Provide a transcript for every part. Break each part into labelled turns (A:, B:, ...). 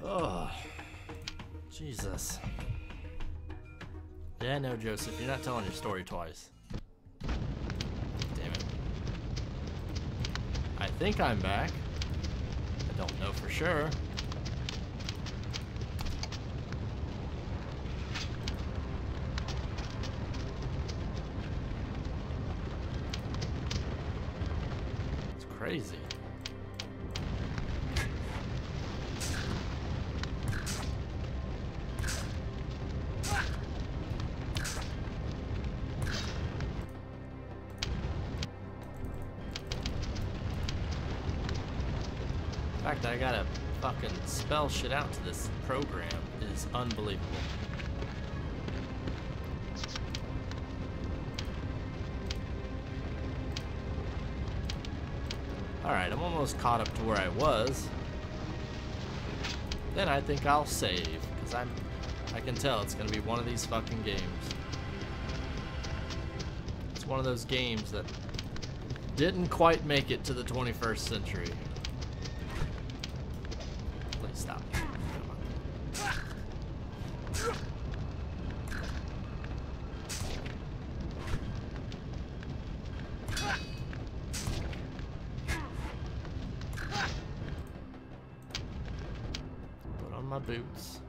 A: Oh, Jesus. Yeah, no, Joseph, you're not telling your story twice. Damn it. I think I'm back. I don't know for sure. It's crazy. The fact that I gotta fucking spell shit out to this program is unbelievable. Alright, I'm almost caught up to where I was. Then I think I'll save, because I can tell it's gonna be one of these fucking games. It's one of those games that didn't quite make it to the 21st century. Stop. Come on. Put on my boots.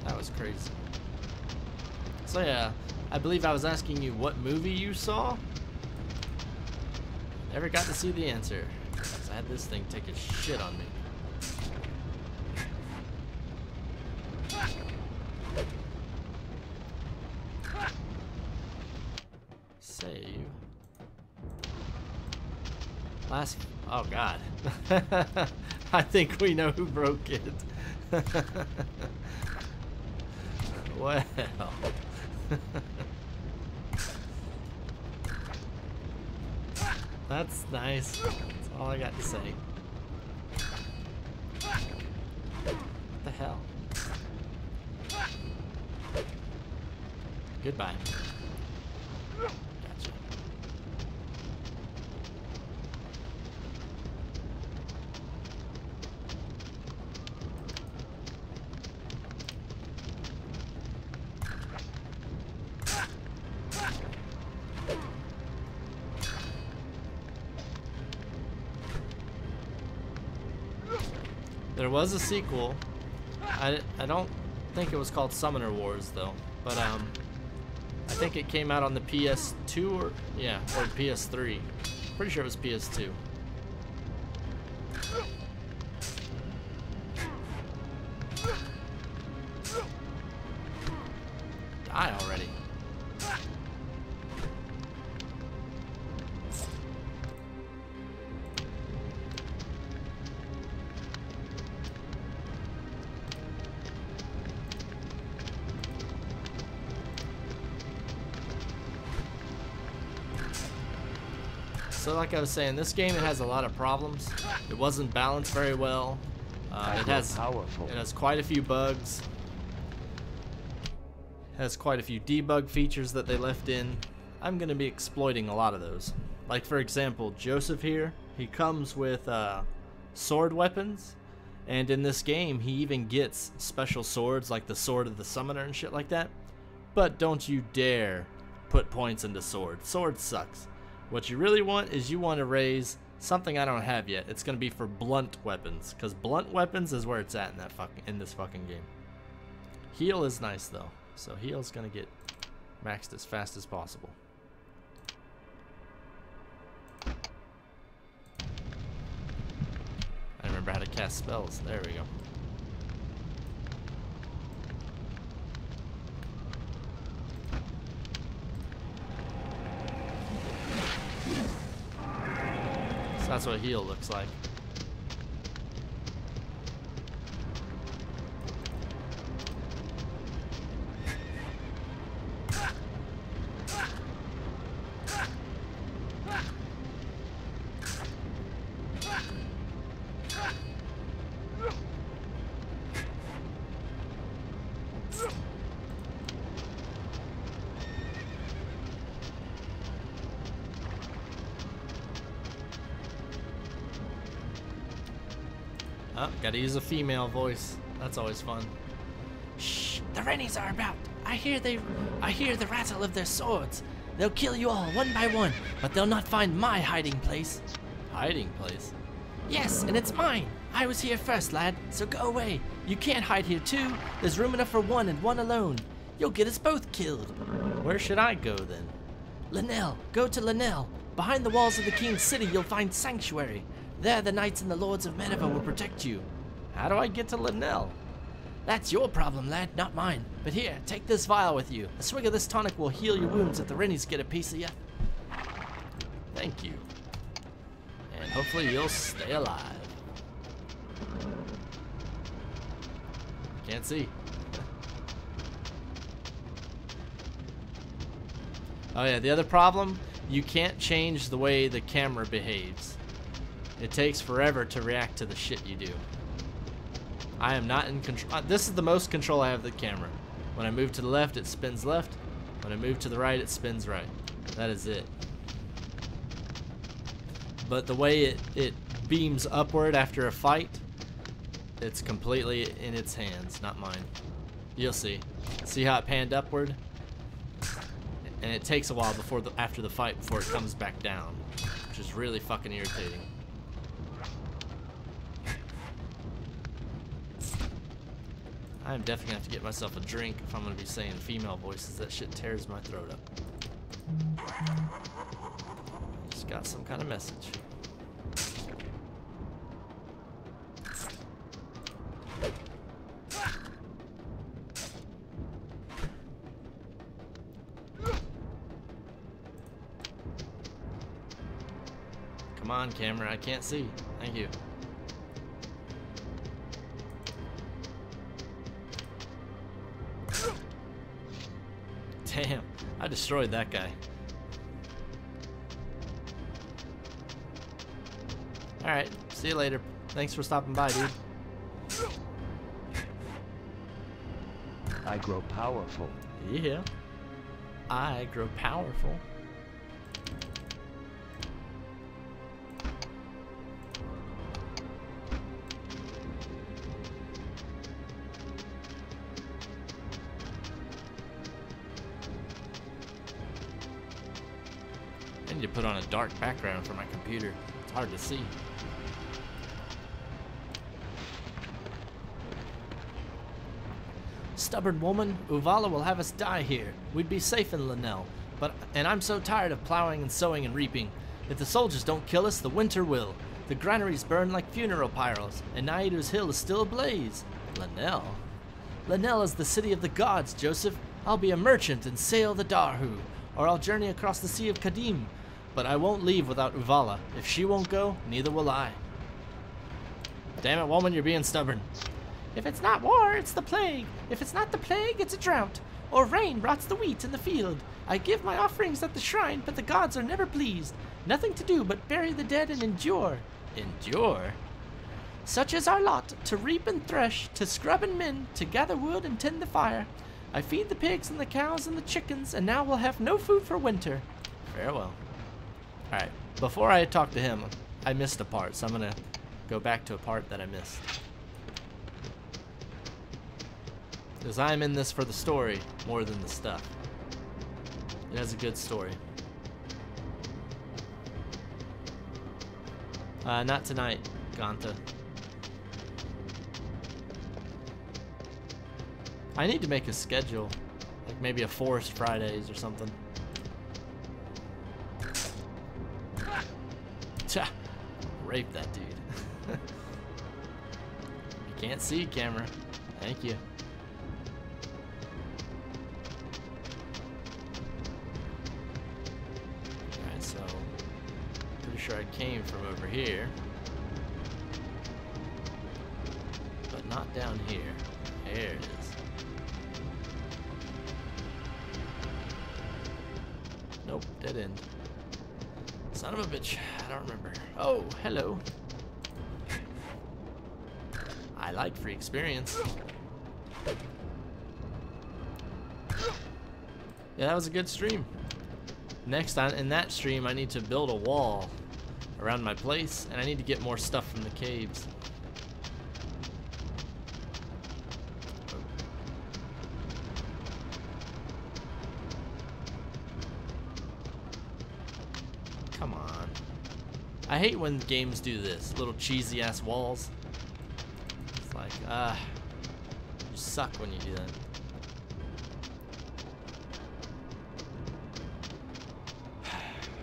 A: That was crazy. So yeah, I believe I was asking you what movie you saw. Never got to see the answer, because I had this thing take a shit on me. Save. Last. Oh God. I think we know who broke it. Well. That's nice. That's all I got to say. What the hell? Goodbye. Gotcha. There was a sequel. I don't think it was called Summoner Wars though, but I think it came out on the PS2 or PS3. Pretty sure it was PS2. Die already. So like I was saying, this game, it has a lot of problems. It wasn't balanced very well. It has quite a few bugs. It has quite a few debug features that they left in. I'm going to be exploiting a lot of those. Like for example, Joseph here, he comes with sword weapons. And in this game, he even gets special swords like the Sword of the Summoner and shit like that. But don't you dare put points into sword. Sword sucks. What you really want is you want to raise something I don't have yet. It's going to be for blunt weapons, because blunt weapons is where it's at in this fucking game. Heal is nice though, so heal's going to get maxed as fast as possible. I remember how to cast spells. There we go. So that's what heal looks like. Oh, gotta use a female voice. That's always fun. Shh, the Rennies are about. I hear the rattle of their swords. They'll kill you all one by one, but they'll not find my hiding place. Hiding place? Yes, and it's mine. I was here first, lad, so go away. You can't hide here too. There's room enough for one and one alone. You'll get us both killed. Where should I go then? Linnell, go to Linnell. Behind the walls of the king's city, you'll find sanctuary. There the knights and the lords of Meneva will protect you. How do I get to Linnell? That's your problem, lad, not mine. But here, take this vial with you. A swig of this tonic will heal your wounds if the Rennies get a piece of you. Thank you. And hopefully you'll stay alive. Can't see. Oh yeah, the other problem, you can't change the way the camera behaves. It takes forever to react to the shit you do. I am not in control. This is the most control I have of the camera. When I move to the left, it spins left. When I move to the right, it spins right. That is it. But the way it beams upward after a fight, it's completely in its hands, not mine. You'll see. See how it panned upward? And it takes a while after the fight before it comes back down, which is really fucking irritating. I'm definitely gonna have to get myself a drink if I'm gonna be saying female voices. That shit tears my throat up. Just got some kind of message. Come on, camera, I can't see. Thank you. Damn, I destroyed that guy. Alright, see you later. Thanks for stopping by, dude.
B: I grow powerful.
A: Yeah. I grow powerful. I need to put on a dark background for my computer. It's hard to see. Stubborn woman, Uvala will have us die here. We'd be safe in Linnell, and I'm so tired of plowing and sowing and reaping. If the soldiers don't kill us, the winter will. The granaries burn like funeral pyros, and Naidu's hill is still ablaze. Linnell? Linnell is the city of the gods, Joseph. I'll be a merchant and sail the Darhu, or I'll journey across the Sea of Kadim. But I won't leave without Uvala. If she won't go, neither will I. Damn it, woman, you're being stubborn. If it's not war, it's the plague. If it's not the plague, it's a drought. Or rain rots the wheat in the field. I give my offerings at the shrine, but the gods are never pleased. Nothing to do but bury the dead and endure. Endure? Such is our lot, to reap and thresh, to scrub and mend, to gather wood and tend the fire. I feed the pigs and the cows and the chickens, and now we'll have no food for winter. Farewell. Alright, before I talk to him, I missed a part, so I'm gonna go back to a part that I missed. Because I'm in this for the story more than the stuff. It has a good story. Not tonight, Ganta. I need to make a schedule, like maybe a Forest Fridays or something. Cha! Rape that dude. You can't see, camera. Thank you. Alright, so pretty sure I came from over here. But not down here. There it is. Nope, dead end. Son of a bitch, I don't remember. Oh, hello. I like free experience. Yeah, that was a good stream. Next, in that stream, I need to build a wall around my place, and I need to get more stuff from the caves. Come on. I hate when games do this. Little cheesy ass walls. It's like, you suck when you do that.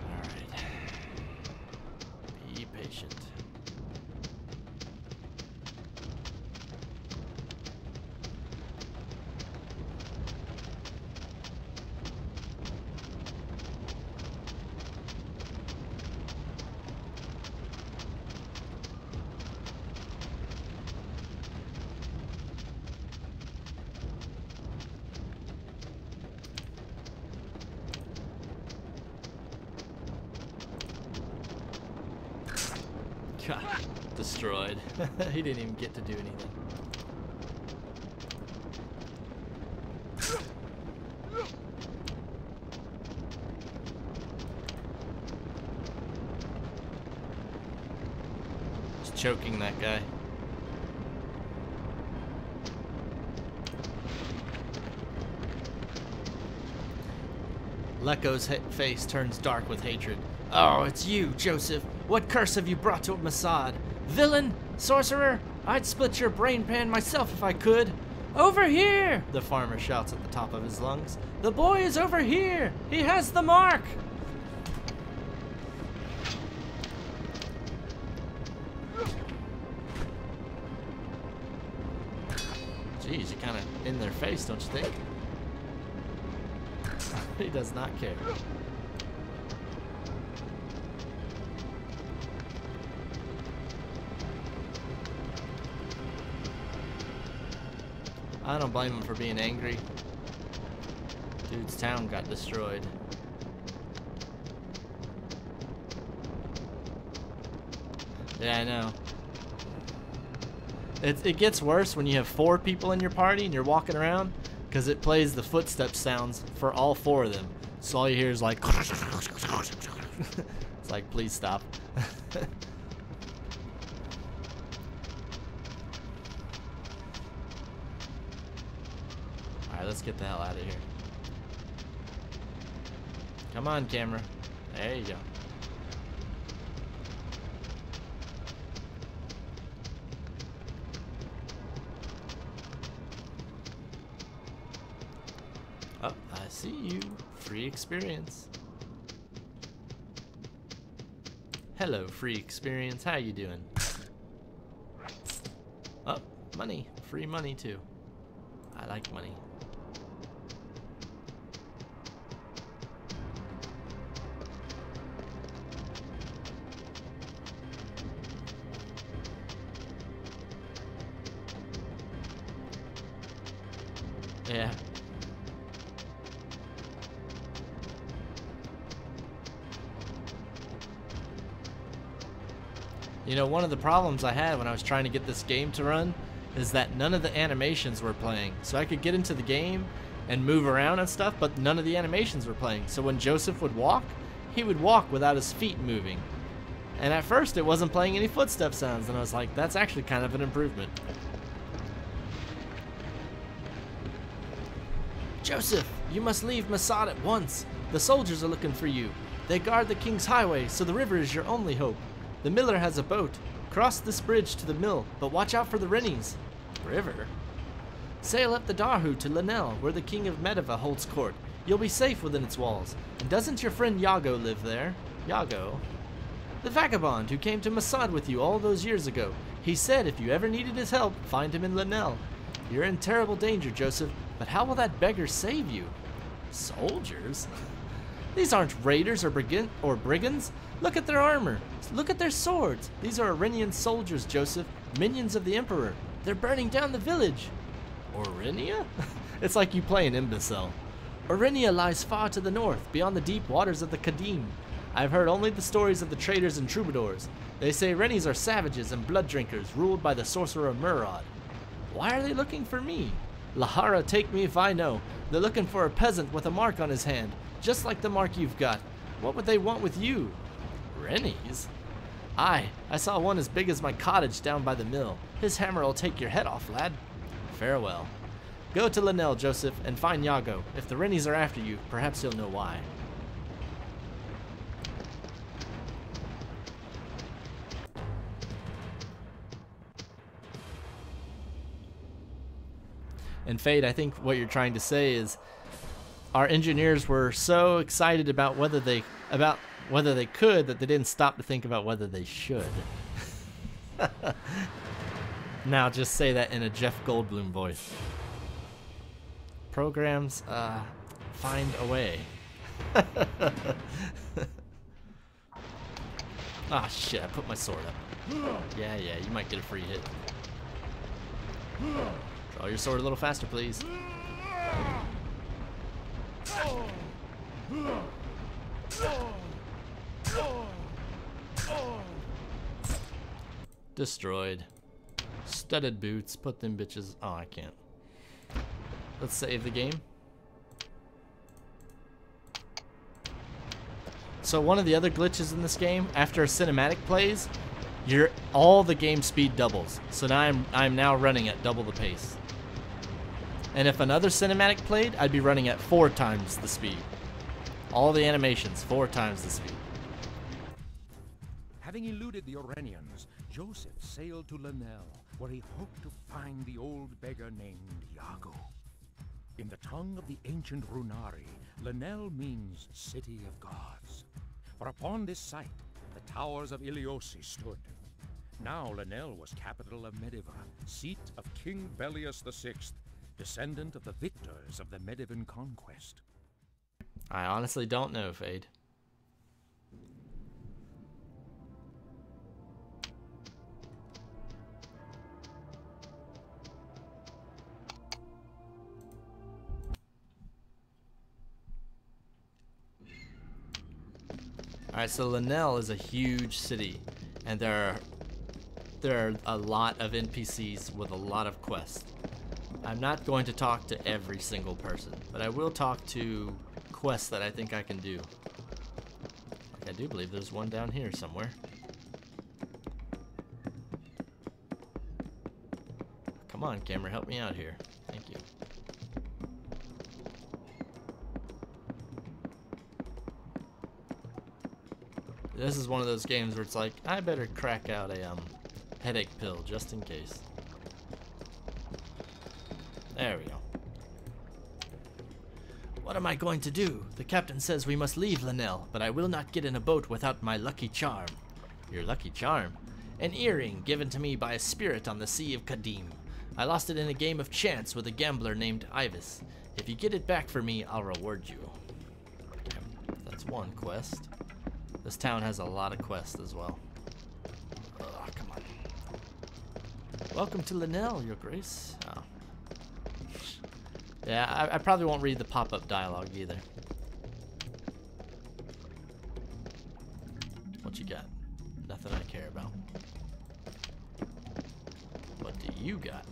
A: Alright. Be patient. God, destroyed. He didn't even get to do anything. Just choking that guy. Leko's face turns dark with hatred. Oh, it's you, Joseph. What curse have you brought to Mossad? Villain? Sorcerer? I'd split your brain pan myself if I could. Over here! The farmer shouts at the top of his lungs. The boy is over here! He has the mark! Jeez, you're kind of in their face, don't you think? He does not care. I don't blame him for being angry. Dude's town got destroyed. Yeah, I know. It gets worse when you have 4 people in your party and you're walking around, because it plays the footstep sounds for all 4 of them. So all you hear is like... It's like, please stop. Alright, let's get the hell out of here. Come on, camera. There you go. Oh, I see you. Free experience. Hello, free experience. How you doing? Oh, money. Free money, too. I like money. Yeah. You know, one of the problems I had when I was trying to get this game to run is that none of the animations were playing. So I could get into the game and move around and stuff, but none of the animations were playing. So when Joseph would walk, he would walk without his feet moving. And at first it wasn't playing any footstep sounds, and I was like, that's actually kind of an improvement. Joseph, you must leave Mossad at once. The soldiers are looking for you. They guard the king's highway, so the river is your only hope. The miller has a boat. Cross this bridge to the mill, but watch out for the Rennies. River? Sail up the Darhu to Linnell, where the king of Medeva holds court. You'll be safe within its walls. And doesn't your friend Yago live there? Yago? The vagabond who came to Mossad with you all those years ago. He said if you ever needed his help, find him in Linnell. You're in terrible danger, Joseph, but how will that beggar save you? Soldiers? These aren't raiders or brigands. Look at their armor. Look at their swords. These are Irenian soldiers, Joseph. Minions of the Emperor. They're burning down the village. Orenia? It's like you play an imbecile. Orenia lies far to the north, beyond the deep waters of the Kadim. I've heard only the stories of the traders and troubadours. They say Rennies are savages and blood drinkers, ruled by the sorcerer Murad. Why are they looking for me? Lahara, take me if I know. They're looking for a peasant with a mark on his hand, just like the mark you've got. What would they want with you? Rennies? Aye, I saw one as big as my cottage down by the mill. His hammer'll take your head off, lad. Farewell. Go to Linnell, Joseph, and find Yago. If the Rennies are after you, perhaps he'll know why. And Fade, I think what you're trying to say is our engineers were so excited about whether they could that they didn't stop to think about whether they should. Now just say that in a Jeff Goldblum voice. Programs, find a way. Ah, shit, I put my sword up. Yeah, you might get a free hit. Draw your sword a little faster, please. Destroyed. Studded boots, put them bitches. Oh, I can't. Let's save the game. So one of the other glitches in this game, after a cinematic plays, all the game speed doubles. So now I'm now running at double the pace. And if another cinematic played, I'd be running at 4 times the speed. All the animations, 4 times the speed.
B: Having eluded the Orenians, Joseph sailed to Lanel, where he hoped to find the old beggar named Iago. In the tongue of the ancient Runari, Lanel means City of Gods. For upon this site, the towers of Iliosi stood. Now Lanel was capital of Mediva, seat of King Belius VI, descendant of the victors of the Medivan conquest.
A: I honestly don't know, Fade. Alright, so Lanel is a huge city, and there are a lot of NPCs with a lot of quests. I'm not going to talk to every single person, but I will talk to quests that I think I can do. Like, I do believe there's one down here somewhere. Come on, camera, help me out here. Thank you. This is one of those games where it's like, I better crack out a headache pill just in case. There we go. What am I going to do? The captain says we must leave Lanel, but I will not get in a boat without my lucky charm. Your lucky charm? An earring given to me by a spirit on the Sea of Kadim. I lost it in a game of chance with a gambler named Ivis. If you get it back for me, I'll reward you. Okay, that's one quest. This town has a lot of quests as well. Oh, come on. Welcome to Lanel, Your Grace. Oh. Yeah, I probably won't read the pop-up dialogue either. What you got? Nothing I care about. What do you got?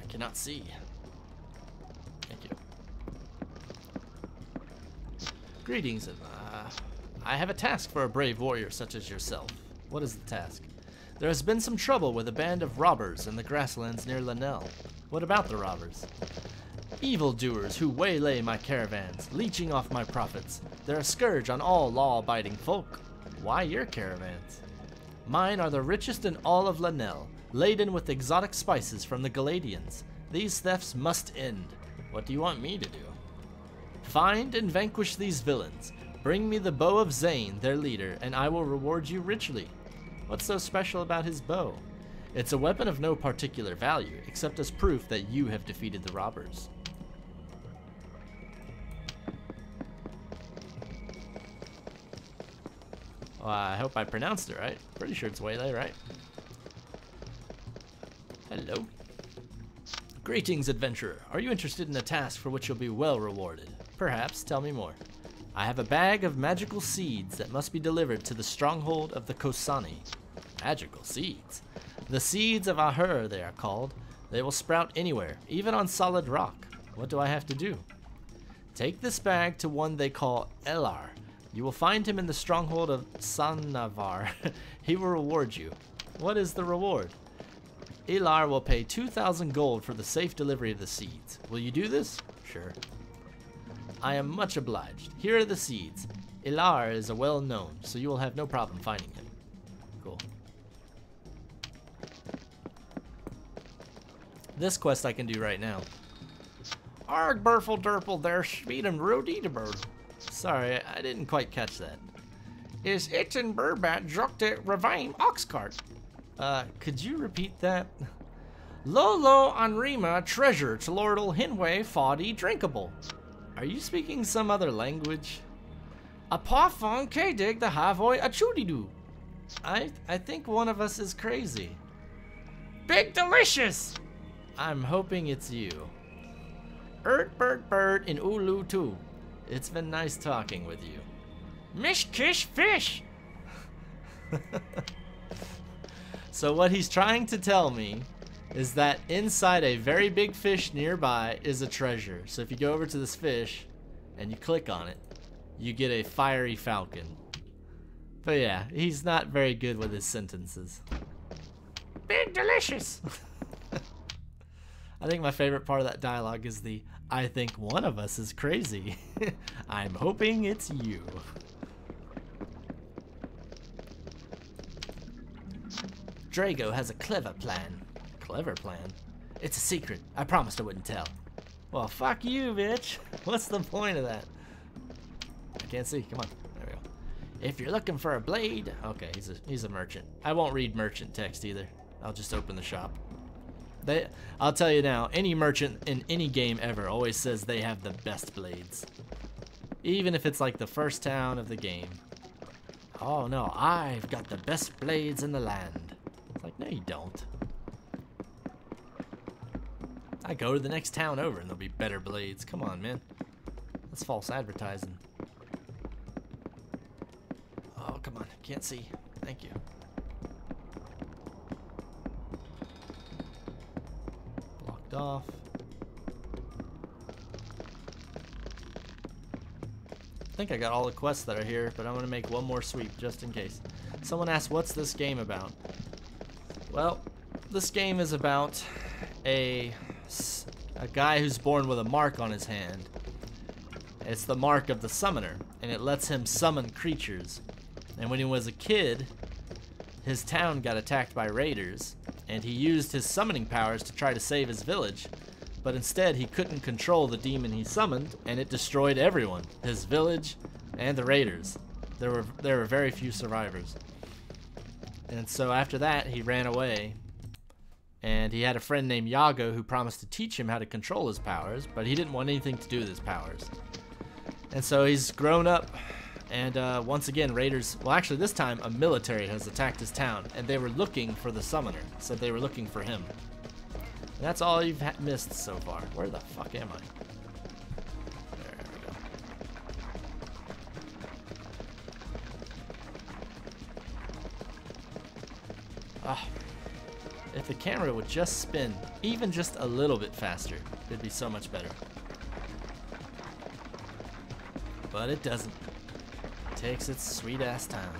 A: I cannot see. Thank you. Greetings, I have a task for a brave warrior such as yourself. What is the task? There has been some trouble with a band of robbers in the grasslands near Lanel. What about the robbers? Evildoers who waylay my caravans, leeching off my profits. They're a scourge on all law-abiding folk. Why your caravans? Mine are the richest in all of Lanel, laden with exotic spices from the Galadians. These thefts must end. What do you want me to do? Find and vanquish these villains. Bring me the bow of Zane, their leader, and I will reward you richly. What's so special about his bow? It's a weapon of no particular value, except as proof that you have defeated the robbers. Well, I hope I pronounced it right. Pretty sure it's waylay, right? Hello. Greetings, adventurer. Are you interested in a task for which you'll be well rewarded? Perhaps. Tell me more. I have a bag of magical seeds that must be delivered to the stronghold of the Kosani. Magical seeds? The seeds of Ahur, they are called. They will sprout anywhere, even on solid rock. What do I have to do? Take this bag to one they call Elar. You will find him in the stronghold of Sannavar. He will reward you. What is the reward? Elar will pay 2,000 gold for the safe delivery of the seeds. Will you do this? Sure. I am much obliged. Here are the seeds. Elar is a well-known, so you will have no problem finding him. Cool. This quest I can do right now. Arg, burfle, derple, there, speed and rodeedabird. Sorry, I didn't quite catch that. Is it in Burbat Jokte Ravine Oxcart? Could you repeat that? Lolo Anrima treasure to Lordal Hinway Foddy drinkable. Are you speaking some other language? Apofon Kedig the Havoy Achudidu. I think one of us is crazy. Big delicious! I'm hoping it's you. Bird in Ulu too. It's been nice talking with you. Mishkish fish! So what he's trying to tell me is that inside a very big fish nearby is a treasure. So if you go over to this fish and you click on it, you get a fiery falcon. But yeah, he's not very good with his sentences. Big delicious! I think my favorite part of that dialogue is the, I think one of us is crazy. I'm hoping it's you. Drago has a clever plan. Clever plan? It's a secret. I promised I wouldn't tell. Well, fuck you, bitch. What's the point of that? I can't see. Come on. There we go. If you're looking for a blade... Okay, he's a merchant. I won't read merchant text either. I'll just open the shop. I'll tell you now, any merchant in any game ever always says they have the best blades. Even if it's like the first town of the game. Oh no, I've got the best blades in the land. It's like, no you don't. I go to the next town over and there'll be better blades. Come on, man. That's false advertising. Oh, come on. Can't see. Thank you. Blocked off. I think I got all the quests that are here, but I'm going to make one more sweep just in case. Someone asked, what's this game about? Well, this game is about a guy who's born with a mark on his hand. It's the mark of the summoner, and it lets him summon creatures. And when he was a kid, his town got attacked by raiders, and he used his summoning powers to try to save his village. But instead, he couldn't control the demon he summoned, and it destroyed everyone, his village and the raiders. There were very few survivors. And so after that, he ran away. And he had a friend named Yago who promised to teach him how to control his powers, but he didn't want anything to do with his powers. And so he's grown up, and once again, raiders, well actually this time a military has attacked his town, and they were looking for the summoner, so they were looking for him. And that's all you've missed so far. Where the fuck am I? There we go. Ah. If the camera would just spin, even just a little bit faster, it'd be so much better. But it doesn't. It takes its sweet ass time.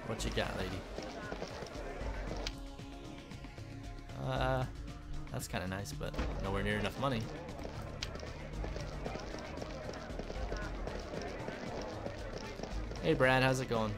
A: What you got, lady? That's kind of nice, but nowhere near enough money. Hey Brad, how's it going?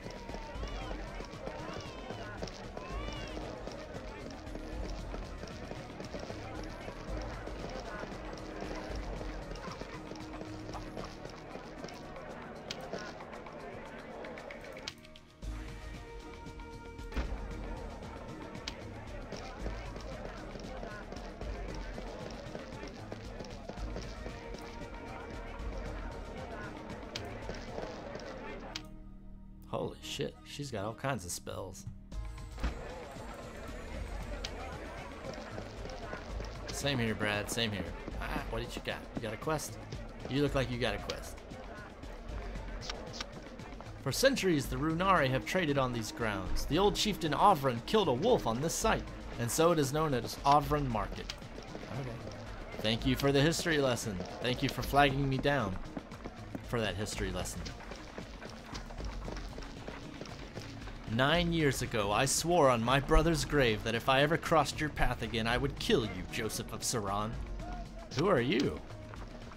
A: Holy shit, she's got all kinds of spells. Same here, Brad, same here. Ah, what did you got? You got a quest? You look like you got a quest. For centuries, the Runari have traded on these grounds. The old chieftain Ovran killed a wolf on this site, and so it is known as Ovran Market. Okay. Thank you for the history lesson. Thank you for flagging me down for that history lesson. 9 years ago, I swore on my brother's grave that if I ever crossed your path again, I would kill you, Joseph of Saran. Who are you?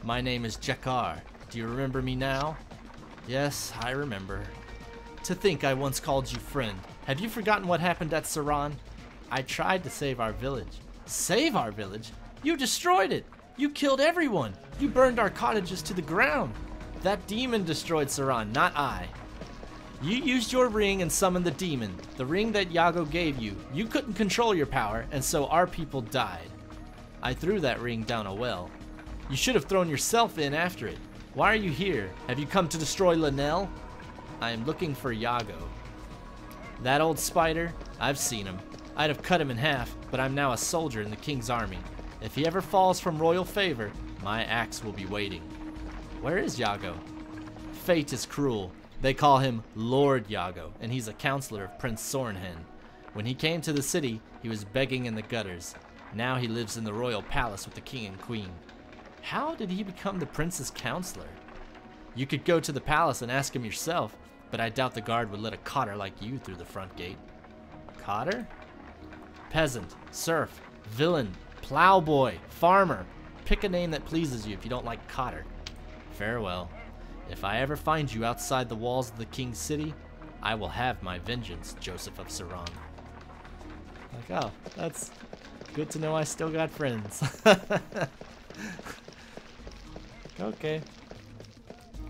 A: My name is Jakar. Do you remember me now? Yes, I remember. To think I once called you friend. Have you forgotten what happened at Saran? I tried to save our village. Save our village? You destroyed it! You killed everyone! You burned our cottages to the ground! That demon destroyed Saran, not I. You used your ring and summoned the demon, the ring that Yago gave you. You couldn't control your power, and so our people died. I threw that ring down a well. You should have thrown yourself in after it. Why are you here? Have you come to destroy Linnell? I am looking for Yago. That old spider? I've seen him. I'd have cut him in half, but I'm now a soldier in the king's army. If he ever falls from royal favor, my axe will be waiting. Where is Yago? Fate is cruel. They call him Lord Yago, and he's a counselor of Prince Sorenhen. When he came to the city, he was begging in the gutters. Now he lives in the royal palace with the king and queen. How did he become the prince's counselor? You could go to the palace and ask him yourself, but I doubt the guard would let a cotter like you through the front gate. Cotter? Peasant, serf, villain, plowboy, farmer. Pick a name that pleases you if you don't like cotter. Farewell. If I ever find you outside the walls of the king's city, I will have my vengeance, Joseph of Saran. Like, oh, that's good to know I still got friends. Okay.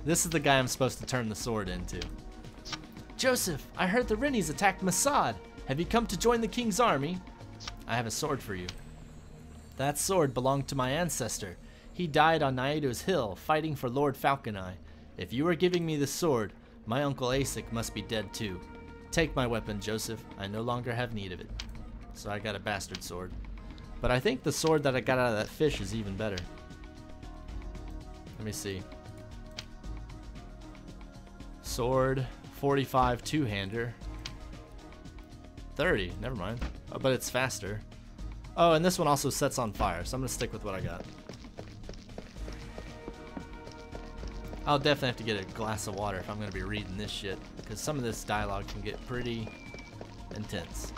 A: This is the guy I'm supposed to turn the sword into. Joseph, I heard the Rennies attacked Masad. Have you come to join the king's army? I have a sword for you. That sword belonged to my ancestor. He died on Naedo's hill, fighting for Lord Falconeye. If you are giving me the sword, my uncle Asik must be dead too. Take my weapon, Joseph. I no longer have need of it. So I got a bastard sword. But I think the sword that I got out of that fish is even better. Let me see. Sword, 45 two-hander. 30, never mind. Oh, but it's faster. Oh, and this one also sets on fire, so I'm gonna stick with what I got. I'll definitely have to get a glass of water if I'm gonna be reading this shit, because some of this dialogue can get pretty intense.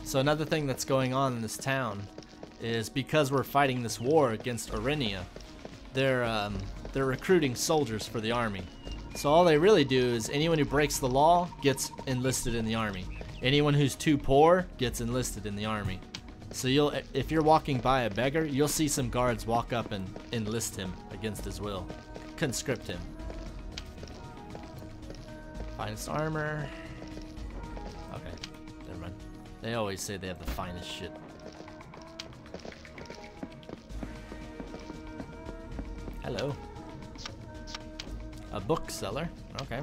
A: So another thing that's going on in this town is because we're fighting this war against Orenia, they're recruiting soldiers for the army. So all they really do is anyone who breaks the law gets enlisted in the army. Anyone who's too poor gets enlisted in the army. So if you're walking by a beggar, you'll see some guards walk up and enlist him against his will. Conscript him. Finest armor. Okay, never mind. They always say they have the finest shit. Hello. A bookseller. Okay.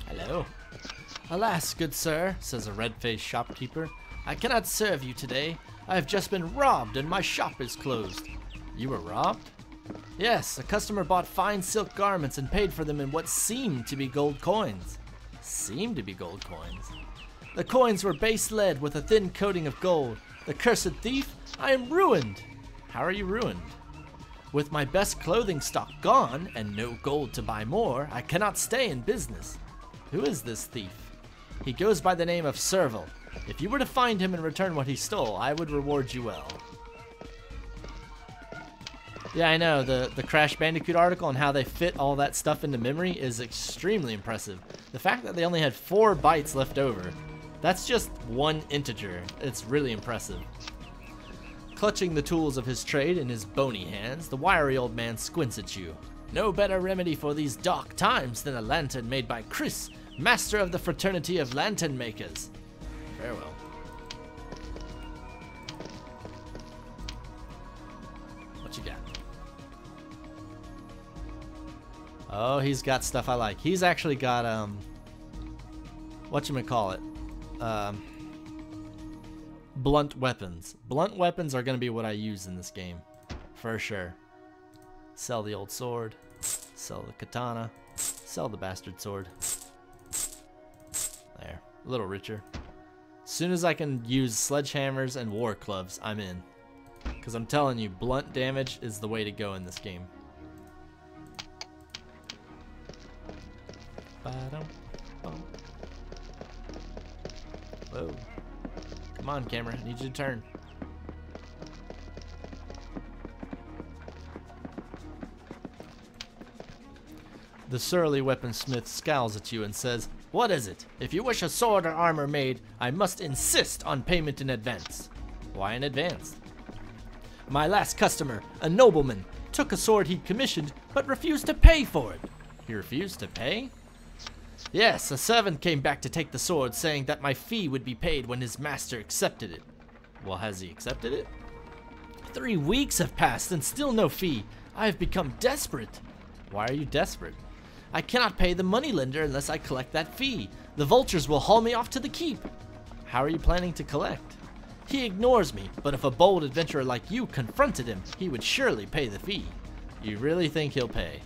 A: Hello. Alas, good sir, says a red-faced shopkeeper. I cannot serve you today. I have just been robbed and my shop is closed. You were robbed? Yes, a customer bought fine silk garments and paid for them in what seemed to be gold coins. Seemed to be gold coins. The coins were base lead with a thin coating of gold. The cursed thief, I am ruined. How are you ruined? With my best clothing stock gone and no gold to buy more, I cannot stay in business. Who is this thief? He goes by the name of Serval. If you were to find him and return what he stole, I would reward you well. Yeah, I know, the Crash Bandicoot article and how they fit all that stuff into memory is extremely impressive. The fact that they only had 4 bytes left over, that's just one integer. It's really impressive. Clutching the tools of his trade in his bony hands, the wiry old man squints at you. No better remedy for these dark times than a lantern made by Chris, master of the fraternity of lantern makers. Farewell. What you got? Oh, he's got stuff I like. He's actually got, whatchamacallit? Blunt weapons. Blunt weapons are going to be what I use in this game. For sure. Sell the old sword. Sell the katana. Sell the bastard sword. There. A little richer. As soon as I can use sledgehammers and war clubs, I'm in. Because I'm telling you, blunt damage is the way to go in this game. Whoa. Come on, camera. I need you to turn. The surly weaponsmith scowls at you and says, "What is it? If you wish a sword or armor made, I must insist on payment in advance." Why in advance? My last customer, a nobleman, took a sword he'd commissioned, but refused to pay for it. He refused to pay? Yes, a servant came back to take the sword, saying that my fee would be paid when his master accepted it. Well, has he accepted it? 3 weeks have passed and still no fee. I have become desperate. Why are you desperate? I cannot pay the moneylender unless I collect that fee. The vultures will haul me off to the keep. How are you planning to collect? He ignores me, but if a bold adventurer like you confronted him, he would surely pay the fee. You really think he'll pay?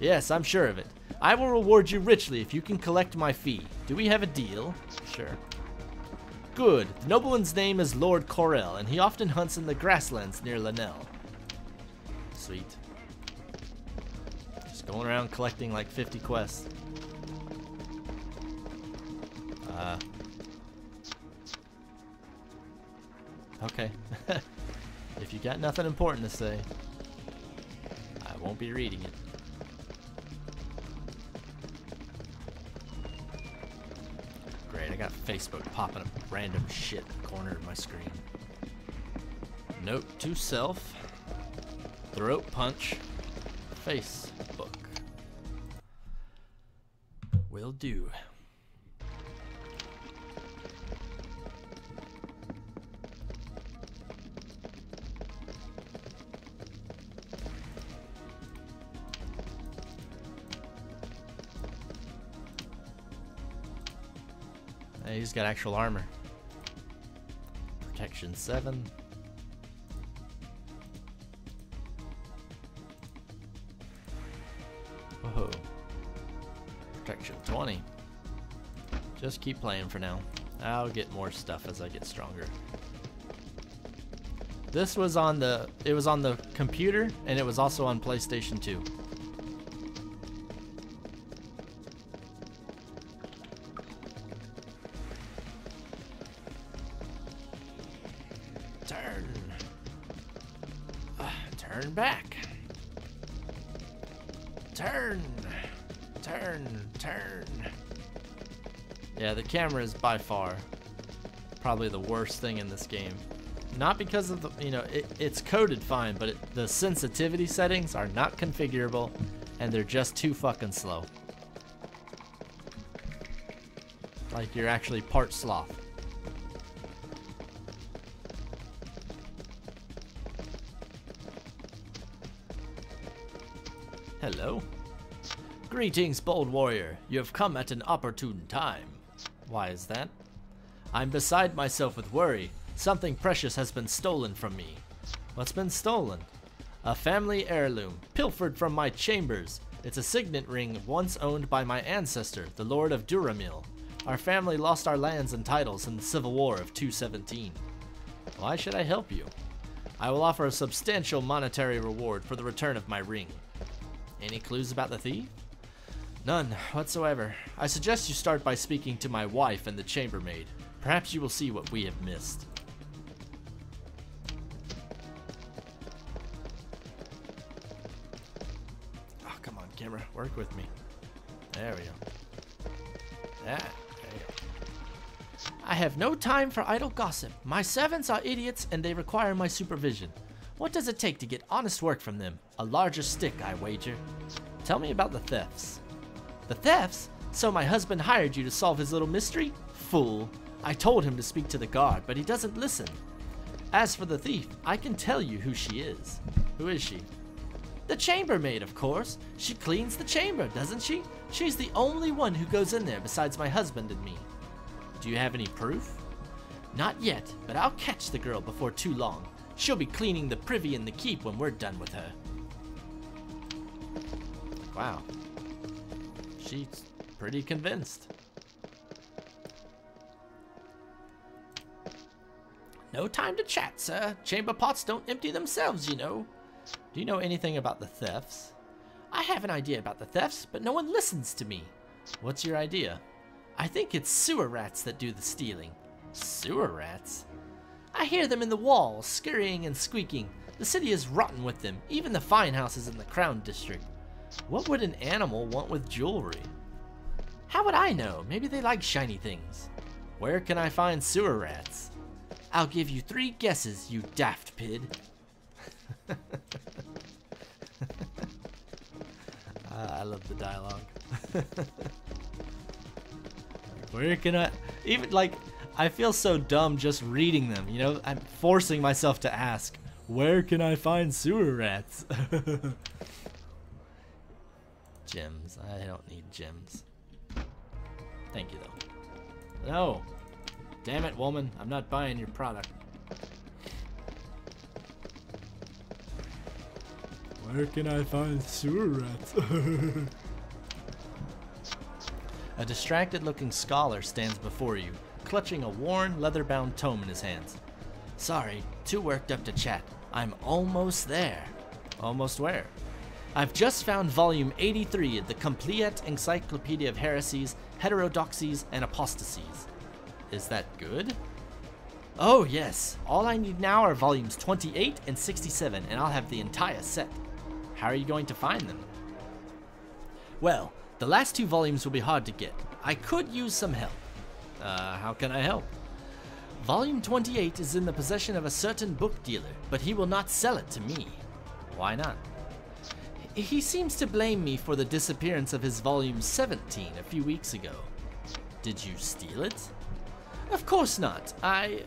A: Yes, I'm sure of it. I will reward you richly if you can collect my fee. Do we have a deal? Sure. Good. The nobleman's name is Lord Corel, and he often hunts in the grasslands near Lanel. Sweet. Just going around collecting like 50 quests. Okay. If you got nothing important to say, I won't be reading it. Great, I got Facebook popping up random shit in the corner of my screen. Note to self. Throat punch. Facebook. Will do. He's got actual armor. Protection 7. Whoa. Protection 20. Just keep playing for now. I'll get more stuff as I get stronger. This was on the, it was on the computer, and it was also on PlayStation 2. Turn back. Turn. Yeah, the camera is by far probably the worst thing in this game. Not because of the, you know, it's coded fine, but the sensitivity settings are not configurable, and they're just too fucking slow. Like you're actually part sloth. Hello. Greetings, bold warrior. You have come at an opportune time. Why is that? I'm beside myself with worry. Something precious has been stolen from me. What's been stolen? A family heirloom, pilfered from my chambers. It's a signet ring once owned by my ancestor, the Lord of Duramil. Our family lost our lands and titles in the Civil War of 217. Why should I help you? I will offer a substantial monetary reward for the return of my ring. Any clues about the thief? None whatsoever. I suggest you start by speaking to my wife and the chambermaid. Perhaps you will see what we have missed. Oh, come on, camera. Work with me. There we go. There you go. I have no time for idle gossip. My servants are idiots and they require my supervision. What does it take to get honest work from them? A larger stick, I wager. Tell me about the thefts. The thefts? So my husband hired you to solve his little mystery? Fool. I told him to speak to the guard, but he doesn't listen. As for the thief, I can tell you who she is. Who is she? The chambermaid, of course. She cleans the chamber, doesn't she? She's the only one who goes in there besides my husband and me. Do you have any proof? Not yet, but I'll catch the girl before too long. She'll be cleaning the privy in the keep when we're done with her. Wow. She's pretty convinced. No time to chat, sir. Chamber pots don't empty themselves, you know. Do you know anything about the thefts? I have an idea about the thefts, but no one listens to me. What's your idea? I think it's sewer rats that do the stealing. Sewer rats? I hear them in the walls, scurrying and squeaking. The city is rotten with them, even the fine houses in the Crown District. What would an animal want with jewelry? How would I know? Maybe they like shiny things. Where can I find sewer rats? I'll give you 3 guesses, you daft pid. I love the dialogue. Where can I... Even, like, I feel so dumb just reading them, you know? I'm forcing myself to ask, where can I find sewer rats? Gems. I don't need gems. Thank you, though. No. Damn it, woman. I'm not buying your product. Where can I find sewer rats? A distracted-looking scholar stands before you, clutching a worn, leather-bound tome in his hands. Sorry, too worked up to chat. I'm almost there. Almost where? I've just found volume 83 of the Complete Encyclopedia of Heresies, Heterodoxies, and Apostasies. Is that good? Oh yes, all I need now are volumes 28 and 67, and I'll have the entire set. How are you going to find them? Well, the last 2 volumes will be hard to get. I could use some help. How can I help? Volume 28 is in the possession of a certain book dealer, but he will not sell it to me. Why not? He seems to blame me for the disappearance of his volume 17 a few weeks ago. Did you steal it? Of course not. I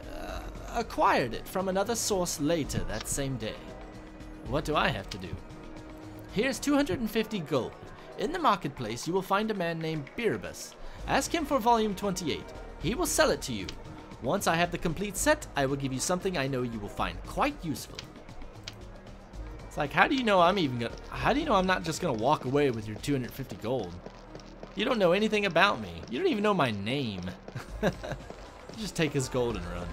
A: acquired it from another source later that same day. What do I have to do? Here's 250 gold. In the marketplace, you will find a man named Birbus. Ask him for volume 28. He will sell it to you. Once I have the complete set, I will give you something I know you will find quite useful. It's like, how do you know I'm not just gonna walk away with your 250 gold? You don't know anything about me. You don't even know my name. Just take his gold and run.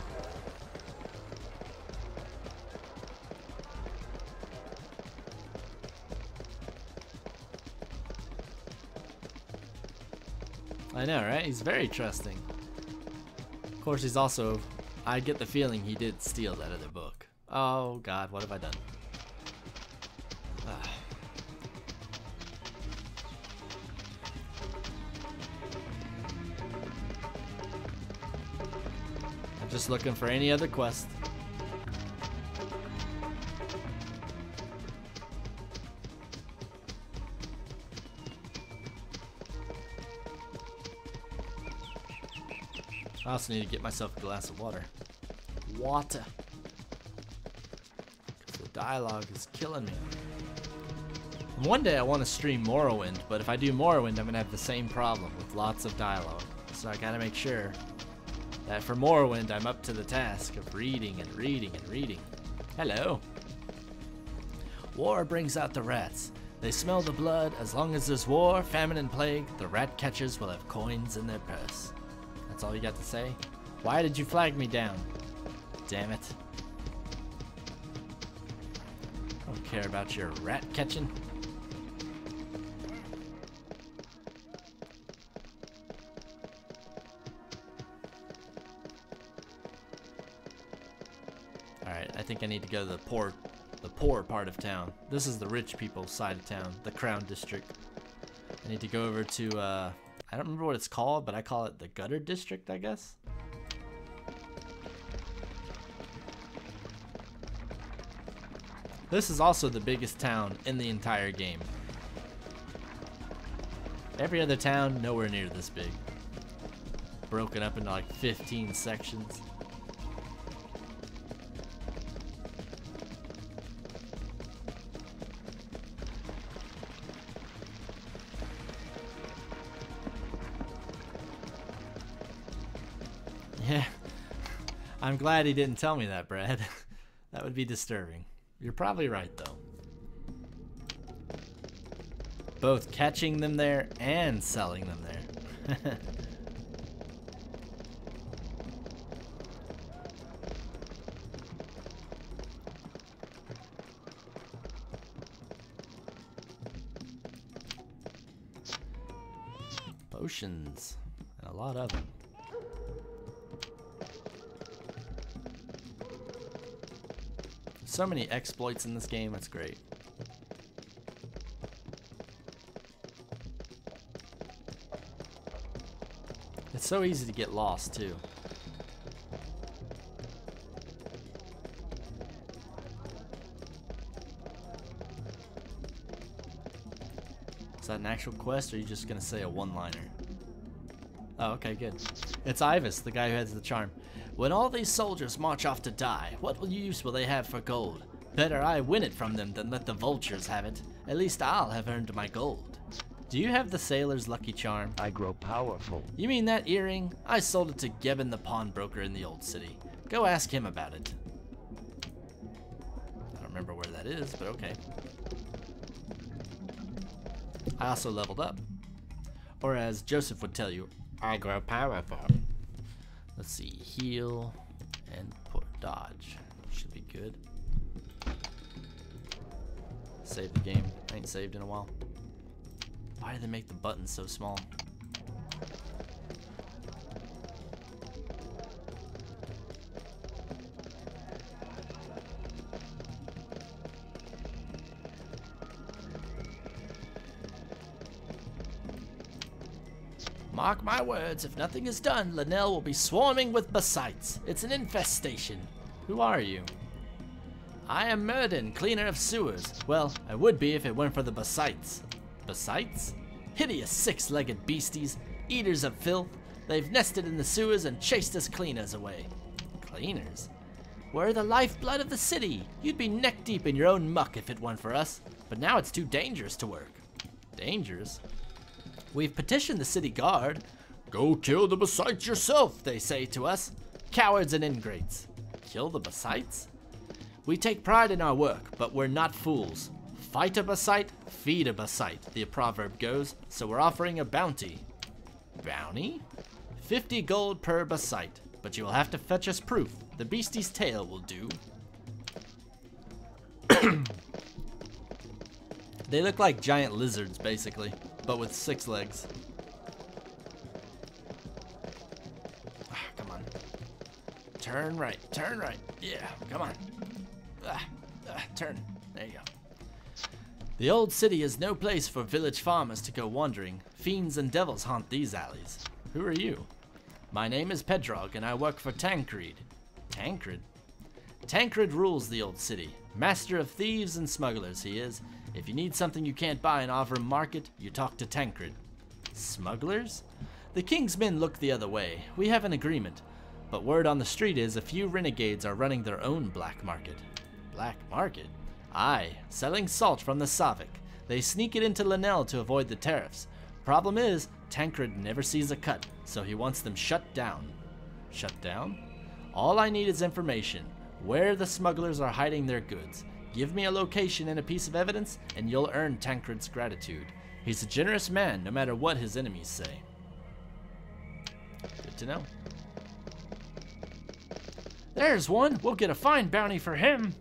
A: I know, right? He's very trusting. Of course, he's also... I get the feeling he did steal that other book. Oh, God, what have I done? I'm just looking for any other quest. I also need to get myself a glass of water. Water. Because the dialogue is killing me. One day I want to stream Morrowind, but if I do Morrowind, I'm going to have the same problem with lots of dialogue. So I got to make sure that for Morrowind, I'm up to the task of reading and reading and reading. Hello. War brings out the rats. They smell the blood. As long as there's war, famine, and plague, the rat catchers will have coins in their purse. That's all you got to say? Why did you flag me down? Damn it. I don't care about your rat catching. Alright, I think I need to go to the poor part of town. This is the rich people's side of town, the Crown District. I need to go over to, I don't remember what it's called, but I call it the Gutter District, I guess. This is also the biggest town in the entire game. Every other town, nowhere near this big. Broken up into like 15 sections. Yeah, I'm glad he didn't tell me that, Brad. That would be disturbing. You're probably right, though. Both catching them there and selling them there. Potions. And a lot of them. So many exploits in this game, it's great. It's so easy to get lost, too. Is that an actual quest, or are you just gonna say a one-liner? Oh, okay, good. It's Ivis, the guy who has the charm. When all these soldiers march off to die, what use will they have for gold? Better I win it from them than let the vultures have it. At least I'll have earned my gold. Do you have the sailor's lucky charm?
C: I grow powerful.
A: You mean that earring? I sold it to Gebben the pawnbroker in the old city. Go ask him about it. I don't remember where that is, but okay. I also leveled up. Or as Joseph would tell you, I grow powerful. Let's see, heal and put dodge. Should be good. Save the game. I ain't saved in a while. Why did they make the buttons so small? Mark my words, if nothing is done, Linnell will be swarming with basites. It's an infestation. Who are you? I am Merden, cleaner of sewers. Well, I would be if it weren't for the basites. Basites? Hideous six-legged beasties, eaters of filth. They've nested in the sewers and chased us cleaners away. Cleaners? We're the lifeblood of the city. You'd be neck-deep in your own muck if it weren't for us. But now it's too dangerous to work. Dangerous? We've petitioned the city guard. Go kill the basites yourself, they say to us. Cowards and ingrates. Kill the basites? We take pride in our work, but we're not fools. Fight a basite, feed a basite, the proverb goes, so we're offering a bounty. Bounty? 50 gold per basite, but you will have to fetch us proof. The beastie's tail will do. They look like giant lizards, basically, but with 6 legs. Come on. Turn right, turn right. Yeah, come on. Turn. There you go. The old city is no place for village farmers to go wandering. Fiends and devils haunt these alleys. Who are you? My name is Pedrog, and I work for Tancred. Tancred? Tancred rules the old city. Master of thieves and smugglers, he is. If you need something you can't buy in Avram Market, you talk to Tancred. Smugglers? The king's men look the other way. We have an agreement. But word on the street is a few renegades are running their own black market. Black market? Aye, selling salt from the Savik. They sneak it into Linnell to avoid the tariffs. Problem is, Tancred never sees a cut, so he wants them shut down. Shut down? All I need is information. Where the smugglers are hiding their goods. Give me a location and a piece of evidence, and you'll earn Tancred's gratitude. He's a generous man, no matter what his enemies say. Good to know. There's one. We'll get a fine bounty for him.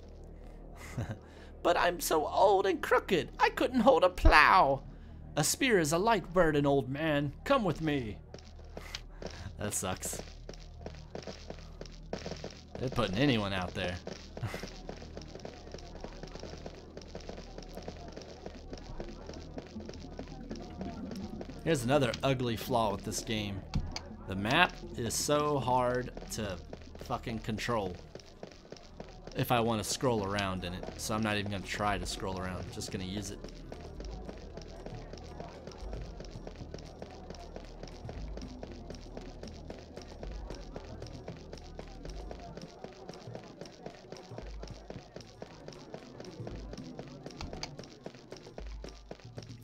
A: But I'm so old and crooked, I couldn't hold a plow. A spear is a light burden, old man. Come with me. That sucks. They're putting anyone out there. Here's another ugly flaw with this game. The map is so hard to fucking control if I want to scroll around in it. So I'm not even going to try to scroll around. I'm just going to use it.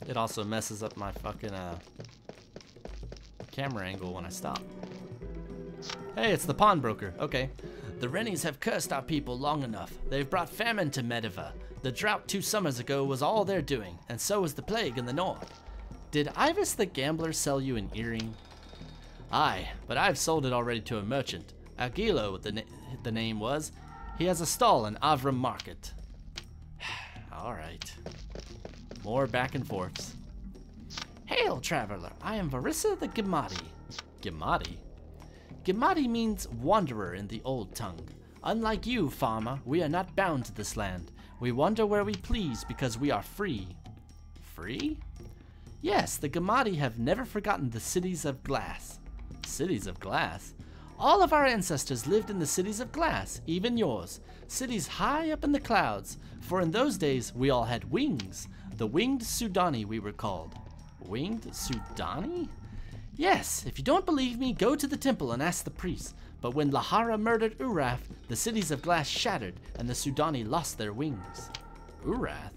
A: It also messes up my fucking camera angle when I stop. Hey, it's the pawnbroker. Okay. The Rennies have cursed our people long enough. They've brought famine to Mediva. The drought 2 summers ago was all they're doing, and so was the plague in the north. Did Ivis the gambler sell you an earring? Aye, but I've sold it already to a merchant. Agilo, the name was. He has a stall in Avram Market. Alright. More back and forths. Hail, traveler! I am Varissa the Gemati. Gemati? Gemati means wanderer in the old tongue. Unlike you, farmer, we are not bound to this land. We wander where we please because we are free. Free? Yes, the Gemati have never forgotten the cities of glass. Cities of glass? All of our ancestors lived in the cities of glass, even yours. Cities high up in the clouds, for in those days we all had wings. The winged Sudani we were called. Winged Sudani? Yes, if you don't believe me, go to the temple and ask the priests. But when Lahara murdered Urath, the cities of glass shattered and the Sudani lost their wings. Urath?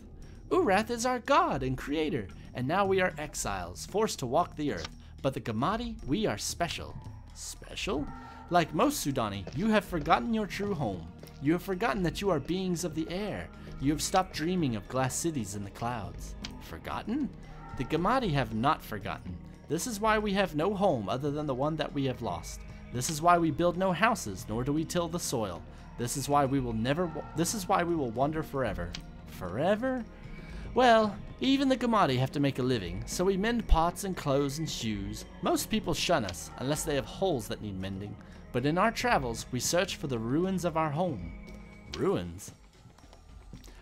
A: Urath is our god and creator, and now we are exiles, forced to walk the earth. But the Gemati, we are special. Special? Like most Sudani, you have forgotten your true home. You have forgotten that you are beings of the air. You have stopped dreaming of glass cities in the clouds. Forgotten? The Gemati have not forgotten. This is why we have no home other than the one that we have lost. This is why we build no houses, nor do we till the soil. This is why we will wander forever. Forever? Well, even the Gemati have to make a living, so we mend pots and clothes and shoes. Most people shun us, unless they have holes that need mending. But in our travels, we search for the ruins of our home. Ruins?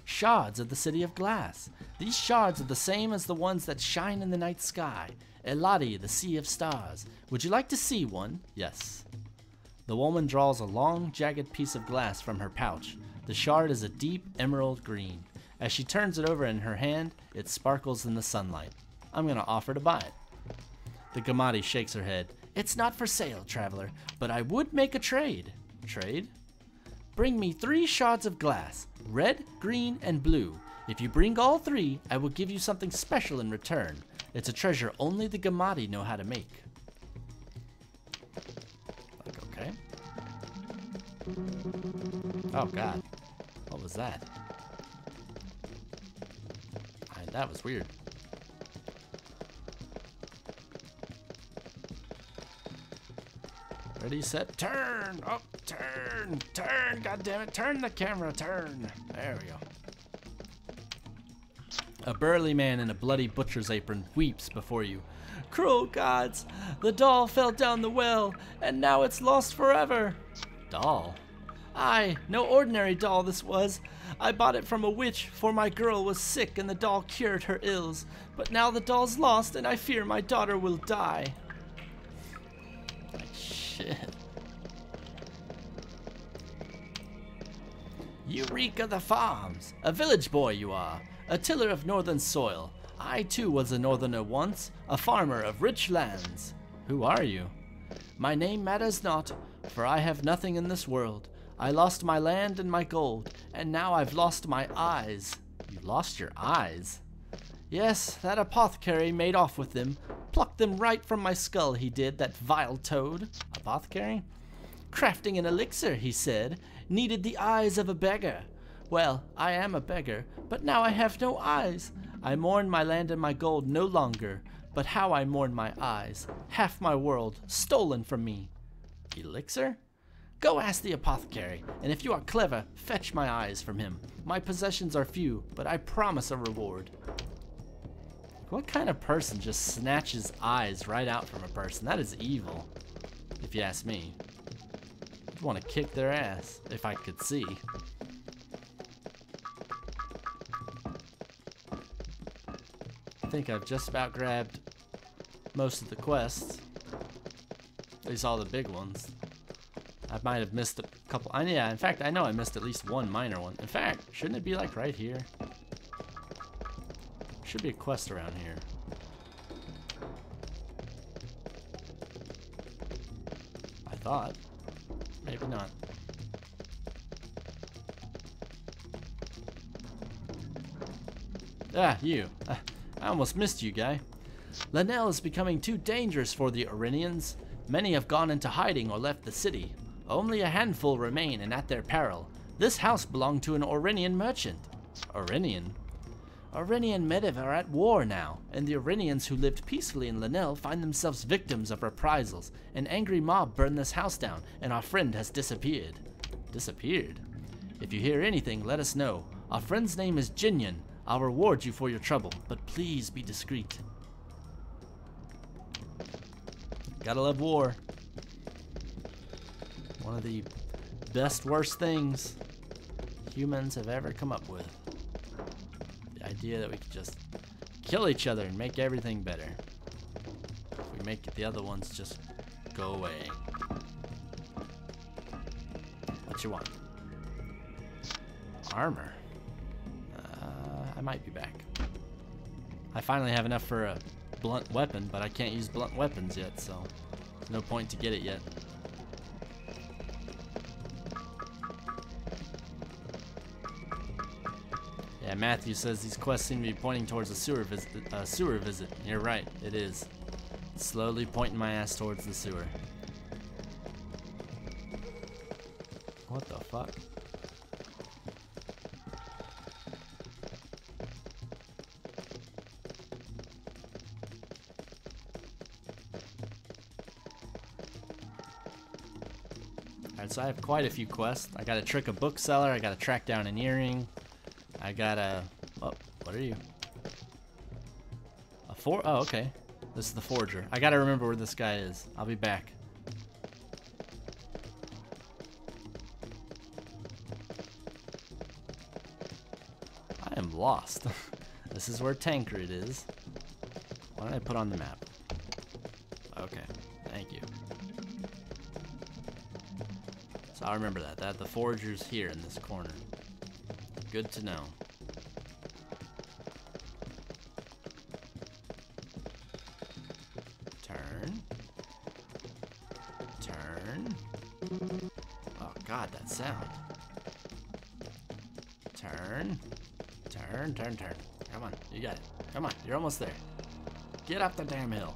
A: Shards of the city of glass. These shards are the same as the ones that shine in the night sky. Eladi, the sea of stars. Would you like to see one? Yes. The woman draws a long, jagged piece of glass from her pouch. The shard is a deep emerald green. As she turns it over in her hand, it sparkles in the sunlight. I'm going to offer to buy it. The Gemati shakes her head. It's not for sale, traveler, but I would make a trade. Trade? Bring me 3 shards of glass, red, green, and blue. If you bring all 3, I will give you something special in return. It's a treasure only the Gemati know how to make. Like, okay. Oh god. What was that? That was weird. Ready, set, turn! Oh, turn! Turn! God damn it! Turn the camera! Turn! There we go. A burly man in a bloody butcher's apron weeps before you. Cruel gods! The doll fell down the well, and now it's lost forever! Doll? Aye, no ordinary doll this was. I bought it from a witch, for my girl was sick and the doll cured her ills. But now the doll's lost and I fear my daughter will die. Like shit. Eureka the Farms! A village boy you are, a tiller of northern soil. I too was a northerner once, a farmer of rich lands. Who are you? My name matters not, for I have nothing in this world. I lost my land and my gold, and now I've lost my eyes. You lost your eyes? Yes, that apothecary made off with them. Plucked them right from my skull, he did, that vile toad. Apothecary? Crafting an elixir, he said, needed the eyes of a beggar. Well, I am a beggar, but now I have no eyes. I mourn my land and my gold no longer, but how I mourn my eyes. Half my world stolen from me. Elixir? Go ask the apothecary, and if you are clever, fetch my eyes from him. My possessions are few, but I promise a reward. What kind of person just snatches eyes right out from a person? That is evil, if you ask me. I'd want to kick their ass, if I could see. I think I've just about grabbed most of the quests. At least all the big ones. I might have missed a couple. Yeah, in fact, I know I missed at least one minor one. In fact, shouldn't it be like right here? Should be a quest around here. I thought. Maybe not. Ah, you. I almost missed you, guy. Lanel is becoming too dangerous for the Orinians. Many have gone into hiding or left the city. Only a handful remain, and at their peril. This house belonged to an Orinian merchant. Orinian? Orinian Mediv are at war now, and the Orinians who lived peacefully in Lanel find themselves victims of reprisals. An angry mob burned this house down, and our friend has disappeared. Disappeared? If you hear anything, let us know. Our friend's name is Jinyan. I'll reward you for your trouble, but please be discreet. Gotta love war. One of the best, worst things humans have ever come up with. The idea that we could just kill each other and make everything better. If we make the other ones just go away. What you want? Armor. I might be back. I finally have enough for a blunt weapon, but I can't use blunt weapons yet, so there's no point to get it yet. Yeah, Matthew says these quests seem to be pointing towards a sewer visit. You're right, it is. Slowly pointing my ass towards the sewer. What the fuck? Alright, so I have quite a few quests. I gotta trick a bookseller, I gotta track down an earring, I gotta... Oh, what are you? Oh, okay. This is the forger. I gotta remember where this guy is. I'll be back. I am lost. This is where Tancred is. Why don't I put on the map? Okay, thank you. So I'll remember that the forger's here in this corner. Good to know. Turn. Turn. Oh god, that sound. Turn. Turn, turn, turn. Come on, you got it. Come on, you're almost there. Get up the damn hill.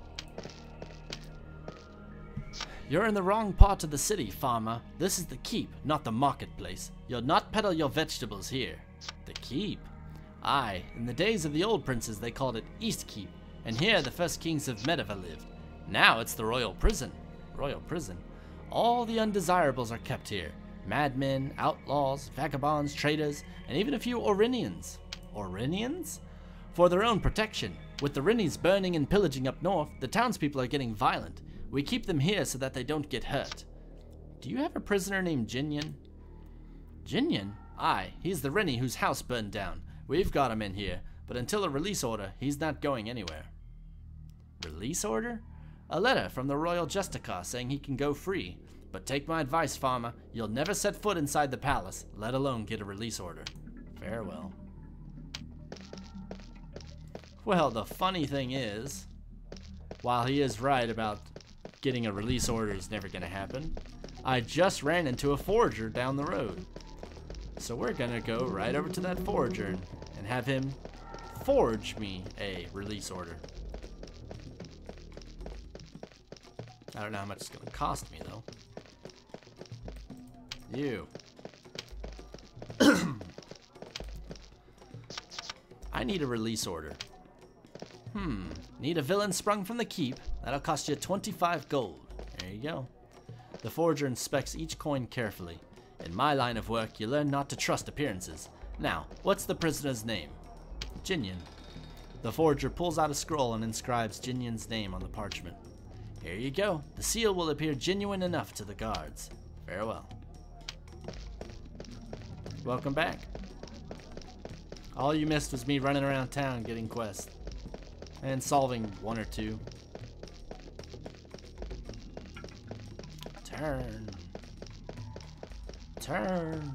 A: You're in the wrong part of the city, farmer. This is the keep, not the marketplace. You'll not peddle your vegetables here. The keep? Aye, in the days of the old princes they called it East Keep, and here the first kings of Medeva lived. Now it's the royal prison. Royal prison? All the undesirables are kept here. Madmen, outlaws, vagabonds, traitors, and even a few Orinians. Orinians? For their own protection. With the Rinnies burning and pillaging up north, the townspeople are getting violent. We keep them here so that they don't get hurt. Do you have a prisoner named Jinian? Jinian? Aye, he's the Rennie whose house burned down. We've got him in here, but until a release order, he's not going anywhere. Release order? A letter from the Royal Justicar saying he can go free. But take my advice, farmer, you'll never set foot inside the palace, let alone get a release order. Farewell. Well, the funny thing is, while he is right about getting a release order is never going to happen, I just ran into a forger down the road. So we're going to go right over to that forger and have him forge me a release order. I don't know how much it's going to cost me, though. You. I need a release order. Need a villain sprung from the keep. That'll cost you 25 gold. There you go. The forger inspects each coin carefully. In my line of work, you learn not to trust appearances. Now, what's the prisoner's name? Jinian. The forger pulls out a scroll and inscribes Jinian's name on the parchment. Here you go. The seal will appear genuine enough to the guards. Farewell. Welcome back. All you missed was me running around town getting quests. And solving one or two. Turn. Turn.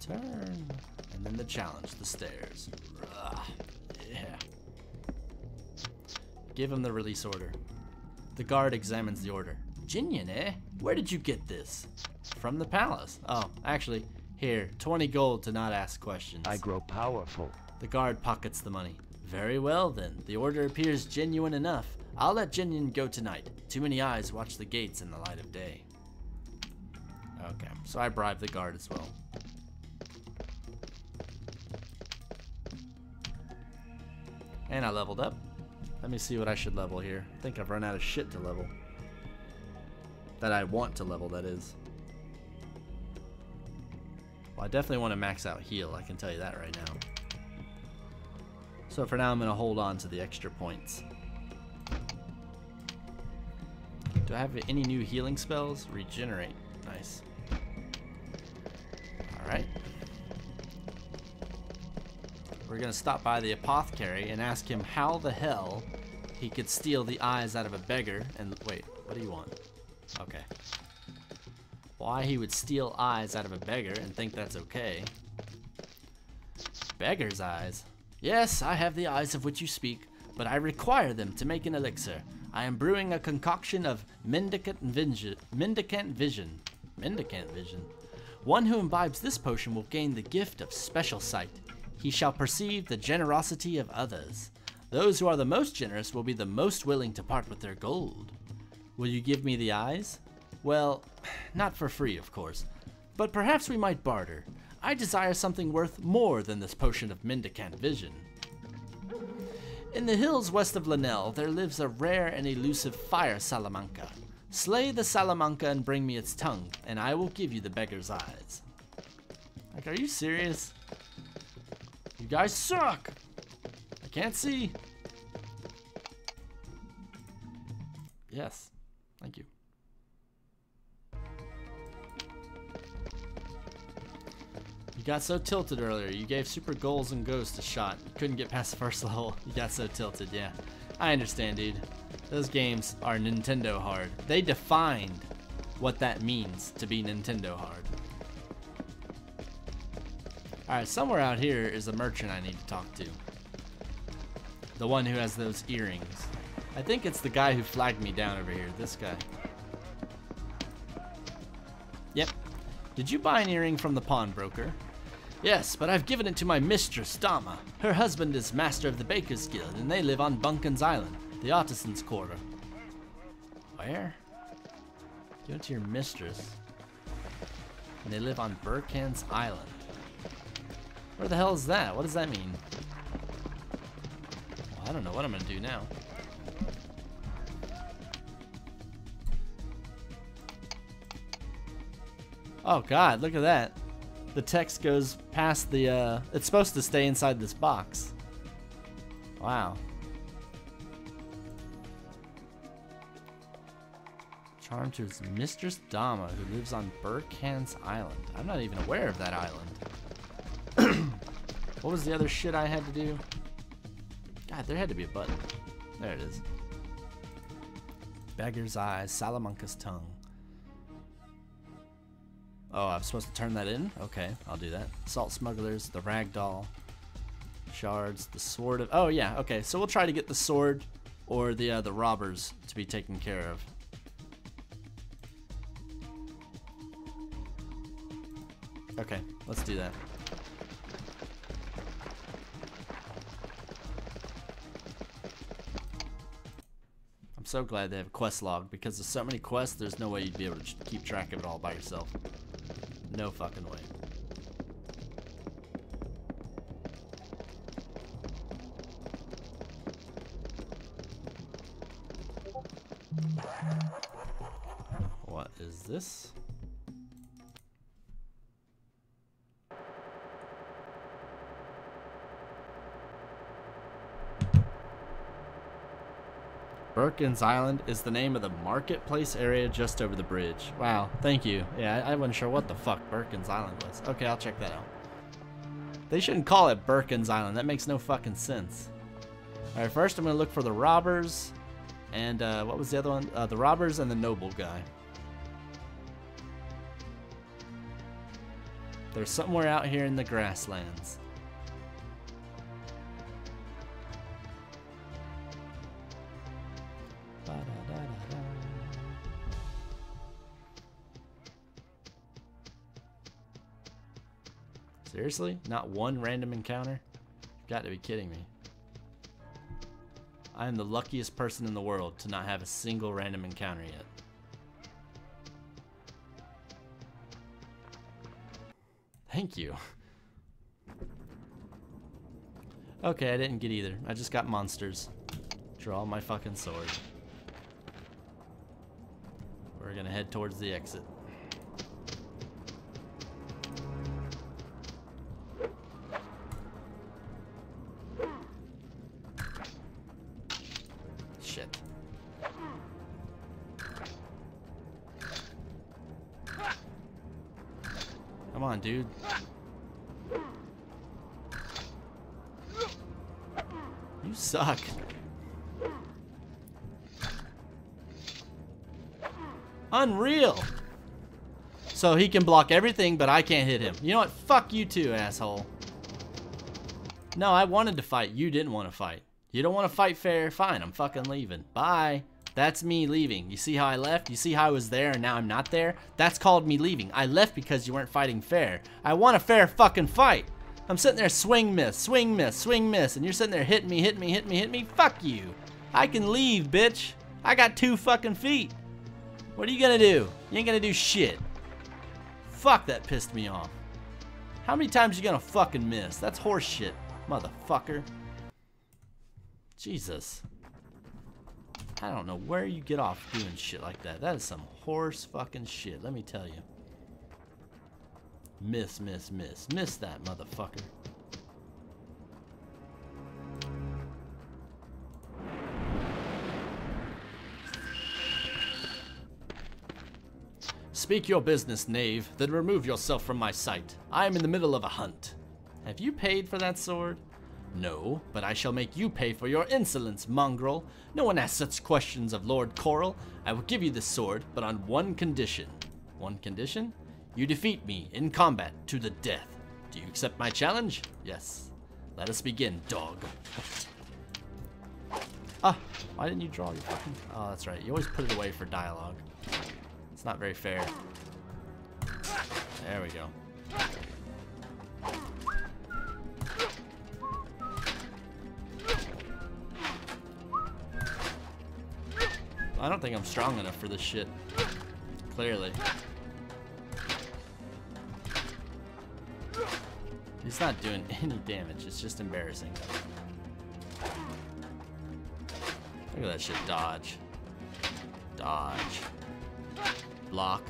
A: Turn. And then the challenge, the stairs. Ugh. Yeah. Give him the release order. The guard examines the order. Jinian, eh? Where did you get this? From the palace. Oh, actually, here, 20 gold to not ask questions.
C: I grow powerful.
A: The guard pockets the money. Very well then, the order appears genuine enough. I'll let Jinian go tonight. Too many eyes watch the gates in the light of day. Okay, so I bribed the guard as well. And I leveled up. Let me see what I should level here. I think I've run out of shit to level. That I want to level, that is. Well, I definitely want to max out heal, I can tell you that right now. So for now, I'm going to hold on to the extra points. Do I have any new healing spells? Regenerate. Nice. Alright. We're going to stop by the apothecary and ask him how the hell he could steal the eyes out of a beggar. And wait, what do you want? Okay. Why he would steal eyes out of a beggar and think that's okay. Beggar's eyes? Yes, I have the eyes of which you speak, but I require them to make an elixir. I am brewing a concoction of mendicant vision. One who imbibes this potion will gain the gift of special sight. He shall perceive the generosity of others. Those who are the most generous will be the most willing to part with their gold. Will you give me the eyes? Well, not for free, of course, but perhaps we might barter. I desire something worth more than this potion of mendicant vision. In the hills west of Linnell, there lives a rare and elusive fire salamanca. Slay the salamanca and bring me its tongue, and I will give you the beggar's eyes. Like, are you serious? You guys suck! I can't see. Yes, thank you. You got so tilted earlier. You gave Super Goals and Ghost a shot. You couldn't get past the first level. You got so tilted, yeah. I understand, dude. Those games are Nintendo hard. They defined what that means to be Nintendo hard. Alright, somewhere out here is a merchant I need to talk to. The one who has those earrings. I think it's the guy who flagged me down over here. This guy. Yep. Did you buy an earring from the pawnbroker? Yes, but I've given it to my mistress, Dama. Her husband is master of the Baker's Guild, and they live on Bunkin's Island, the artisans' quarter. Where? Give it to your mistress. And they live on Burkhan's Island. Where the hell is that? What does that mean? Well, I don't know what I'm gonna do now. Oh god, look at that. The text goes past the, it's supposed to stay inside this box. Wow. Charm to his mistress Dama, who lives on Burkhan's Island. I'm not even aware of that island. What was the other shit I had to do? God, there had to be a button. There it is. Beggar's eyes, Salamanca's tongue. Oh, I'm supposed to turn that in? Okay, I'll do that. Salt smugglers, the ragdoll, shards, the sword of... Oh, yeah, okay. So we'll try to get the sword or the robbers to be taken care of. Okay, let's do that. I'm so glad they have a quest log, because there's so many quests, there's no way you'd be able to keep track of it all by yourself. No fucking way. What is this? Burkhan's Island is the name of the marketplace area just over the bridge. Wow, thank you. Yeah, I wasn't sure what the fuck Burkhan's Island was. Okay, I'll check that out. They shouldn't call it Burkhan's Island. That makes no fucking sense. Alright, first I'm going to look for the robbers. And, what was the other one? The robbers and the noble guy. They're somewhere out here in the grasslands. Seriously? Not one random encounter? You've got to be kidding me. I am the luckiest person in the world to not have a single random encounter yet. Thank you. Okay, I didn't get either. I just got monsters. Draw my fucking sword. We're gonna head towards the exit. Come on, dude. You suck. Unreal. So he can block everything, but I can't hit him. You know what? Fuck you too, asshole. No, I wanted to fight. You didn't want to fight. You don't want to fight fair? Fine, I'm fucking leaving. Bye. That's me leaving. You see how I left? You see how I was there and now I'm not there? That's called me leaving. I left because you weren't fighting fair. I want a fair fucking fight. I'm sitting there swing miss, swing miss, swing miss, and you're sitting there hitting me, hitting me, hitting me, hitting me. Fuck you. I can leave, bitch. I got 2 fucking feet. What are you gonna do? You ain't gonna do shit. Fuck, that pissed me off. How many times you gonna fucking miss? That's horse shit, motherfucker. Jesus. I don't know where you get off doing shit like that. That is some horse fucking shit, let me tell you. Miss, miss, miss. Miss that, motherfucker. Speak your business, knave, then remove yourself from my sight. I am in the middle of a hunt. Have you paid for that sword? No, but I shall make you pay for your insolence, mongrel. No one asks such questions of Lord Coral. I will give you this sword, but on one condition. One condition? You defeat me in combat to the death. Do you accept my challenge? Yes. Let us begin, dog. Ah, why didn't you draw your fucking... Oh, that's right. You always put it away for dialogue. It's not very fair. There we go. I don't think I'm strong enough for this shit. Clearly. He's not doing any damage. It's just embarrassing. Look at that shit. Dodge. Dodge. Block.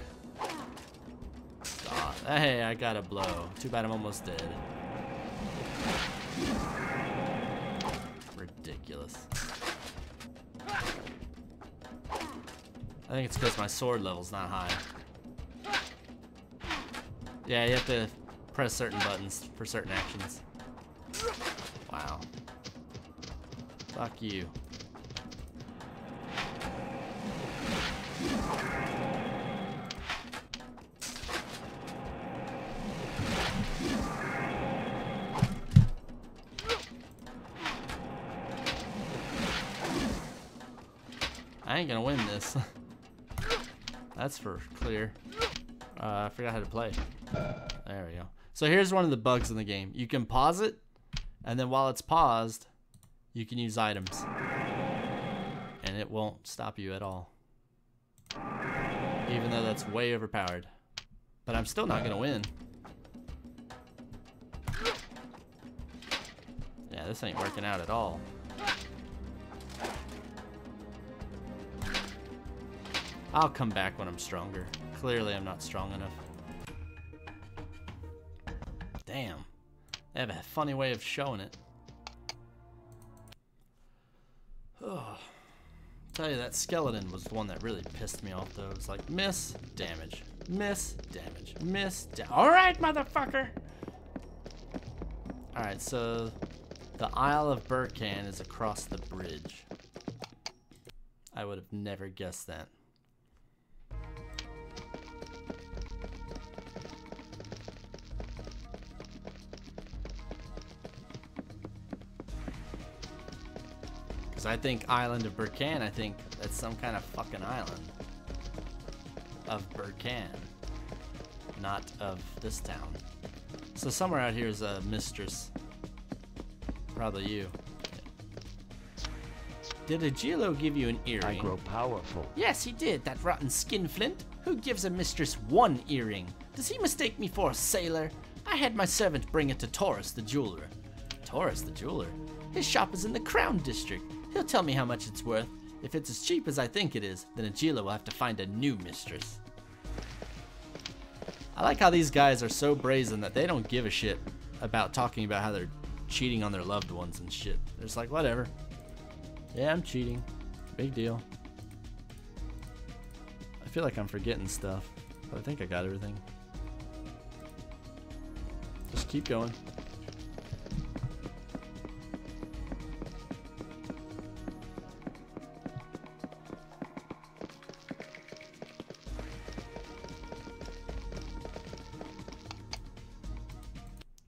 A: Dodge. Hey, I got a blow. Too bad I'm almost dead. Ridiculous. I think it's because my sword level's not high. Yeah, you have to press certain buttons for certain actions. Wow. Fuck you. I ain't gonna win this. That's for clear. I forgot how to play. There we go. So here's one of the bugs in the game. You can pause it, and then while it's paused, you can use items. And it won't stop you at all. Even though that's way overpowered. But I'm still not gonna win. Yeah, this ain't working out at all. I'll come back when I'm stronger. Clearly I'm not strong enough. Damn. They have a funny way of showing it. Oh. Tell you, that skeleton was the one that really pissed me off though. It was like, miss, damage, miss, damage, miss, alright, motherfucker! Alright, so the Isle of Burkan is across the bridge. I would have never guessed that. I think Island of Burkan, I think that's some kind of fucking island of Burkan, not of this town. So somewhere out here is a mistress. Probably you. Did Agilo give you an earring?
C: I grow powerful.
A: Yes, he did, that rotten skinflint. Who gives a mistress one earring? Does he mistake me for a sailor? I had my servant bring it to Taurus the jeweler. Taurus the jeweler? His shop is in the Crown District. He'll tell me how much it's worth. If it's as cheap as I think it is, then Agila will have to find a new mistress. I like how these guys are so brazen that they don't give a shit about talking about how they're cheating on their loved ones and shit. They're just like, whatever. Yeah, I'm cheating. Big deal. feel like I'm forgetting stuff, but I think I got everything. Just keep going.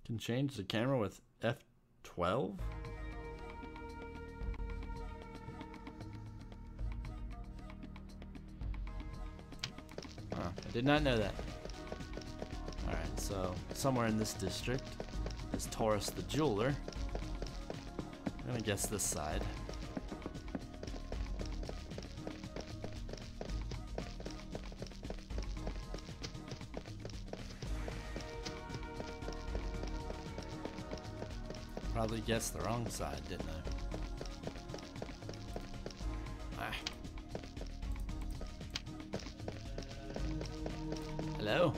A: Can change the camera with F12? I did not know that. Alright, so somewhere in this district is Taurus the Jeweler. I'm gonna guess this side. Probably guessed the wrong side, didn't I? Hello?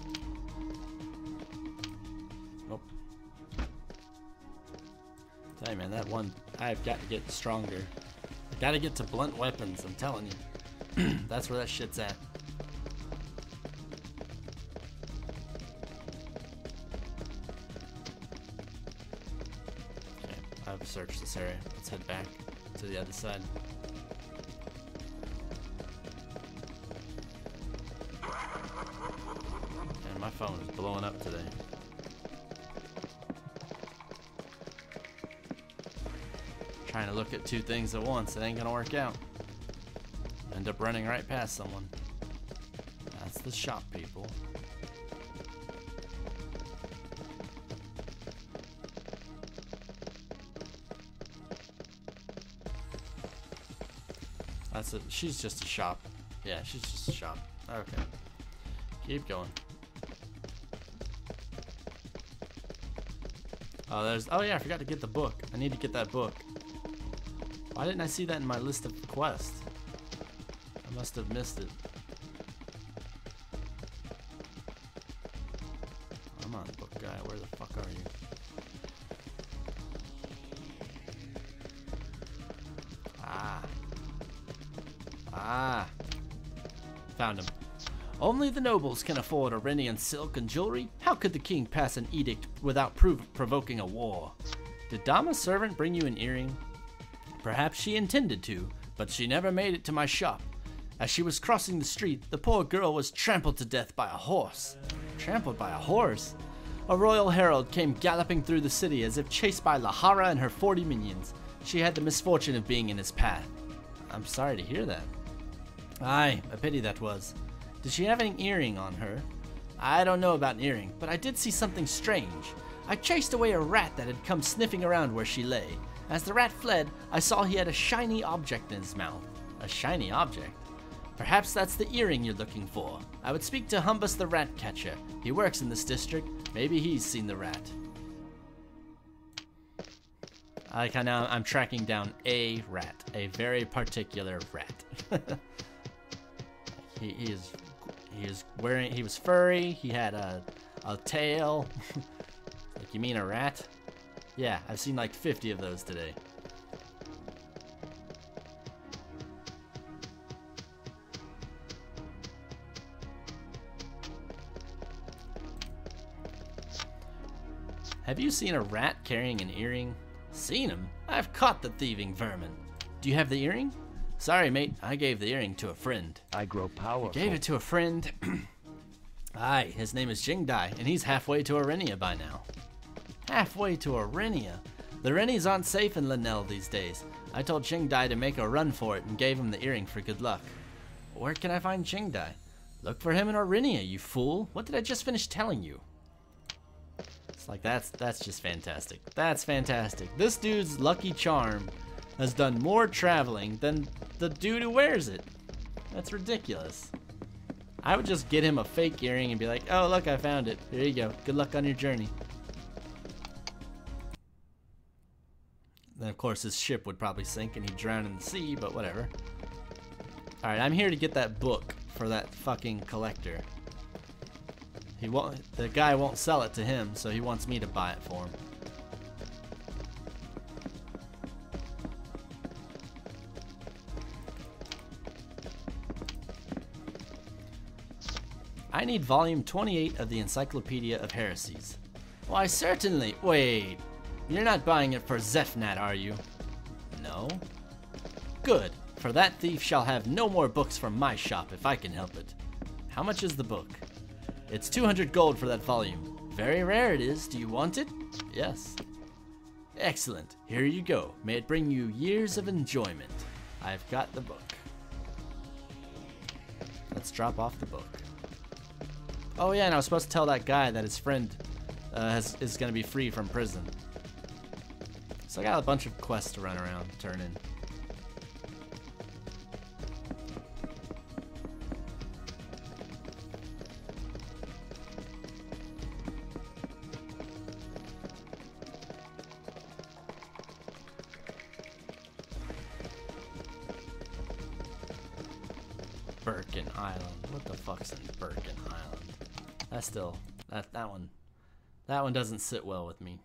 A: Nope. Tell you, man, that one, I've got to get stronger. I gotta get to blunt weapons, I'm telling you. That's where that shit's at. Okay, I've searched this area. Let's head back to the other side. My phone is blowing up today. Trying to look at two things at once, it ain't gonna work out. End up running right past someone. That's the shop people. That's it. She's just a shop. Yeah, she's just a shop. Okay. Keep going. Oh, oh yeah, I forgot to get the book. I need to get that book. Why didn't I see that in my list of quests? I must have missed it. Come on, book guy, where the fuck are you? Ah. Found him. Only the nobles can afford Iranian silk and jewelry. How could the king pass an edict without provoking a war? Did Dama's servant bring you an earring? Perhaps she intended to, but she never made it to my shop. As she was crossing the street, the poor girl was trampled to death by a horse. Trampled by a horse? A royal herald came galloping through the city as if chased by Lahara and her 40 minions. She had the misfortune of being in his path. I'm sorry to hear that. Aye, a pity that was. Did she have an earring on her? I don't know about an earring, but I did see something strange. I chased away a rat that had come sniffing around where she lay. As the rat fled, I saw he had a shiny object in his mouth. A shiny object? Perhaps that's the earring you're looking for. I would speak to Humbus the rat catcher. He works in this district. Maybe he's seen the rat. I like how now I'm tracking down a rat. A very particular rat. He was furry, he had a tail. Like, you mean a rat? Yeah, I've seen like 50 of those today. Have you seen a rat carrying an earring? Seen him? I've caught the thieving vermin. Do you have the earring? Sorry, mate. I gave the earring to a friend.
C: I grow powerful.
A: You gave it to a friend? Aye, his name is Jingdai, and he's halfway to Arenia by now. Halfway to Arenia? The Renies aren't safe in Linnell these days. I told Jingdai to make a run for it and gave him the earring for good luck. Where can I find Jingdai? Look for him in Arenia, you fool. What did I just finish telling you? It's like, that's just fantastic. That's fantastic. This dude's lucky charm has done more traveling than the dude who wears it. That's ridiculous. I would just get him a fake earring and be like, oh, look, I found it. Here you go. Good luck on your journey. Then, of course, his ship would probably sink and he'd drown in the sea, but whatever. Alright, I'm here to get that book for that fucking collector. The guy won't sell it to him, so he wants me to buy it for him. I need volume 28 of the Encyclopedia of Heresies. Why, certainly. Wait, you're not buying it for Zephnath, are you? No? Good, for that thief shall have no more books from my shop if I can help it. How much is the book? It's 200 gold for that volume. Very rare it is. Do you want it? Yes. Excellent. Here you go. May it bring you years of enjoyment. I've got the book. Let's drop off the book. Oh yeah, and I was supposed to tell that guy that his friend is going to be free from prison. So I got a bunch of quests to run around, turn in. Birkin Island. What the fuck's in Birkin Island? That's still that one doesn't sit well with me.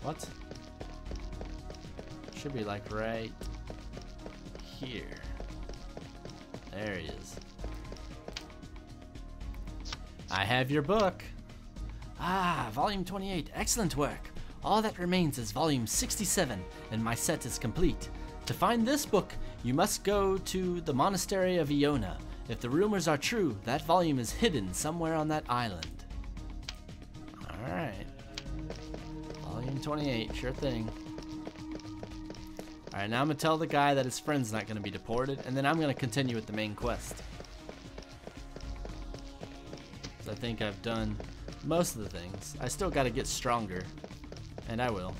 A: What? Should be like right here. There he is. I have your book. Ah, volume 28. Excellent work. All that remains is volume 67, and my set is complete. To find this book, you must go to the monastery of Iona. If the rumors are true, that volume is hidden somewhere on that island. Alright. Volume 28, sure thing. Alright, now I'm going to tell the guy that his friend's not going to be deported, and then I'm going to continue with the main quest. So I think I've done most of the things. I still got to get stronger, and I will.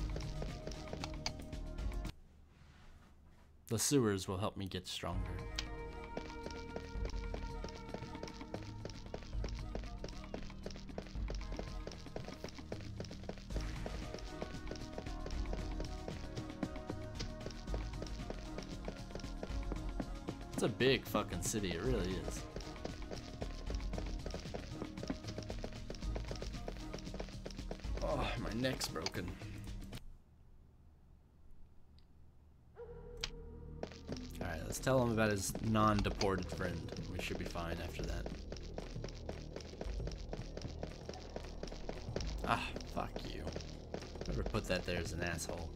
A: The sewers will help me get stronger. It's a big fucking city, it really is. Oh, my neck's broken. Alright, let's tell him about his non-deported friend. We should be fine after that. Ah, fuck you. Whoever put that there is an asshole.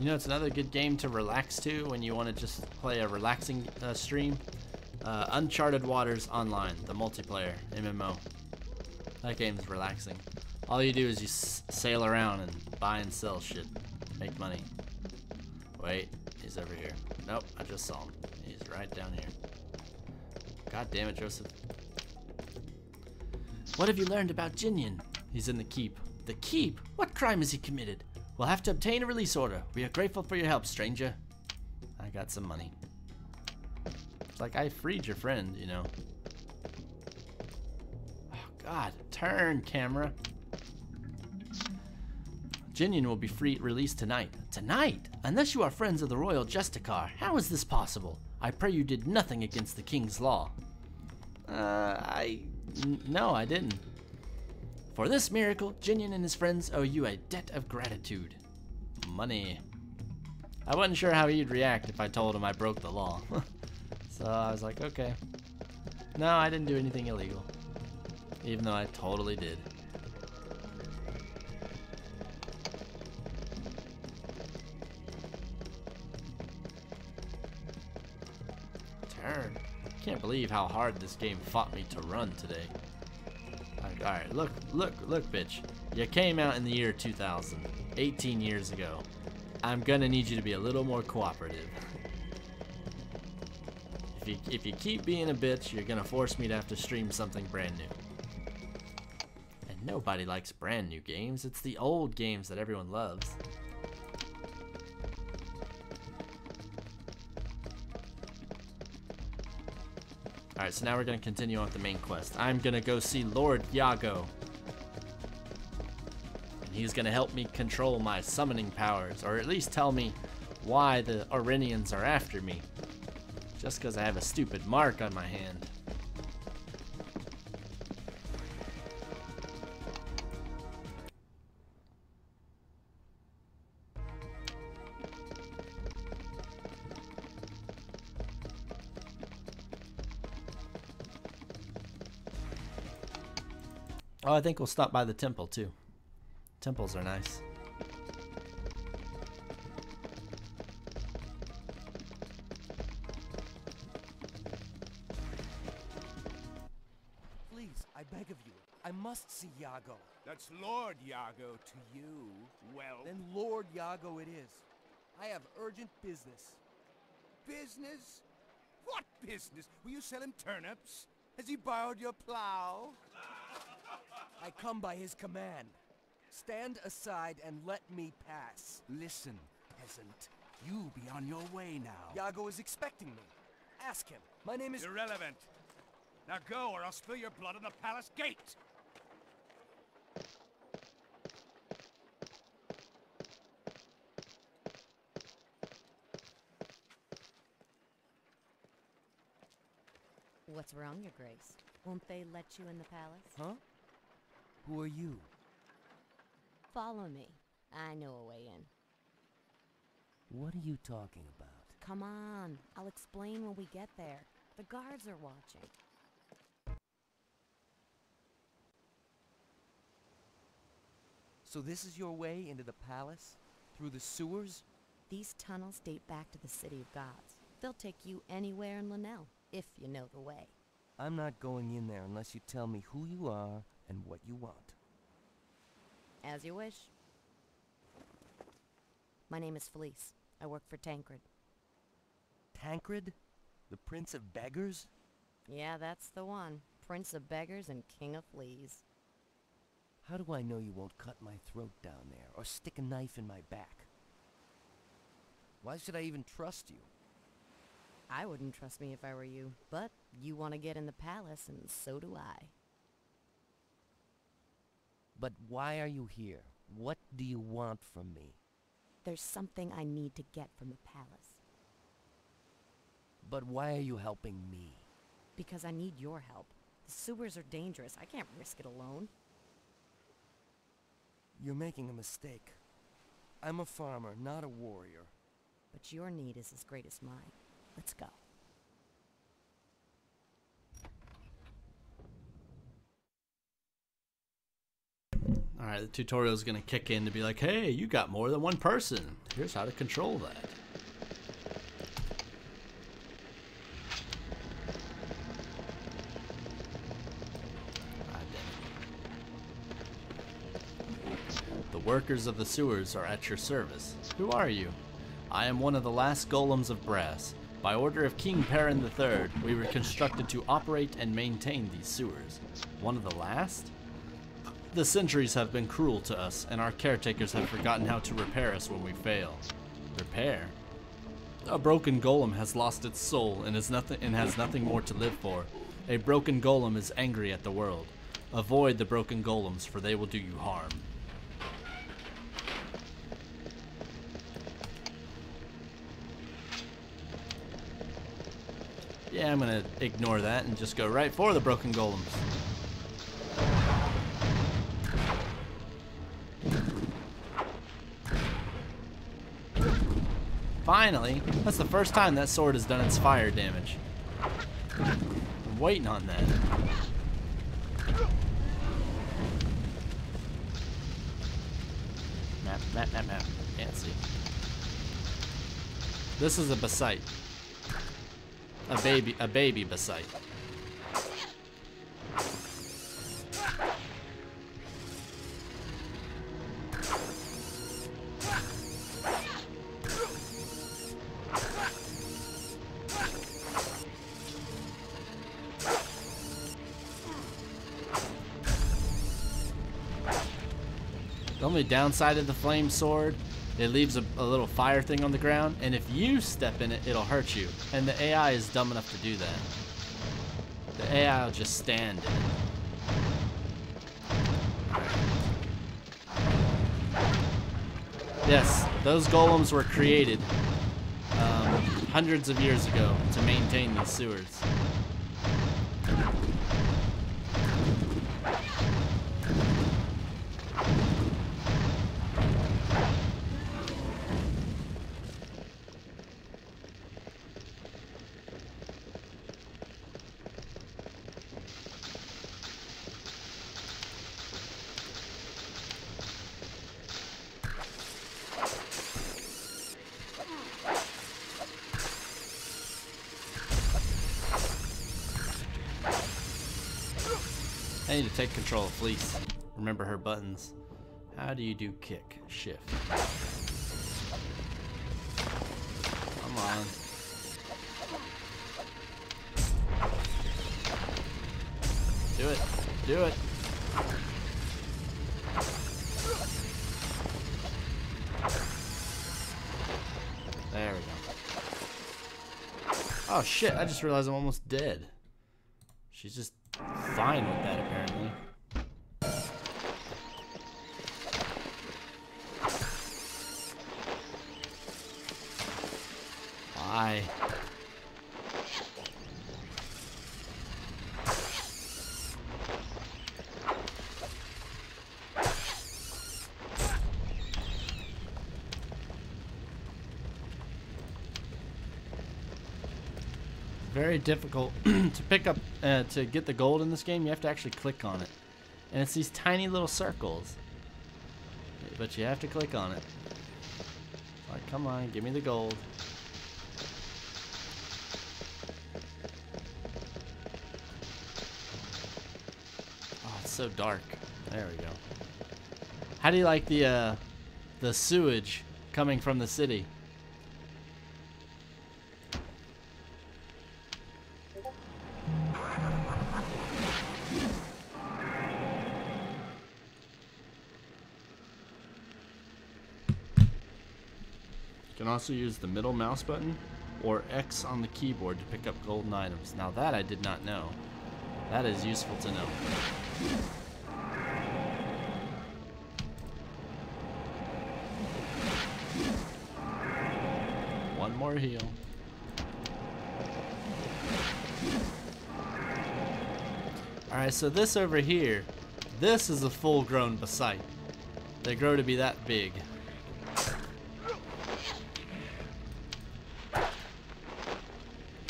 A: You know, it's another good game to relax to when you want to just play a relaxing stream. Uncharted Waters Online, the multiplayer MMO. That game is relaxing. All you do is you sail around and buy and sell shit. Make money. Wait, he's over here. Nope, I just saw him. He's right down here. God damn it, Joseph. What have you learned about Jinyan? He's in the keep. The keep? What crime has he committed? We'll have to obtain a release order. We are grateful for your help, stranger. I got some money. It's like I freed your friend, you know. Oh, God. Turn, camera. Jinyan will be released tonight. Tonight? Unless you are friends of the Royal Justicar, how is this possible? I pray you did nothing against the king's law. No, I didn't. For this miracle, Jinyan and his friends owe you a debt of gratitude. Money. I wasn't sure how he'd react if I told him I broke the law. So I was like, okay. No, I didn't do anything illegal. Even though I totally did. Turn. Can't believe how hard this game fought me to run today. Alright, look, bitch. You came out in the year 2000, 18 years ago. I'm gonna need you to be a little more cooperative. If you keep being a bitch, you're gonna force me to have to stream something brand new. And nobody likes brand new games. It's the old games that everyone loves. Alright, so now we're gonna continue on with the main quest. I'm gonna go see Lord Iago. And he's gonna help me control my summoning powers, or at least tell me why the Aurenians are after me. Just because I have a stupid mark on my hand. Oh, I think we'll stop by the temple too. Temples are nice.
C: Please, I beg of you, I must see Iago.
D: That's Lord Iago to you. Well,
C: Then Lord Iago it is. I have urgent business.
D: business? What business? Will you sell him turnips? Has he borrowed your plow?
C: I come by his command. Stand aside and let me pass.
D: Listen, peasant. You be on your way now.
C: Iago is expecting me. Ask him. My name is...
D: Irrelevant. Now go, or I'll spill your blood on the palace gate.
E: What's wrong, Your Grace? Won't they let you in the palace?
C: Huh? Who are you?
E: Follow me. I know a way in.
C: What are you talking about?
E: Come on. I'll explain when we get there. The guards are watching.
C: So this is your way into the palace? Through the sewers?
E: These tunnels date back to the City of Gods. They'll take you anywhere in Linnell, if you know the way.
C: I'm not going in there unless you tell me who you are and what you want.
E: As you wish. My name is Felice. I work for Tancred.
C: Tancred? The Prince of Beggars?
E: Yeah, that's the one. Prince of Beggars and King of Fleas.
C: How do I know you won't cut my throat down there, or stick a knife in my back? Why should I even trust you?
E: I wouldn't trust me if I were you, but you want to get in the palace, and so do I.
C: But why are you here? What do you want from me?
E: There's something I need to get from the palace.
C: But why are you helping me?
E: Because I need your help. The sewers are dangerous. I can't risk it alone.
C: You're making a mistake. I'm a farmer, not a warrior.
E: But your need is as great as mine. Let's go.
A: Alright, the tutorial is going to kick in to be like, hey, you got more than one person. Here's how to control that. Ah, damn it. The workers of the sewers are at your service. Who are you? I am one of the last golems of brass. By order of King Perrin III, we were constructed to operate and maintain these sewers. One of the last? The centuries have been cruel to us, and our caretakers have forgotten how to repair us when we fail. Repair? A broken golem has lost its soul and has nothing more to live for. A broken golem is angry at the world. Avoid the broken golems, for they will do you harm. Yeah, I'm gonna ignore that and just go right for the broken golems. Finally! That's the first time that sword has done its fire damage. I'm waiting on that. Map. Can't see. This is a basite. A baby basite. The only downside of the flame sword, it leaves a little fire thing on the ground, and if you step in it, it'll hurt you. And the AI is dumb enough to do that. The AI will just stand in it. Yes, those golems were created hundreds of years ago to maintain these sewers. I need to take control of Fleece. Remember her buttons. How do you do kick? Shift. Come on. Do it. Do it. There we go. Oh shit, I just realized I'm almost dead. She's just fine with that, apparently. Why? Very difficult to pick up, to get the gold in this game. You have to actually click on it. And it's these tiny little circles. But you have to click on it. Like, come on, give me the gold. Oh, it's so dark. There we go. How do you like the sewage coming from the city? You can also use the middle mouse button or X on the keyboard to pick up golden items. Now that I did not know. That is useful to know. One more heal. Alright, so this over here, this is a full-grown basite. They grow to be that big.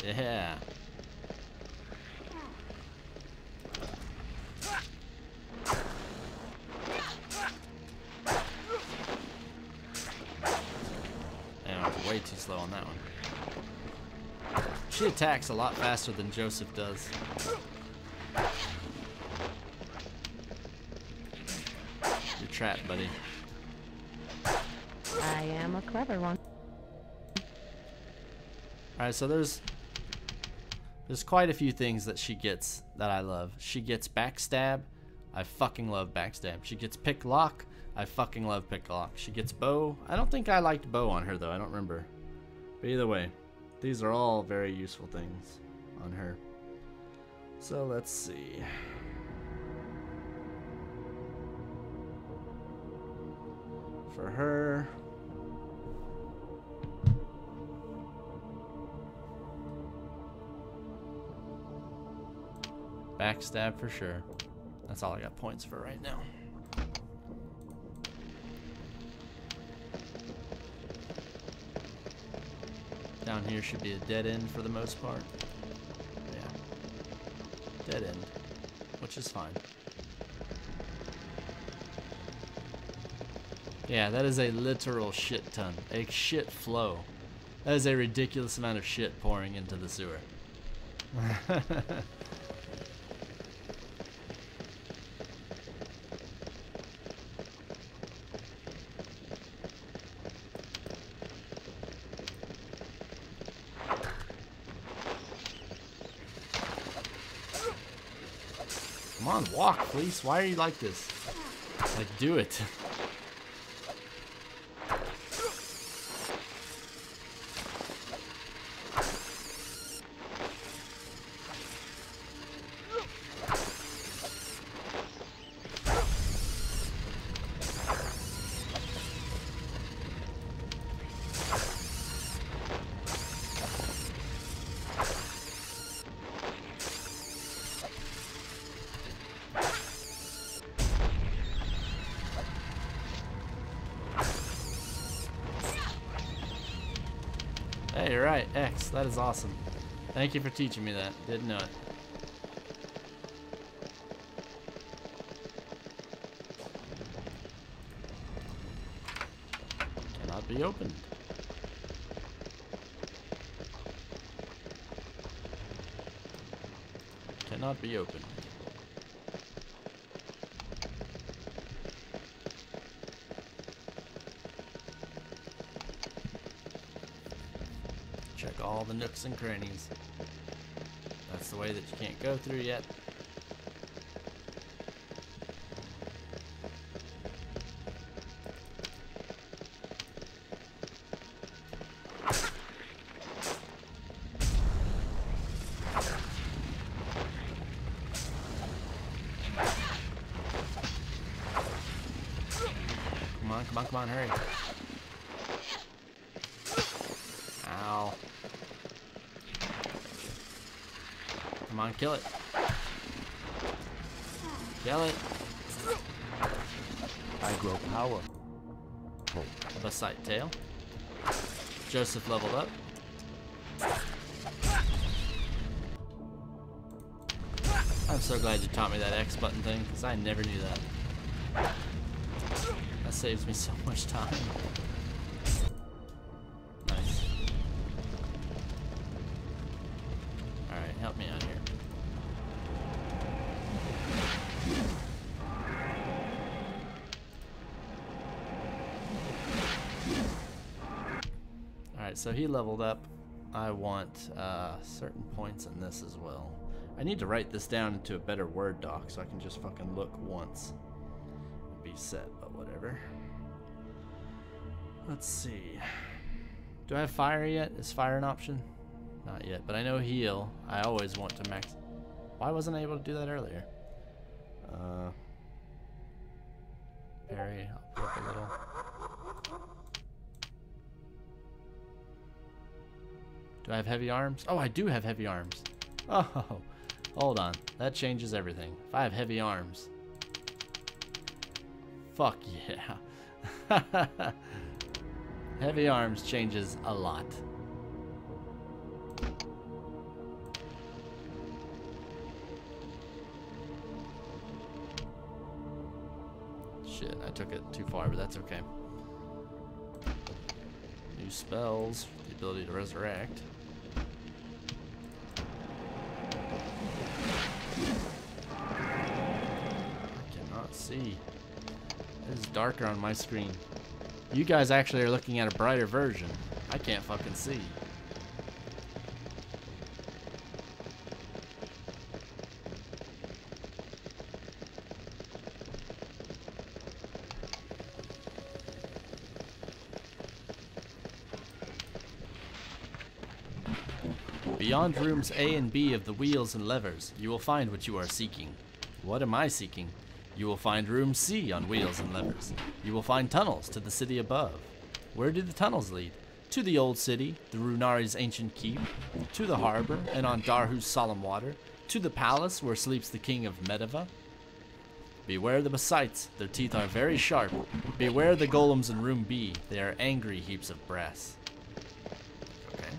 A: Yeah. Damn, way too slow on that one. She attacks a lot faster than Joseph does. You're trapped, buddy.
E: I am a clever one.
A: Alright, so there's quite a few things that she gets that I love. She gets backstab. I fucking love backstab. She gets pick lock. I fucking love pick lock. She gets bow. I don't think I liked bow on her though. I don't remember. But either way, these are all very useful things on her. So let's see. For her, backstab for sure. That's all I got points for right now. Down here should be a dead end for the most part. Yeah. Dead end. Which is fine. Yeah, that is a literal shit ton. A shit flow. That is a ridiculous amount of shit pouring into the sewer. Come on, walk, please. Why are you like this? Like, do it. Alright, X. That is awesome. Thank you for teaching me that. Didn't know it. Cannot be opened. Cannot be opened. Check all the nooks and crannies. That's the way that you can't go through yet. Come on, hurry. Ow. Come on, kill it. Kill it.
C: I grow power.
A: Basite tail. Joseph leveled up. I'm so glad you taught me that X button thing, because I never knew that. That saves me so much time. Nice. Alright, help me out here. Alright, so he leveled up. I want certain points in this as well. I need to write this down into a better Word doc so I can just fucking look once. Be set, but whatever. Let's see. Do I have fire yet? Is fire an option? Not yet, but I know heal. I always want to max. Why wasn't I able to do that earlier? Parry, I'll put up a little. Do I have heavy arms? Oh, I do have heavy arms. Oh, hold on. That changes everything. If I have heavy arms. Fuck yeah. Heavy arms changes a lot. Shit, I took it too far, but that's okay. New spells, the ability to resurrect. I cannot see. It is darker on my screen. You guys actually are looking at a brighter version. I can't fucking see. Beyond rooms A and B of the wheels and levers, you will find what you are seeking. What am I seeking? You will find room C on wheels and levers. You will find tunnels to the city above. Where do the tunnels lead? To the old city, the Runari's ancient keep, to the harbor, and on Darhu's solemn water, to the palace where sleeps the king of Medeva. Beware the Basites, their teeth are very sharp. Beware the golems in room B, they are angry heaps of brass. Okay.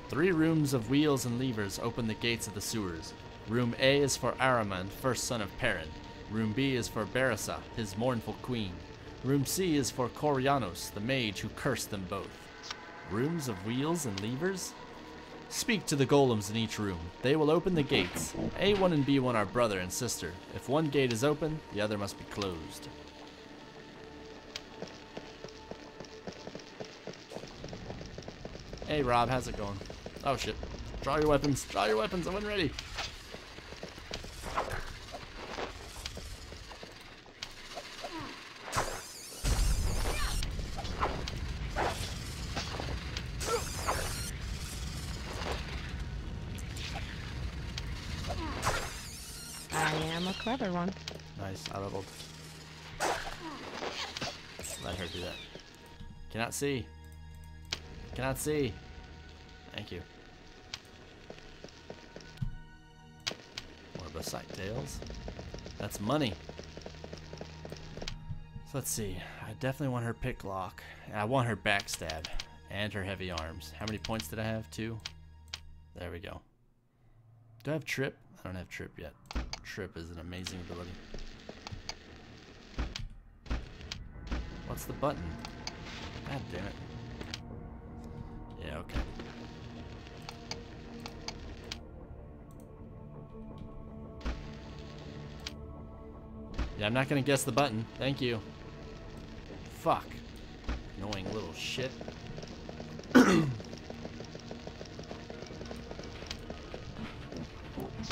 A: 3 rooms of wheels and levers open the gates of the sewers. Room A is for Araman, first son of Perrin. Room B is for Barissa, his mournful queen. Room C is for Corianos, the mage who cursed them both. Rooms of wheels and levers? Speak to the golems in each room. They will open the gates. A1 and B1 are brother and sister. If one gate is open, the other must be closed. Hey Rob, how's it going? Oh shit. Draw your weapons. Draw your weapons. I wasn't ready.
E: Clever one.
A: Nice, I leveled. Let her do that. Cannot see. Cannot see. Thank you. More Basite tails. That's money. So let's see. I definitely want her pick lock. I want her backstab. And her heavy arms. How many points did I have? 2? There we go. Do I have trip? I don't have trip yet. Trip is an amazing ability. What's the button? God damn it. Yeah, okay. Yeah, I'm not gonna guess the button. Thank you. Fuck. Annoying little shit.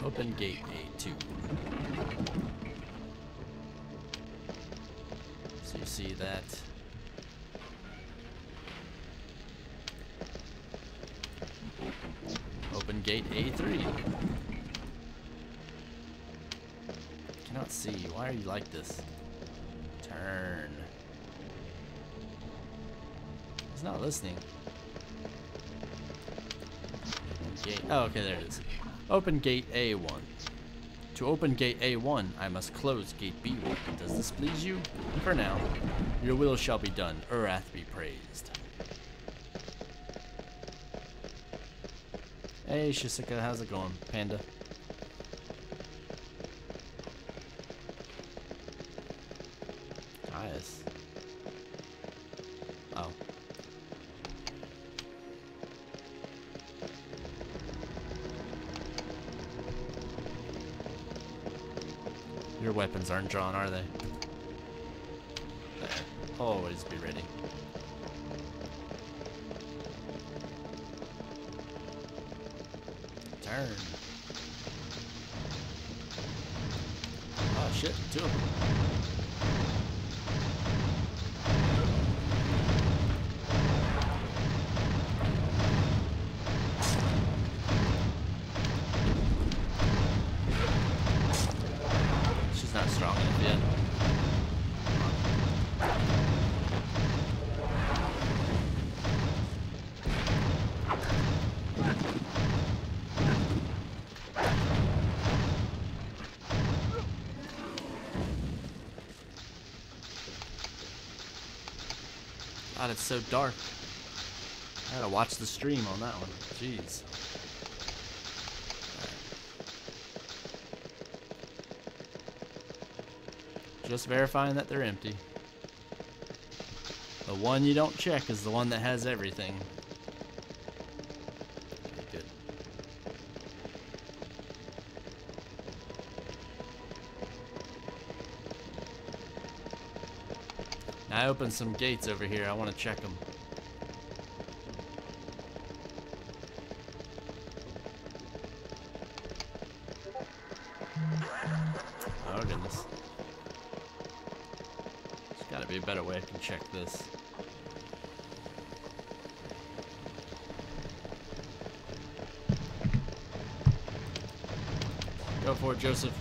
A: Open gate A2. So you see that. Open gate A3. Cannot see. Why are you like this? Turn. He's not listening. Gate. Oh, okay, there it is. Open gate A1. To open gate A1, I must close gate B1. Does this please you? For now, your will shall be done. Urath be praised. Hey, Shisika, how's it going, Panda? Nice. Oh. Your weapons aren't drawn, are they? There. Always be ready. Turn. Oh shit, 2 of them. She's not strong enough yet. God, it's so dark. I gotta watch the stream on that one. Jeez. Just verifying that they're empty. The one you don't check is the one that has everything. Okay, good. Now I opened some gates over here. I want to check them. Oh goodness. There's got to be a better way I can check this. Go for it, Joseph.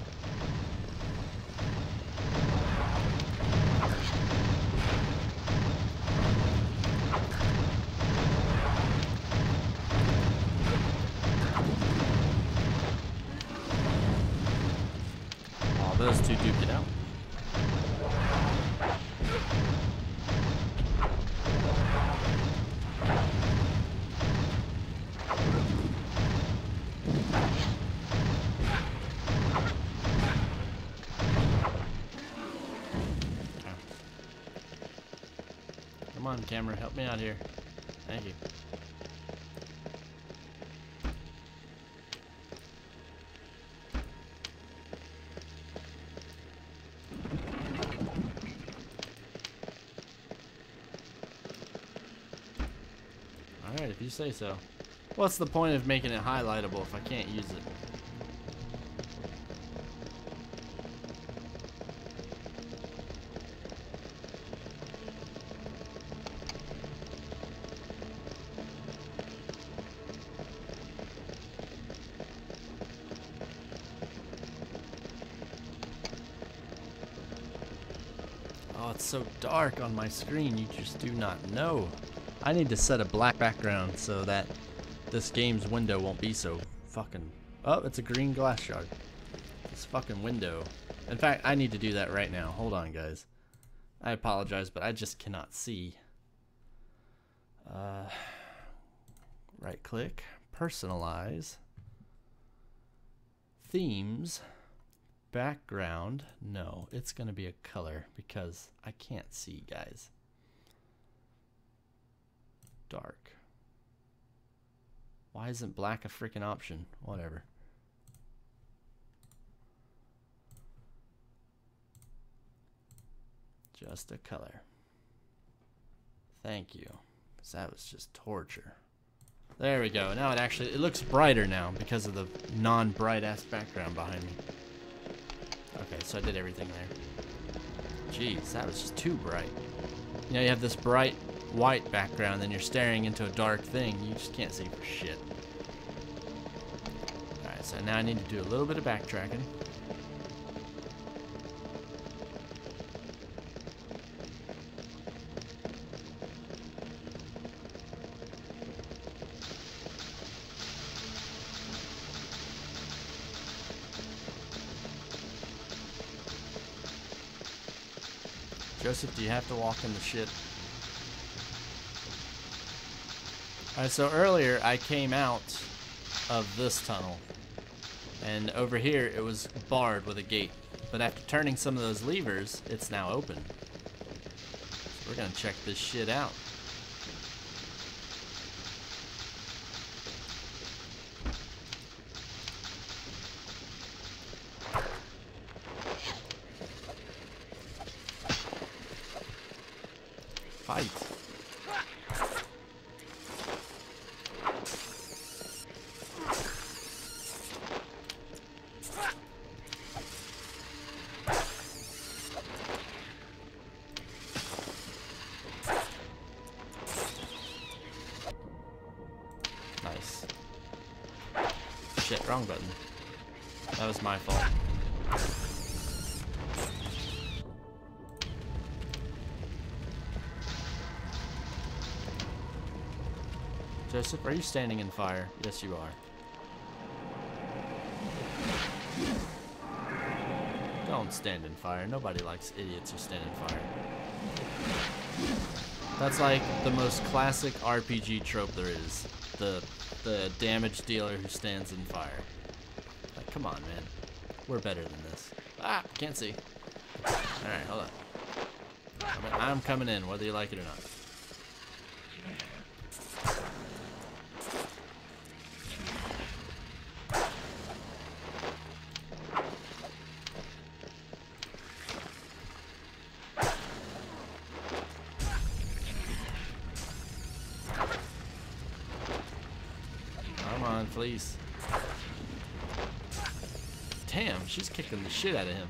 A: Those two duke it out. Come on, camera, help me out here. Thank you. Alright, if you say so. What's the point of making it highlightable if I can't use it? Oh, it's so dark on my screen, you just do not know. I need to set a black background so that this game's window won't be so fucking... Oh, it's a green glass shard. This fucking window. In fact, I need to do that right now. Hold on, guys. I apologize, but I just cannot see. Right click, personalize, themes, background. No, it's gonna be a color because I can't see, guys. Dark. Why isn't black a freaking option? Whatever. Just a color. Thank you. Because that was just torture. There we go. Now it looks brighter now because of the non-bright ass background behind me. Okay, so I did everything there. Jeez, that was just too bright. You know, you have this bright white background, then you're staring into a dark thing. You just can't see for shit. Alright, so now I need to do a little bit of backtracking. Joseph, do you have to walk in the shit? Alright, so earlier I came out of this tunnel, and over here it was barred with a gate. But after turning some of those levers, it's now open. So we're gonna check this shit out. Fight. Nice. Shit, wrong button. That was my fault. Joseph, are you standing in fire? Yes, you are. Don't stand in fire. Nobody likes idiots who stand in fire. That's like the most classic RPG trope there is. The damage dealer who stands in fire. Like, come on, man. We're better than this. Ah, can't see. Alright, hold on. I'm coming in, whether you like it or not. Please. Damn, she's kicking the shit out of him.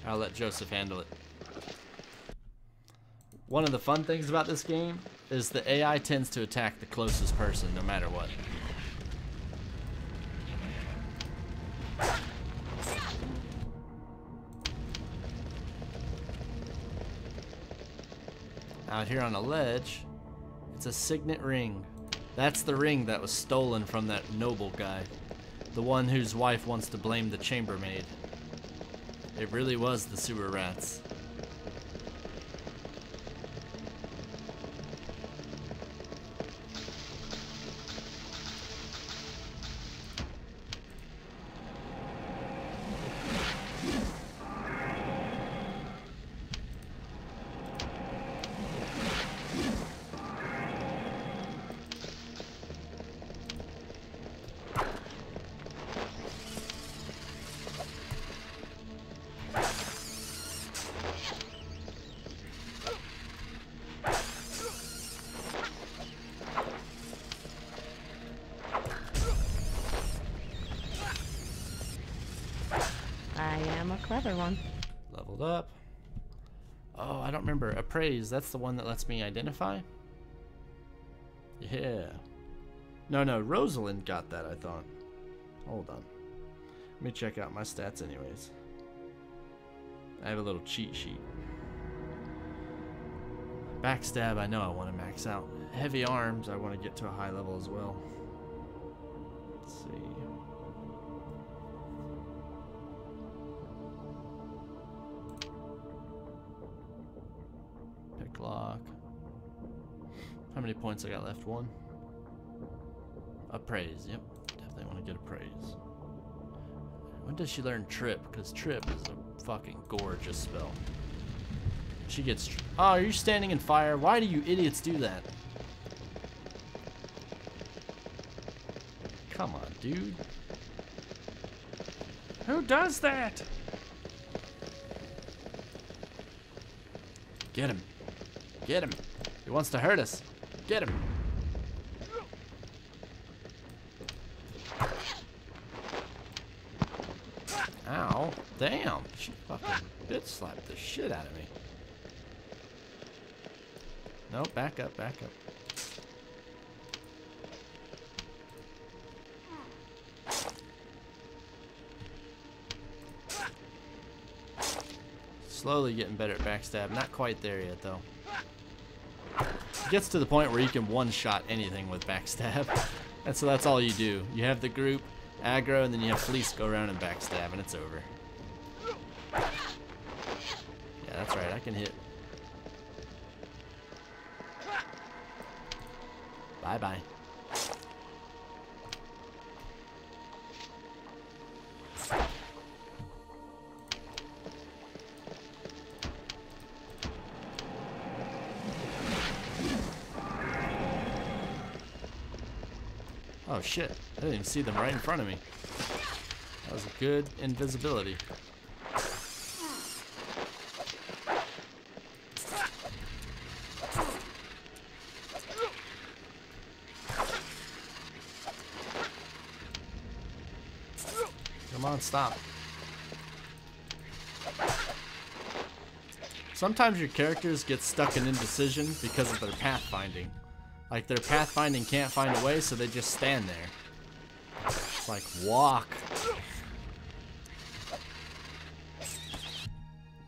A: I'll let Joseph handle it. One of the fun things about this game is the AI tends to attack the closest person no matter what. Out here on a ledge, it's a signet ring. That's the ring that was stolen from that noble guy. The one whose wife wants to blame the chambermaid. It really was the sewer rats.
E: Clever one.
A: Leveled up. Oh, I don't remember. Appraise, that's the one that lets me identify? Yeah. No, Rosalind got that, I thought. Hold on. Let me check out my stats anyways. I have a little cheat sheet. Backstab, I know I want to max out. Heavy arms, I want to get to a high level as well. Let's see. lock. How many points I got left? 1. Appraise. Yep. Definitely want to get appraise. When does she learn trip? Because trip is a fucking gorgeous spell. She gets... Oh, are you standing in fire? Why do you idiots do that? Come on, dude. Who does that? Get him. Get him. He wants to hurt us. Get him. Ow. Damn. She fucking bitch slapped the shit out of me. No, back up, back up. Slowly getting better at backstab. Not quite there yet, though. It gets to the point where you can one-shot anything with backstab. And so that's all you do. You have the group, aggro, and then you have Fleece go around and backstab, and it's over. Yeah, that's right. I can hit. Bye-bye. Oh shit, I didn't even see them right in front of me. That was a good invisibility. Come on, stop. Sometimes your characters get stuck in indecision because of their pathfinding. Like their pathfinding can't find a way, so they just stand there. It's like, walk.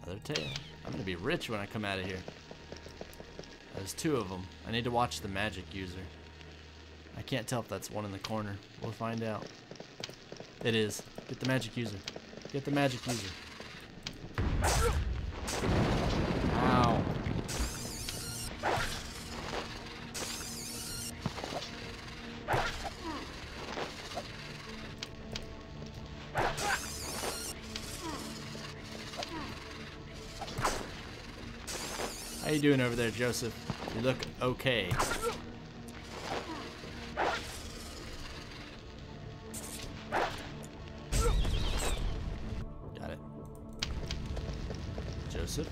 A: Another tail. I'm gonna be rich when I come out of here. There's 2 of them. I need to watch the magic user. I can't tell if that's one in the corner. We'll find out. It is. Get the magic user. Get the magic user. Ow. How you doing over there, Joseph? You look okay. Got it. Joseph.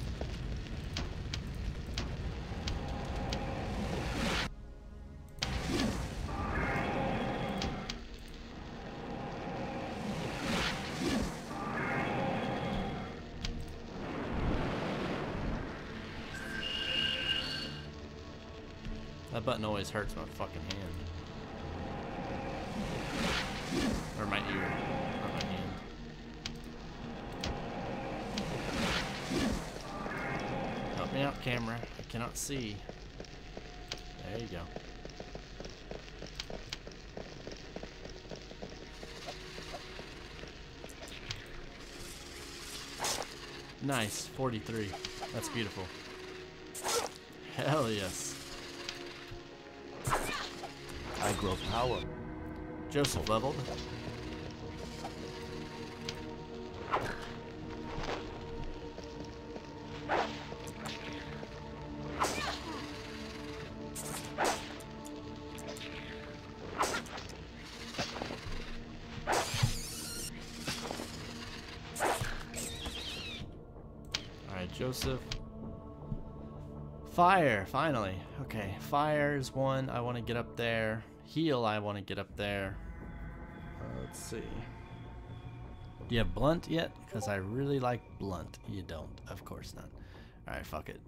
A: That button always hurts my fucking hand. Or my ear, not my hand. Help me out, camera. I cannot see. There you go. Nice, 43. That's beautiful. Hell yes.
C: I grow power.
A: Joseph leveled. Alright, Joseph. Fire, finally. Okay, fire is one. I want to get up there. Heal, I want to get up there. Let's see. Do you have blunt yet? Because I really like blunt. You don't. Of course not. Alright, fuck it.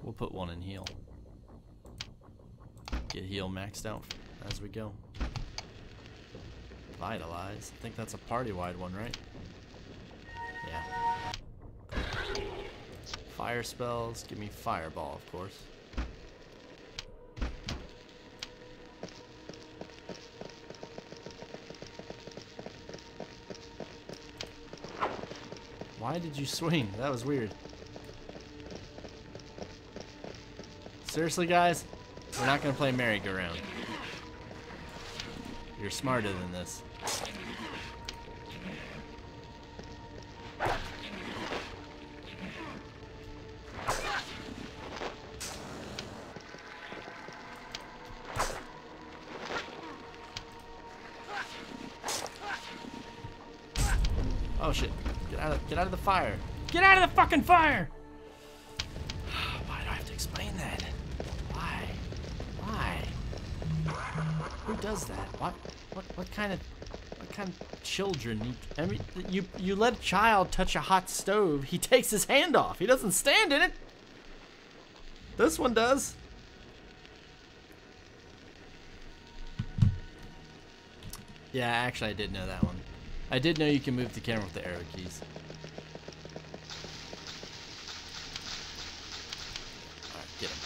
A: We'll put one in heal. Get heal maxed out as we go. Vitalize. I think that's a party-wide one, right? Yeah. Fire spells. Give me fireball, of course. Why did you swing? That was weird. Seriously, guys? We're not gonna play merry-go-round. You're smarter than this. Oh shit. Get out of the fire. Get out of the fucking fire! Why do I have to explain that? Why? Why? Who does that? What kind of children? I mean, you let a child touch a hot stove, he takes his hand off. He doesn't stand in it. This one does. Yeah, actually I did know that one. I did know you can move the camera with the arrow keys. Alright, get him.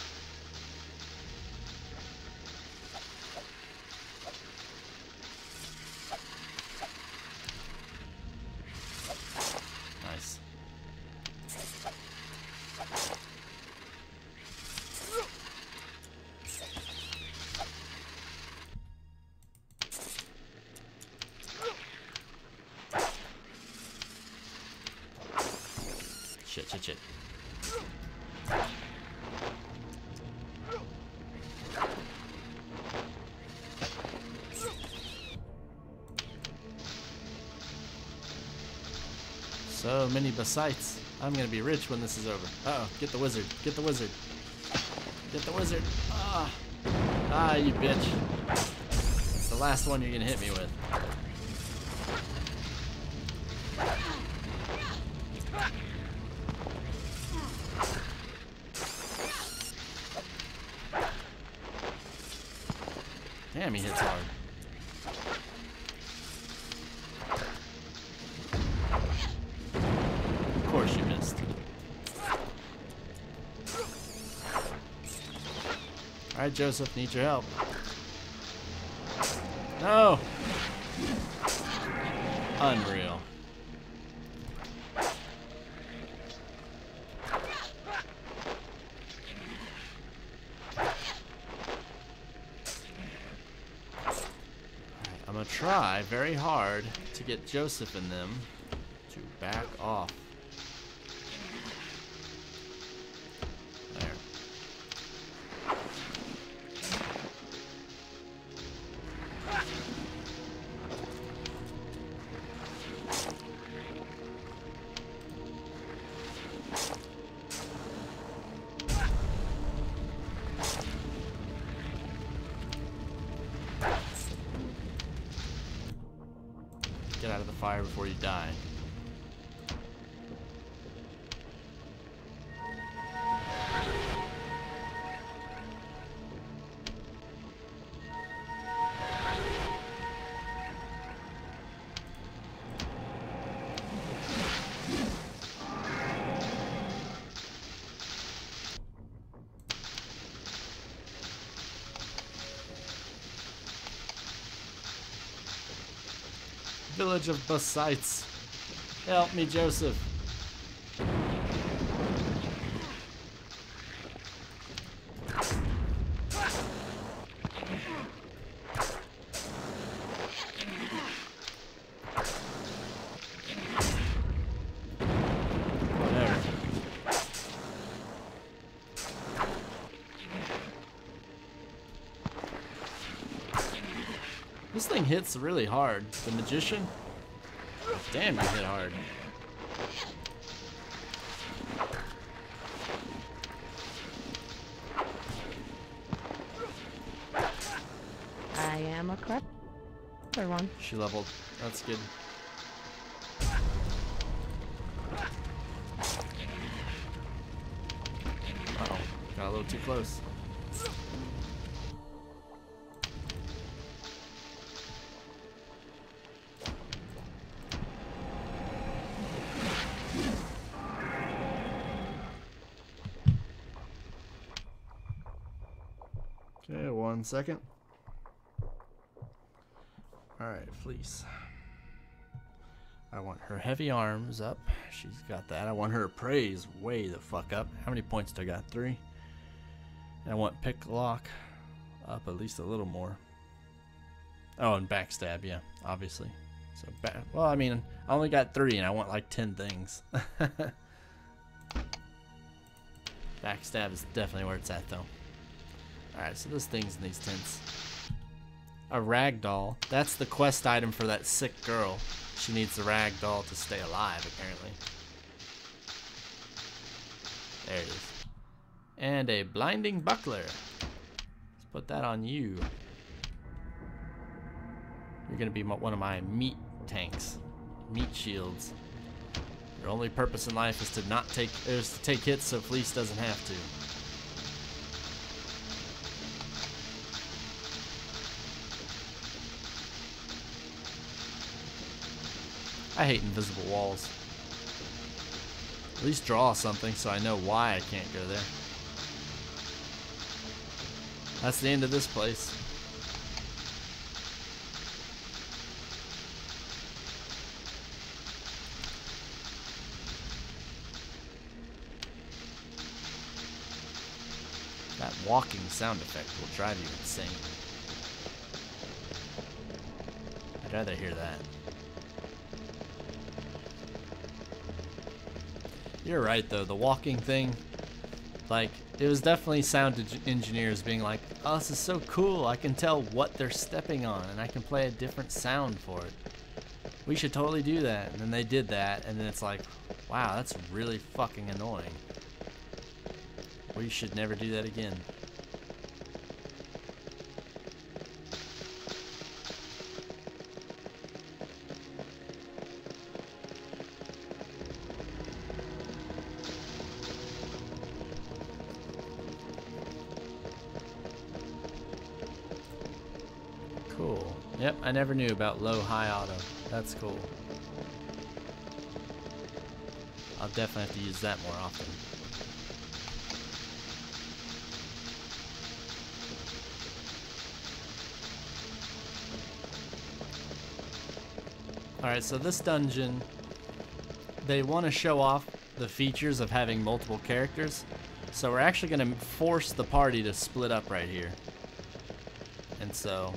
A: Nice. Shit. So many basites. I'm gonna be rich when this is over. Uh-oh, get the wizard. Get the wizard. Get the wizard. Ah, you bitch. It's the last one you're gonna hit me with. Damn, he hits hard. Of course you missed. Alright, Joseph, need your help. No! Unreal. I'm gonna try very hard to get Joseph and them to back off. There. Get out of the fire before you die. Village of Basites. Help me, Joseph. Whatever. This thing hits really hard. The magician? Damn, you hit hard.
E: I am a clever one.
A: She leveled. That's good. Uh-oh. Got a little too close. Okay, 1 second. Alright, fleece. I want her heavy arms up. She's got that. I want her praise way the fuck up. How many points do I got? 3. And I want pick lock up at least a little more. Oh, and backstab, yeah, obviously. So, well, I mean, I only got 3 and I want like 10 things. Backstab is definitely where it's at, though. Alright, so there's things in these tents. A ragdoll. That's the quest item for that sick girl. She needs the ragdoll to stay alive, apparently. There it is. And a blinding buckler. Let's put that on you. You're gonna be one of my meat tanks. Meat shields. Your only purpose in life is to not take hits so Fleece doesn't have to. I hate invisible walls. At least draw something so I know why I can't go there. That's the end of this place. That walking sound effect will drive you insane. I'd rather hear that. You're right though, the walking thing, like, it was definitely sound engineers being like, oh, this is so cool, I can tell what they're stepping on and I can play a different sound for it. We should totally do that. And then they did that and then it's like, wow, that's really fucking annoying. We should never do that again. Cool. Yep, I never knew about low-high auto. That's cool. I'll definitely have to use that more often. Alright, so this dungeon, they want to show off the features of having multiple characters. So we're actually going to force the party to split up right here. And so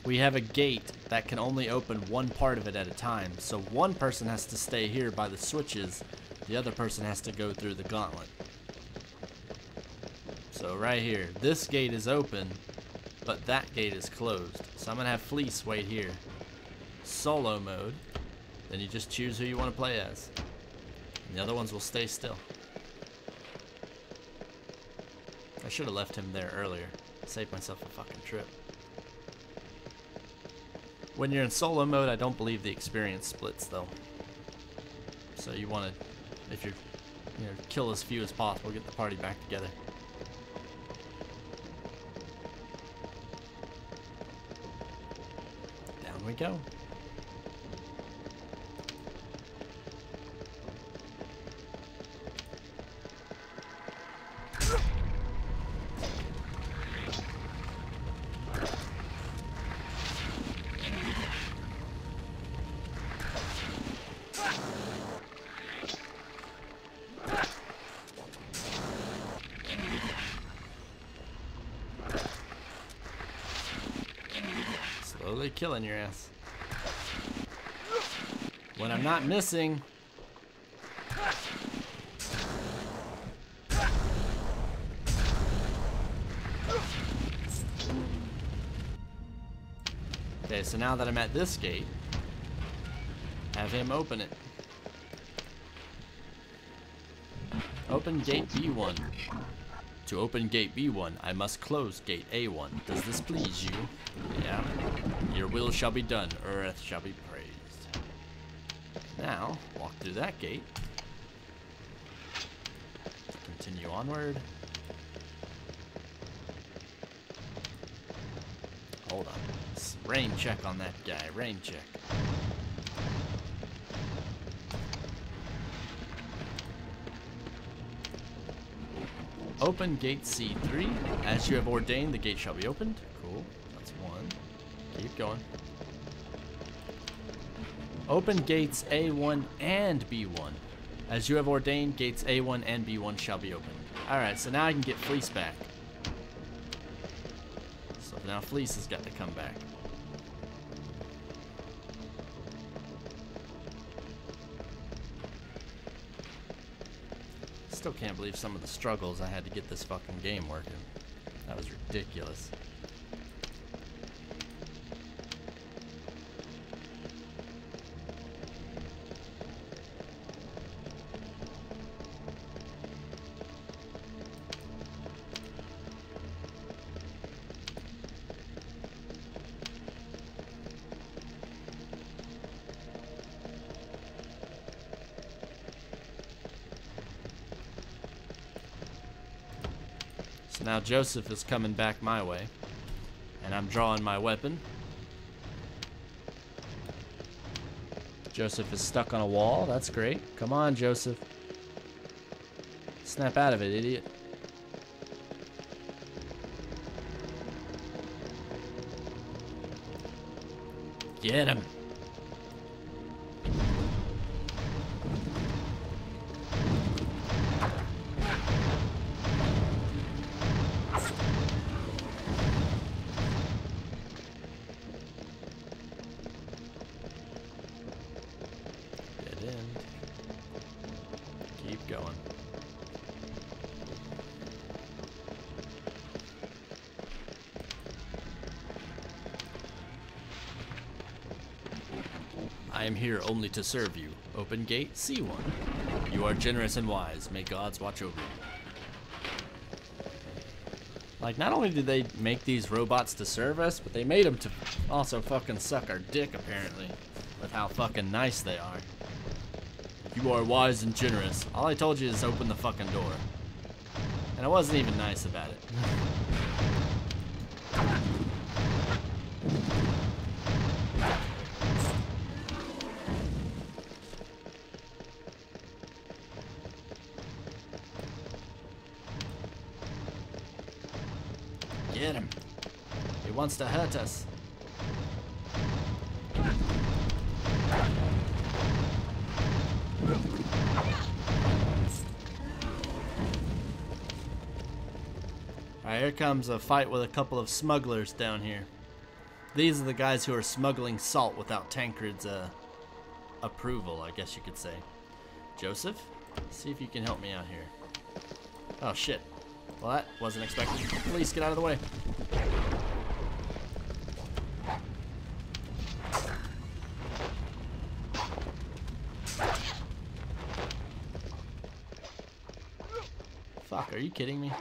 A: we have a gate that can only open one part of it at a time. So one person has to stay here by the switches. The other person has to go through the gauntlet. So right here, this gate is open, but that gate is closed. So I'm going to have Fleece wait here. Solo mode, then you just choose who you want to play as. And the other ones will stay still. I should have left him there earlier. Saved myself a fucking trip. When you're in solo mode, I don't believe the experience splits though. So you want to, if you're, kill as few as possible, get the party back together. Down we go. Slowly killing your ass. When I'm not missing. Okay, so now that I'm at this gate, have him open it. Open gate B1. To open gate B1, I must close gate A1. Does this please you? Yeah. Your will shall be done, earth shall be praised. Now, walk through that gate. Continue onward. Hold on. Rain check on that guy. Rain check. Open gate C3. As you have ordained, the gate shall be opened. Cool. That's one. Keep going. Open gates A1 and B1. As you have ordained, gates A1 and B1 shall be opened. Alright, so now I can get Fleece back. So now Fleece has got to come back. Still can't believe some of the struggles I had to get this fucking game working. That was ridiculous. So now Joseph is coming back my way, and I'm drawing my weapon. Joseph is stuck on a wall. That's great. Come on, Joseph. Snap out of it, idiot. Get him. Keep going. I am here only to serve you. Open gate C1. You are generous and wise. May gods watch over you. Like, not only did they make these robots to serve us, but they made them to also fucking suck our dick, apparently. With how fucking nice they are. You are wise and generous. All I told you is open the fucking door. And I wasn't even nice about it. Get him. He wants to hurt us. Alright, here comes a fight with a couple of smugglers down here. These are the guys who are smuggling salt without Tancred's approval, I guess you could say. Joseph, see if you can help me out here. Oh shit. Well, that wasn't expected. Please get out of the way. Fuck, are you kidding me?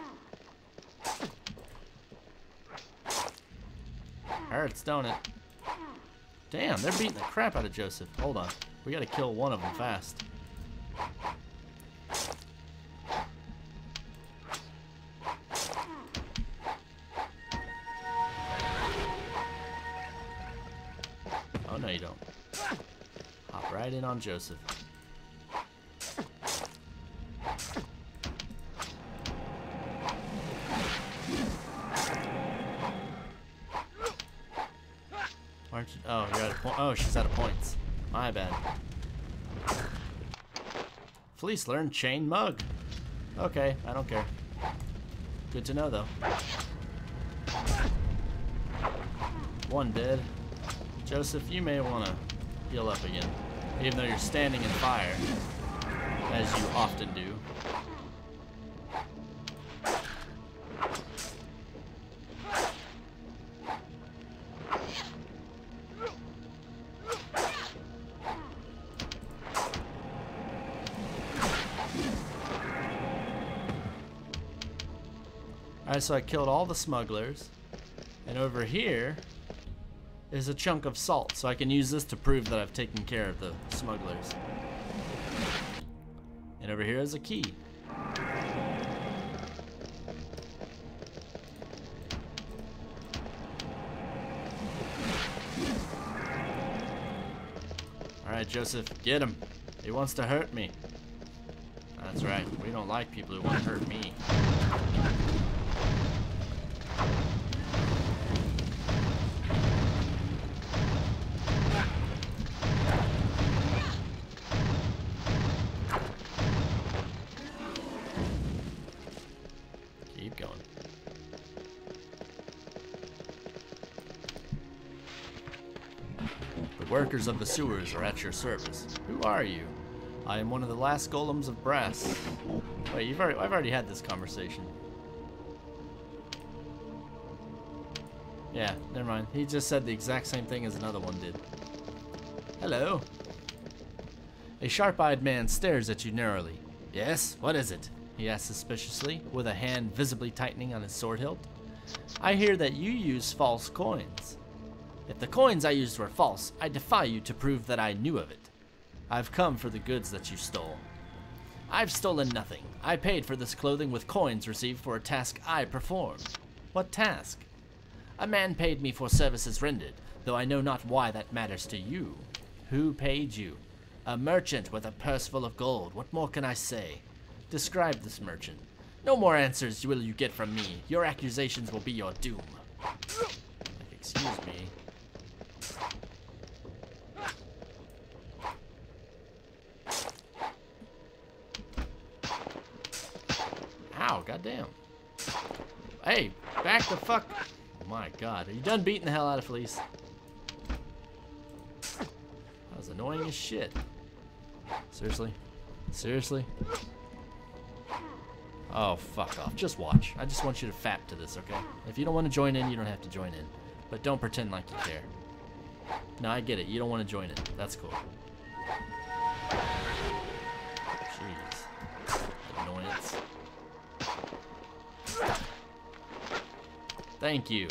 A: Hurts, don't it? Damn, they're beating the crap out of Joseph. Hold on. We gotta kill one of them fast. Oh, no, you don't. Hop right in on Joseph. Aren't you? Oh, you're at a point. Oh, she's out of points. My bad. Fleece learned chain mug. Okay, I don't care. Good to know, though. One dead. Joseph, you may want to heal up again, even though you're standing in fire, as you often do. Alright, so I killed all the smugglers, and over here is a chunk of salt, so I can use this to prove that I've taken care of the smugglers. And over here is a key. Alright, Joseph, get him. He wants to hurt me. That's right, we don't like people who want to hurt me. workers of the sewers are at your service. Who are you? I am one of the last golems of brass. Wait, I've already had this conversation. Yeah, never mind. He just said the exact same thing as another one did. Hello. A sharp-eyed man stares at you narrowly. Yes, what is it? He asks suspiciously, with a hand visibly tightening on his sword hilt. I hear that you use false coins. If the coins I used were false, I defy you to prove that I knew of it. I've come for the goods that you stole. I've stolen nothing. I paid for this clothing with coins received for a task I performed. What task? A man paid me for services rendered, though I know not why that matters to you. Who paid you? A merchant with a purse full of gold. What more can I say? Describe this merchant. No more answers will you get from me. Your accusations will be your doom. Excuse me. Ow, goddamn. Hey, back the fuck. Oh my god, are you done beating the hell out of Felice? That was annoying as shit. Seriously? Seriously? Oh, fuck off. Just watch. I just want you to fap to this, okay? If you don't want to join in, you don't have to join in. But don't pretend like you care. No, I get it. You don't want to join in. That's cool. Jeez. Annoyance. Thank you.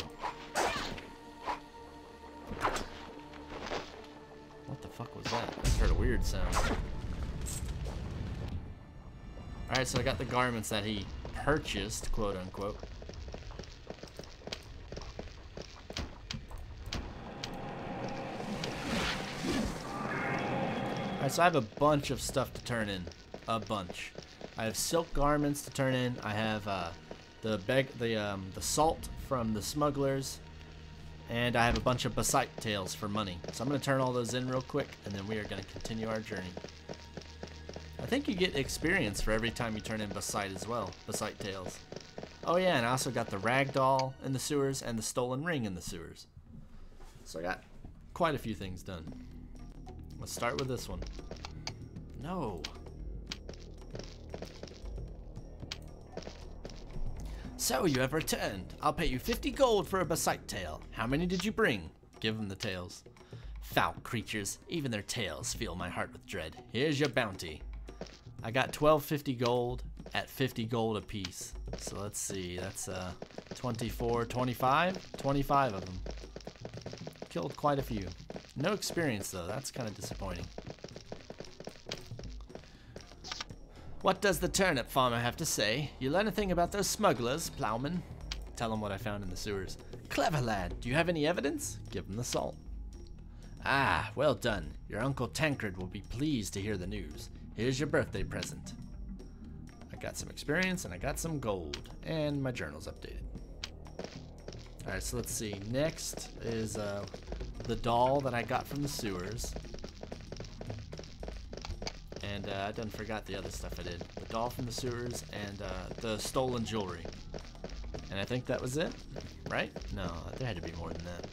A: What the fuck was that? I just heard a weird sound. Alright, so I got the garments that he purchased, quote unquote. Alright, so I have a bunch of stuff to turn in. A bunch. I have silk garments to turn in. I have the salt from the smugglers. And I have a bunch of basite tails for money. So I'm going to turn all those in real quick, and then we are going to continue our journey. I think you get experience for every time you turn in basite as well. Basite tails. Oh yeah, and I also got the ragdoll in the sewers and the stolen ring in the sewers. So I got quite a few things done. Let's start with this one. No. So you have returned. I'll pay you 50 gold for a basite tail. How many did you bring? Give them the tails. Foul creatures, even their tails fill my heart with dread. Here's your bounty. I got 1250 gold at 50 gold apiece. So let's see, that's 24, 25? 25 of them. Killed quite a few. No experience though, that's kind of disappointing. What does the turnip farmer have to say? You learn anything about those smugglers, plowman? Tell him what I found in the sewers. Clever lad, do you have any evidence? Give him the salt. Ah, well done. Your Uncle Tancred will be pleased to hear the news. Here's your birthday present. I got some experience and I got some gold. And my journal's updated. Alright, so let's see. Next is the doll that I got from the sewers. And I done forgot the other stuff I did. The doll from the sewers and the stolen jewelry. And I think that was it, right? No, there had to be more than that.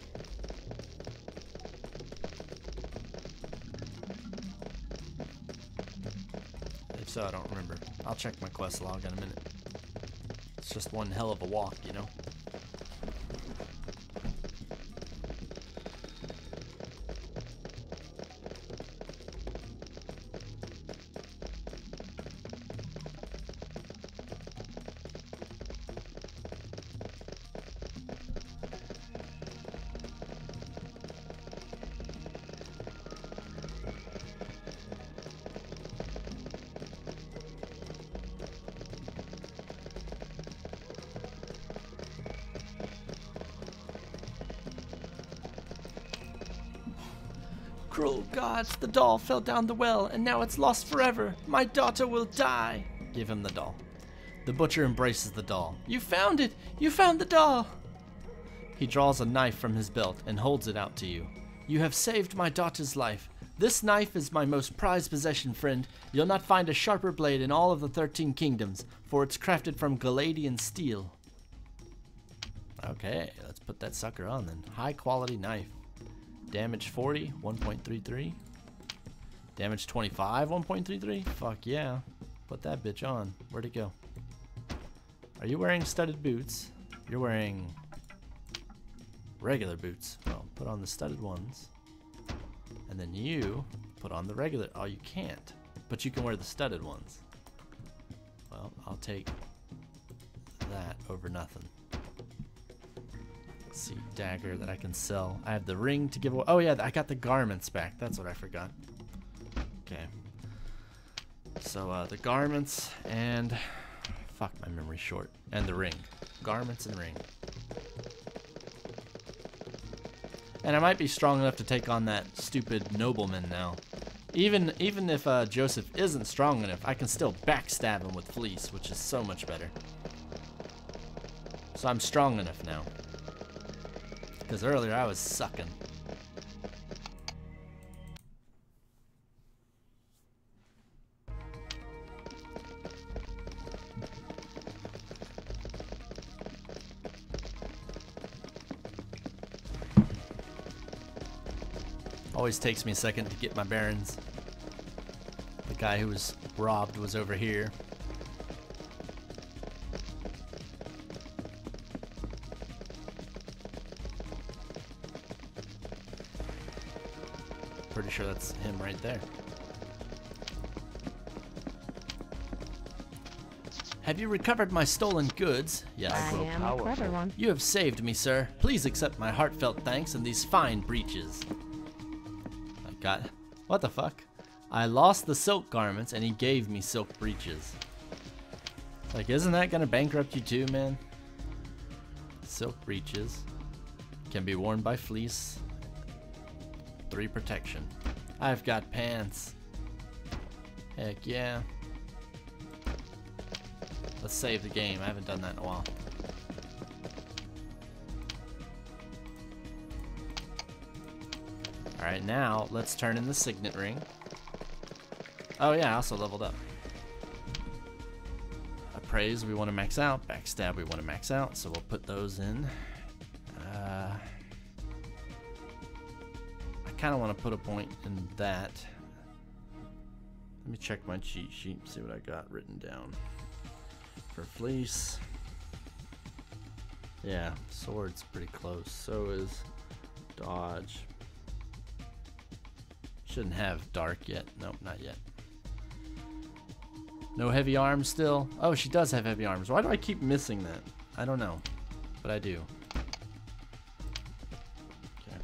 A: If so, I don't remember. I'll check my quest log in a minute. It's just one hell of a walk, you know? Cruel gods, the doll fell down the well, and now it's lost forever. My daughter will die. Give him the doll. The butcher embraces the doll. You found it! You found the doll! He draws a knife from his belt and holds it out to you. You have saved my daughter's life. This knife is my most prized possession, friend. You'll not find a sharper blade in all of the 13 kingdoms, for it's crafted from Galadian steel. Okay, let's put that sucker on then. High quality knife. Damage 40, 1.33. Damage 25, 1.33. Fuck yeah. Put that bitch on. Where'd it go? Are you wearing studded boots? You're wearing regular boots. Well, put on the studded ones. And then you put on the regular. Oh, you can't. But you can wear the studded ones. Well, I'll take that over nothing. Let's see, dagger that I can sell. I have the ring to give away. Oh yeah, I got the garments back. That's what I forgot. Okay. So the garments and fuck, my memory's short. And the ring. Garments and ring. And I might be strong enough to take on that stupid nobleman now. Even if Joseph isn't strong enough, I can still backstab him with fleece, which is so much better. So I'm strong enough now. Because earlier I was sucking. Always takes me a second to get my bearings. The guy who was robbed was over here. Pretty sure that's him right there. Have you recovered my stolen goods? Yes.
E: I am a clever one.
A: You have saved me, sir. Please accept my heartfelt thanks and these fine breeches. God, what the fuck? I lost the silk garments and he gave me silk breeches. Like, isn't that gonna bankrupt you too, man? Silk breeches can be worn by fleece. 3 protection. I've got pants. Heck yeah. Let's save the game. I haven't done that in a while. Alright, now let's turn in the signet ring. Oh yeah, I also leveled up. Appraise, we want to max out. Backstab, we want to max out. So we'll put those in. I kind of want to put a point in that. Let me check my cheat sheet and see what I got written down. For fleece. Yeah, sword's pretty close. So is dodge. Shouldn't have dark yet. Nope, not yet. No heavy arms still. Oh, she does have heavy arms. Why do I keep missing that? I don't know, but I do. Okay.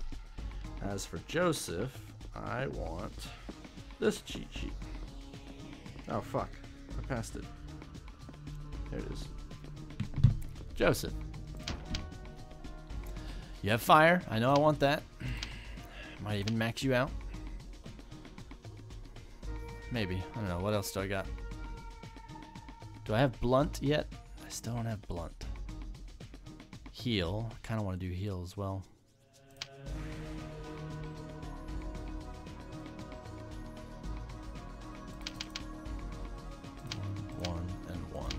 A: As for Joseph, I want this cheat sheet. Oh, fuck. I passed it. There it is. Joseph. You have fire. I know I want that. Might even max you out. Maybe. I don't know. What else do I got? Do I have blunt yet? I still don't have blunt. Heal. I kind of want to do heal as well. One and one.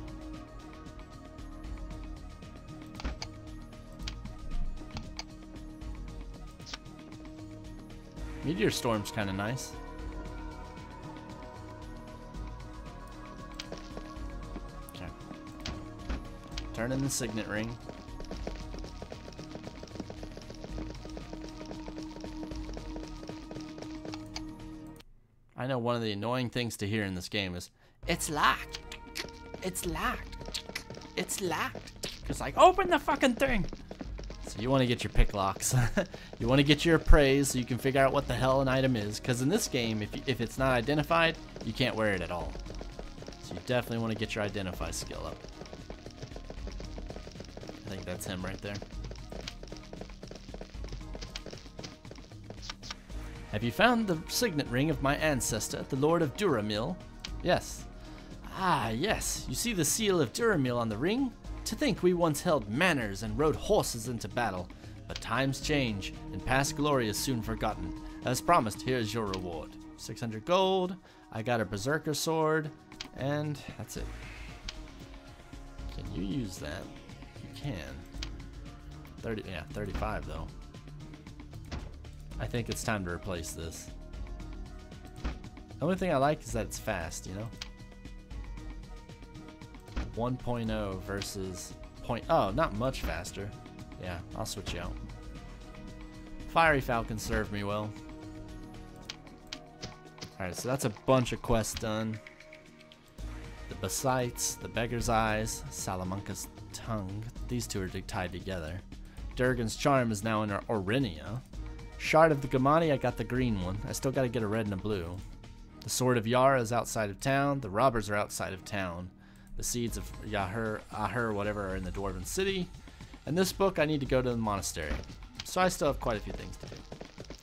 A: Meteor Storm's kind of nice. Turn in the signet ring. I know one of the annoying things to hear in this game is, it's locked. It's locked. It's locked. It's like, open the fucking thing. So you want to get your pick locks. You want to get your appraise so you can figure out what the hell an item is. Because in this game, if it's not identified, you can't wear it at all. So you definitely want to get your identify skill up. I think that's him right there. Have you found the signet ring of my ancestor, the Lord of Duramil? Yes. Ah, yes. You see the seal of Duramil on the ring? To think we once held manors and rode horses into battle. But times change, and past glory is soon forgotten. As promised, here is your reward. 600 gold, I got a berserker sword, and that's it. Can you use that? You can. 35 though. I think it's time to replace this. The only thing I like is that it's fast, you know? 1.0 versus oh, not much faster. Yeah, I'll switch you out. Fiery Falcon served me well. Alright, so that's a bunch of quests done. The Basites, the Beggar's Eyes, Salamanca's Tongue. These two are tied together. Durgan's Charm is now in Aurinia. Shard of the Gamani, I got the green one. I still gotta get a red and a blue. The Sword of Yara is outside of town. The Robbers are outside of town. The Seeds of Ahur, whatever, are in the Dwarven City. And this book, I need to go to the monastery. So I still have quite a few things to do.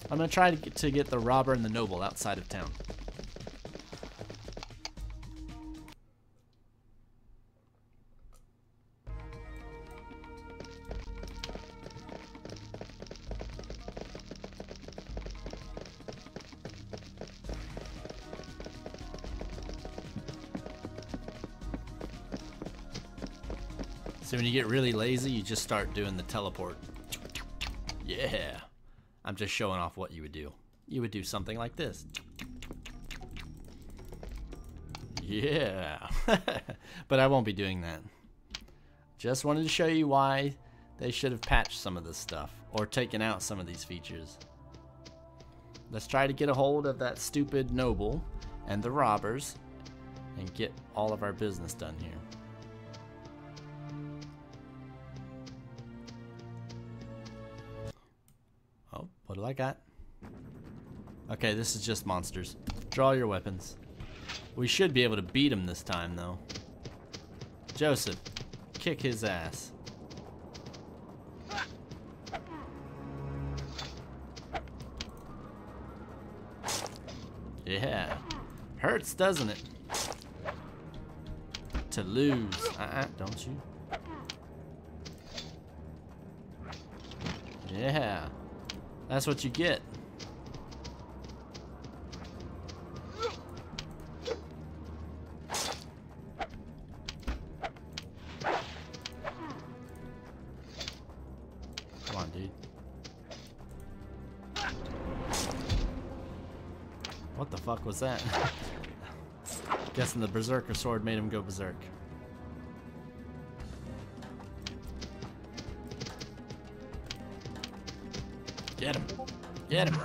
A: I'm going to try to get the Robber and the Noble outside of town. So when you get really lazy, you just start doing the teleport. Yeah. I'm just showing off what you would do. You would do something like this. Yeah. But I won't be doing that. Just wanted to show you why they should have patched some of this stuff. Or taken out some of these features. Let's try to get a hold of that stupid noble and the robbers. And get all of our business done here. What do I got? Okay, this is just monsters. Draw your weapons. We should be able to beat him this time, though. Joseph, kick his ass. Yeah. Hurts, doesn't it? To lose. Don't you? Yeah. That's what you get. Come on, dude. What the fuck was that? Guessing the Berserker sword made him go berserk. Get him. Get him.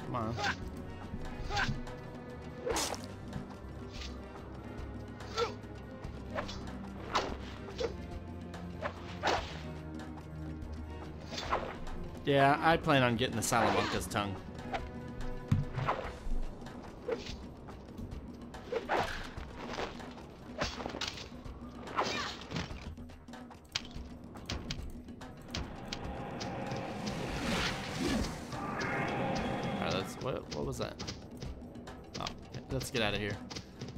A: Come on. Yeah, I plan on getting the Salamanca's tongue. What was that? Oh, okay, let's get out of here.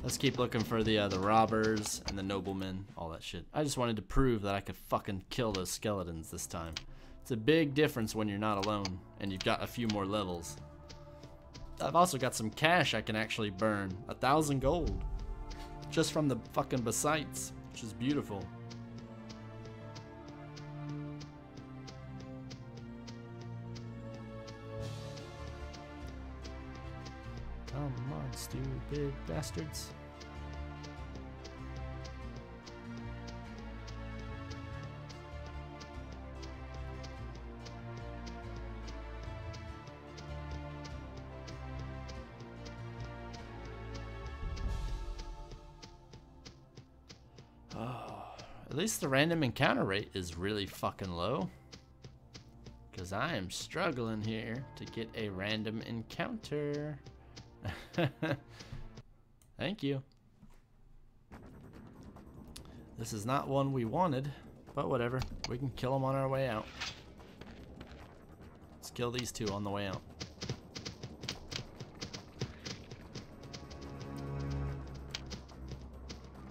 A: Let's keep looking for the robbers and the noblemen, all that shit. I just wanted to prove that I could fucking kill those skeletons this time. It's a big difference when you're not alone and you've got a few more levels. I've also got some cash I can actually burn. 1,000 gold. Just from the fucking Basites, which is beautiful. Come on, stupid bastards. At least the random encounter rate is really fucking low. Because I am struggling here to get a random encounter. Thank you. This is not one we wanted, but whatever. We can kill them on our way out. Let's kill these two on the way out.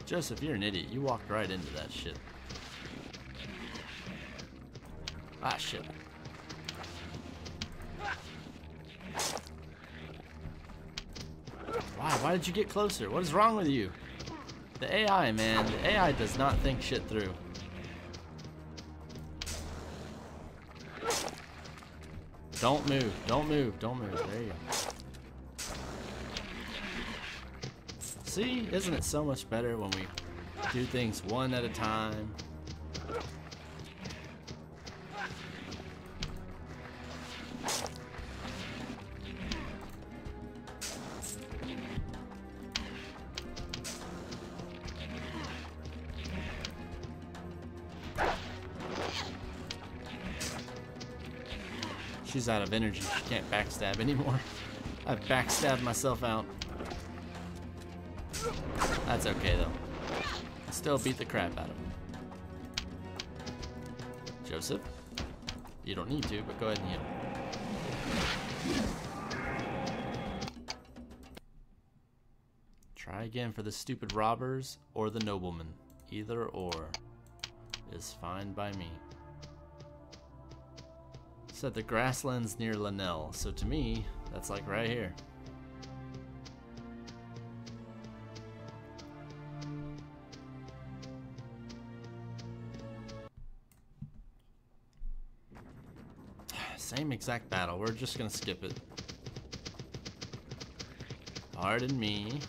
A: Joseph, you're an idiot. You walked right into that shit. Ah, shit. Why did you get closer? What is wrong with you? The AI, man. The AI does not think shit through. Don't move. Don't move. Don't move. There you go. See? Isn't it so much better when we do things one at a time? She's out of energy. She can't backstab anymore. I've backstabbed myself out. That's okay though. I still beat the crap out of him. Joseph, you don't need to, but go ahead and hit him. Try again for the stupid robbers or the nobleman. Either or is fine by me. Said the grasslands near Linnell, so to me, that's like right here. Same exact battle, we're just gonna skip it. Pardon me.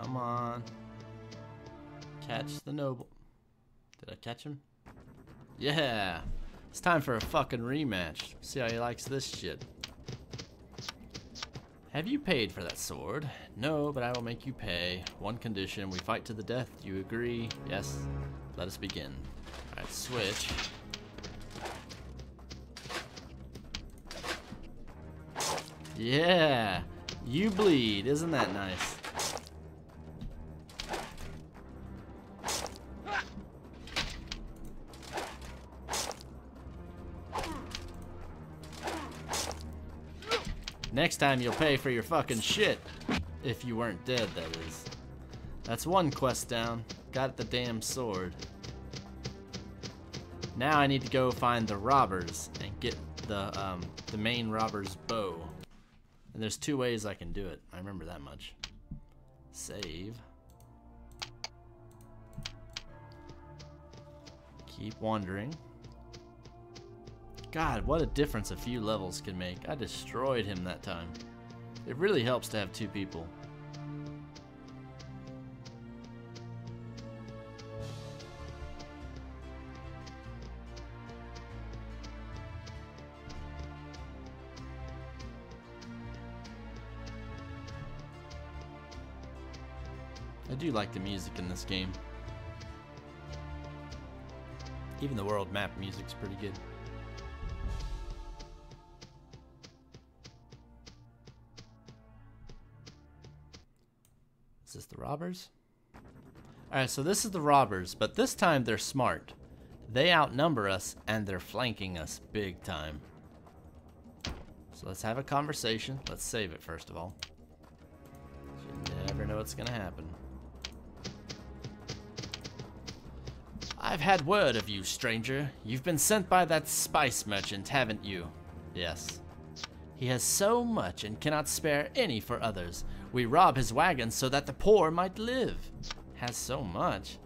A: Come on. Catch the noble. Did I catch him? Yeah. It's time for a fucking rematch. See how he likes this shit. Have you paid for that sword? No, but I will make you pay. One condition, we fight to the death. Do you agree? Yes. Let us begin. Alright, switch. Yeah. You bleed. Isn't that nice? Next time you'll pay for your fucking shit. If you weren't dead, that is. That's one quest down. Got the damn sword. Now I need to go find the robbers and get the main robber's bow. And there's two ways I can do it. I remember that much. Save. Keep wandering. God, what a difference a few levels can make. I destroyed him that time. It really helps to have two people. I do like the music in this game. Even the world map music's pretty good. Is this the robbers? Alright, so this is the robbers, but this time they're smart. They outnumber us and they're flanking us big time. So let's have a conversation. Let's save it first of all. You never know what's gonna happen. I've had word of you, stranger. You've been sent by that spice merchant, haven't you? Yes. He has so much and cannot spare any for others. We rob his wagons so that the poor might live. Has so much.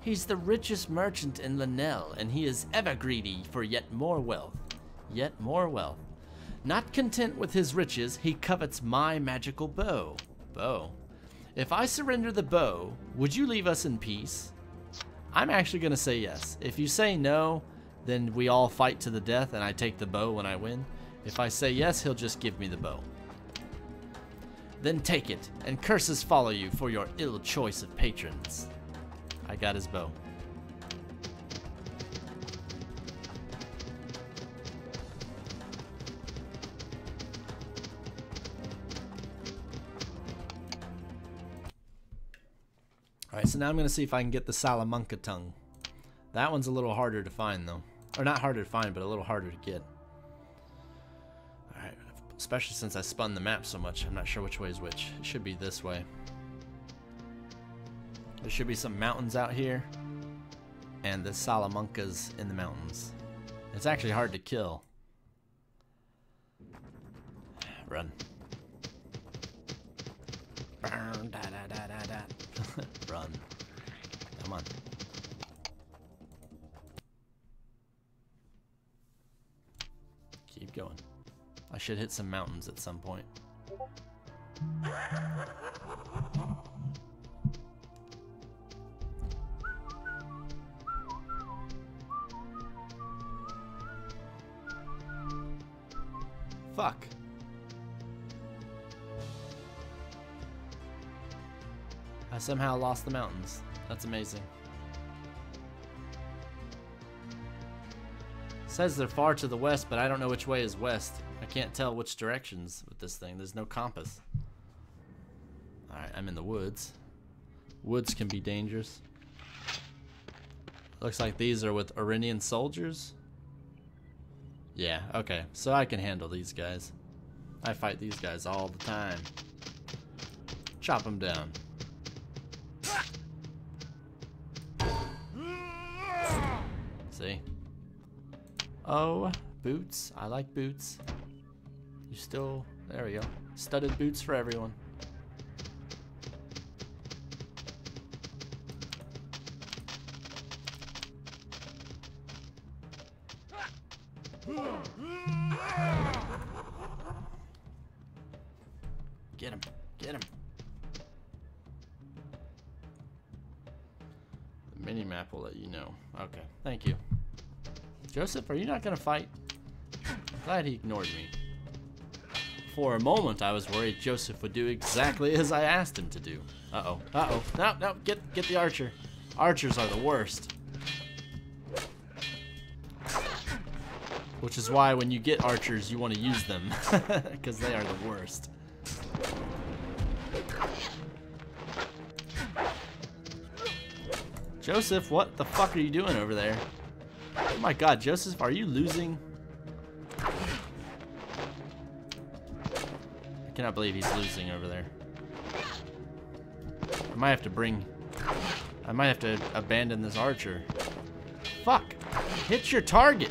A: He's the richest merchant in Linnell, and he is ever greedy for yet more wealth. Yet more wealth. Not content with his riches, he covets my magical bow. Bow. If I surrender the bow, would you leave us in peace? I'm actually going to say yes. If you say no, then we all fight to the death and I take the bow when I win. If I say yes, he'll just give me the bow. Then take it, and curses follow you for your ill choice of patrons. I got his bow. Alright, so now I'm going to see if I can get the Salamanca tongue. That one's a little harder to find, though. Or not harder to find, but a little harder to get. Alright, especially since I spun the map so much, I'm not sure which way is which. It should be this way. There should be some mountains out here. and the Salamancas in the mountains. It's actually hard to kill. Run. Run. Come on. Keep going. I should hit some mountains at some point. Fuck. I somehow lost the mountains. That's amazing. Says they're far to the west, but I don't know which way is west. I can't tell which directions with this thing. There's no compass. Alright, I'm in the woods. Woods can be dangerous. Looks like these are with Iranian soldiers. Yeah, okay. So I can handle these guys. I fight these guys all the time. Chop them down. See? Oh, boots. I like boots. You still... There we go. Studded boots for everyone. Get him. Get him. The mini-map will let you know. Okay, thank you. Joseph, are you not gonna fight? Glad he ignored me. For a moment, I was worried Joseph would do exactly as I asked him to do. Uh-oh. Uh-oh. No, no, get the archer. Archers are the worst. Which is why when you get archers, you want to use them. Because they are the worst. Joseph, what the fuck are you doing over there? Oh my god, Joseph, are you losing? I cannot believe he's losing over there. I might have to abandon this archer. Fuck! Hit your target!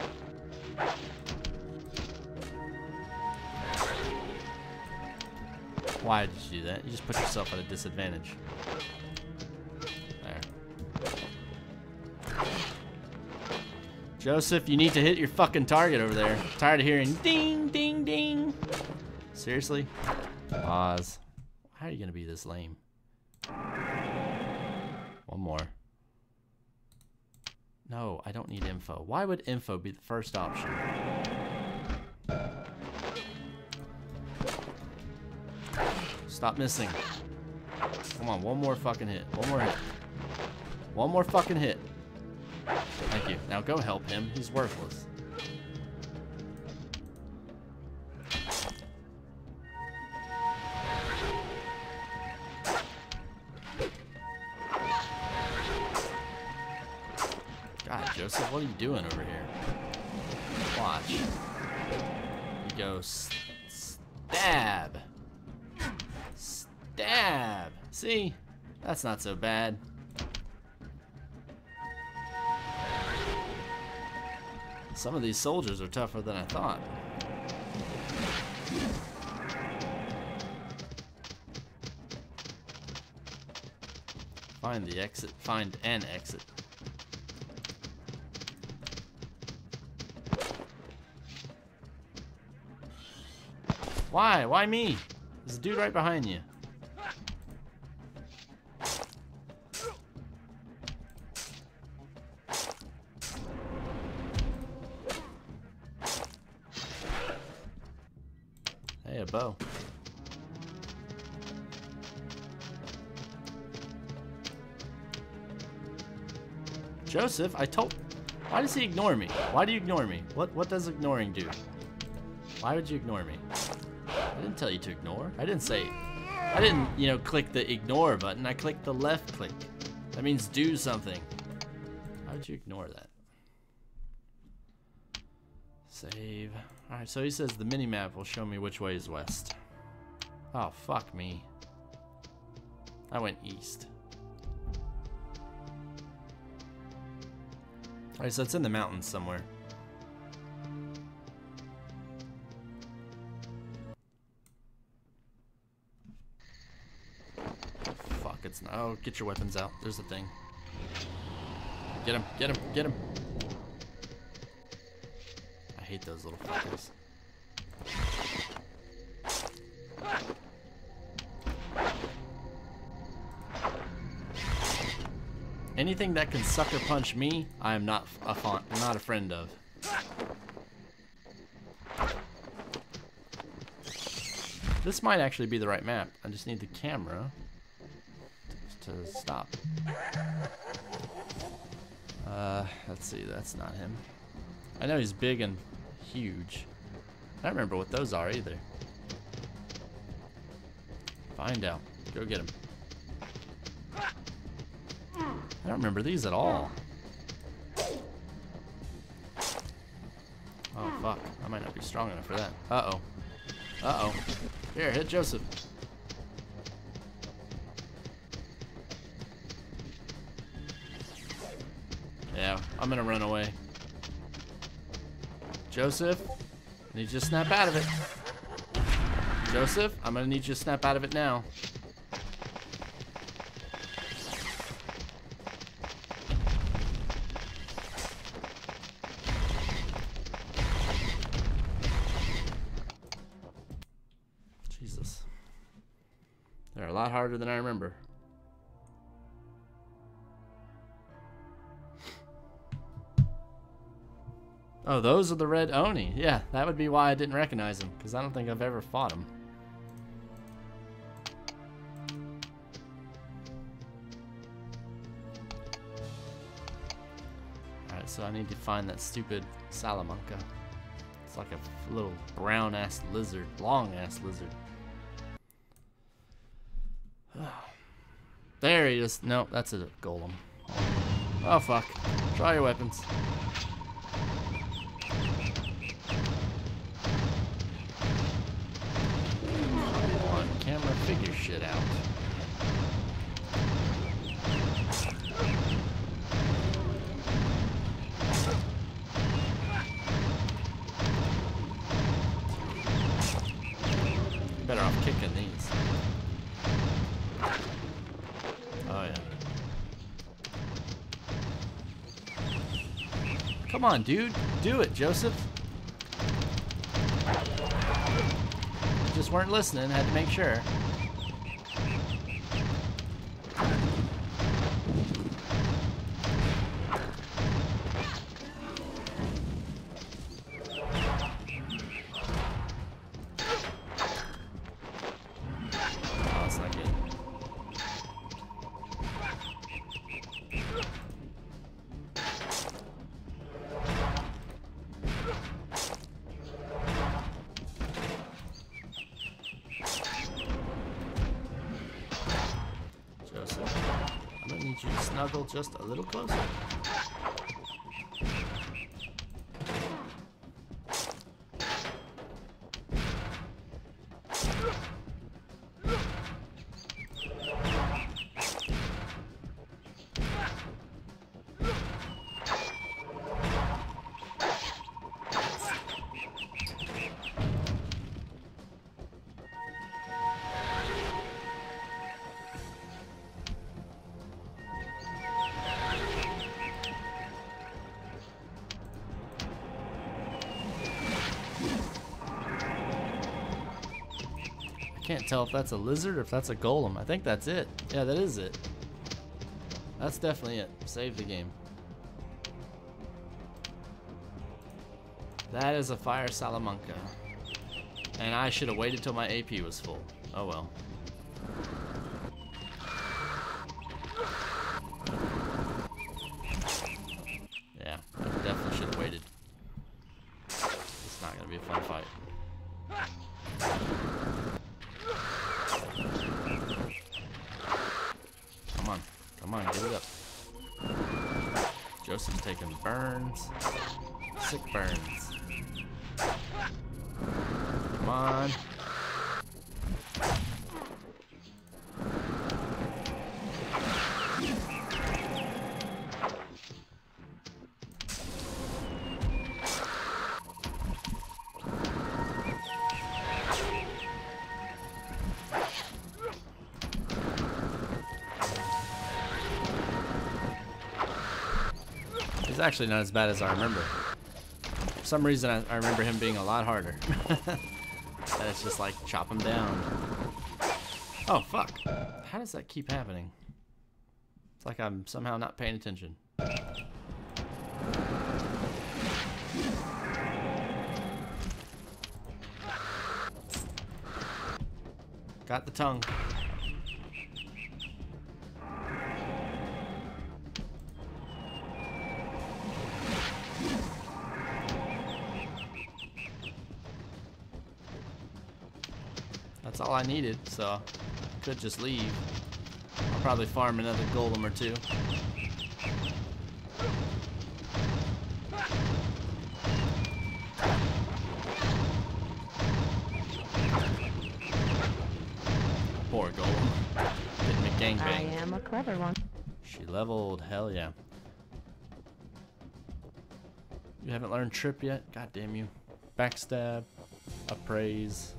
A: Why did you do that? You just put yourself at a disadvantage. There. Joseph, you need to hit your fucking target over there. I'm tired of hearing ding, ding, ding. Seriously? Pause. How are you gonna be this lame? One more. No, I don't need info. Why would info be the first option? Stop missing. Come on, one more fucking hit. One more hit. One more fucking hit. Thank you. Now go help him. He's worthless. God, Joseph, what are you doing over here? Watch. You go stab. Stab. See? That's not so bad. Some of these soldiers are tougher than I thought. Find the exit. Find an exit. Why? Why me? There's a dude right behind you. Hey, a bow. Joseph, I told... Why does he ignore me? Why do you ignore me? What does ignoring do? Why would you ignore me? I didn't tell you to ignore. I didn't say... I didn't, you know, click the ignore button. I clicked the left click. That means do something. Why would you ignore that? Save. Alright, so he says the mini-map will show me which way is west. Oh, fuck me. I went east. Alright, so it's in the mountains somewhere. Fuck, it's not. Oh, get your weapons out. There's the thing. Get him, get him, get him. I hate those little fuckers. Anything that can sucker punch me, I am not a friend of. This might actually be the right map. I just need the camera to stop. Let's see, that's not him. I know he's big and huge. I don't remember what those are either. Find out. Go get him. I don't remember these at all. Oh, fuck. I might not be strong enough for that. Uh-oh. Uh-oh. Here, hit Joseph. Yeah, I'm gonna run away. Joseph, I need you to snap out of it. Joseph, I'm gonna need you to snap out of it now. Jesus. They're a lot harder than I remember. Oh, those are the red Oni. Yeah, that would be why I didn't recognize them, because I don't think I've ever fought them. Alright, so I need to find that stupid Salamanca. It's like a little brown-ass lizard, long-ass lizard. There he is. Nope, that's a golem. Oh, fuck. Draw your weapons. Camera, figure shit out. Better off kicking these. Oh yeah. Come on, dude. Do it, Joseph. Just weren't listening, had to make sure. Oh, that's not good. I'm gonna need you to snuggle just a little closer. Can't tell if that's a lizard or if that's a golem. I think that's it. Yeah, that is it. That's definitely it. Save the game. That is a fire Salamanca. And I should have waited till my AP was full. Oh well. Yeah, I definitely should have waited. It's not gonna be a fun fight. Come on, get it up. Joseph's taking burns. Sick burns. Come on. He's actually not as bad as I remember. For some reason, I remember him being a lot harder. And it's just like, chop him down. Oh, fuck. How does that keep happening? It's like I'm somehow not paying attention. Got the tongue. That's all I needed, so I could just leave. I'll probably farm another golem or two. Poor golem. Didn't make gangbang.
E: I am a clever one.
A: She leveled, hell yeah. You haven't learned trip yet? God damn you. Backstab, appraise.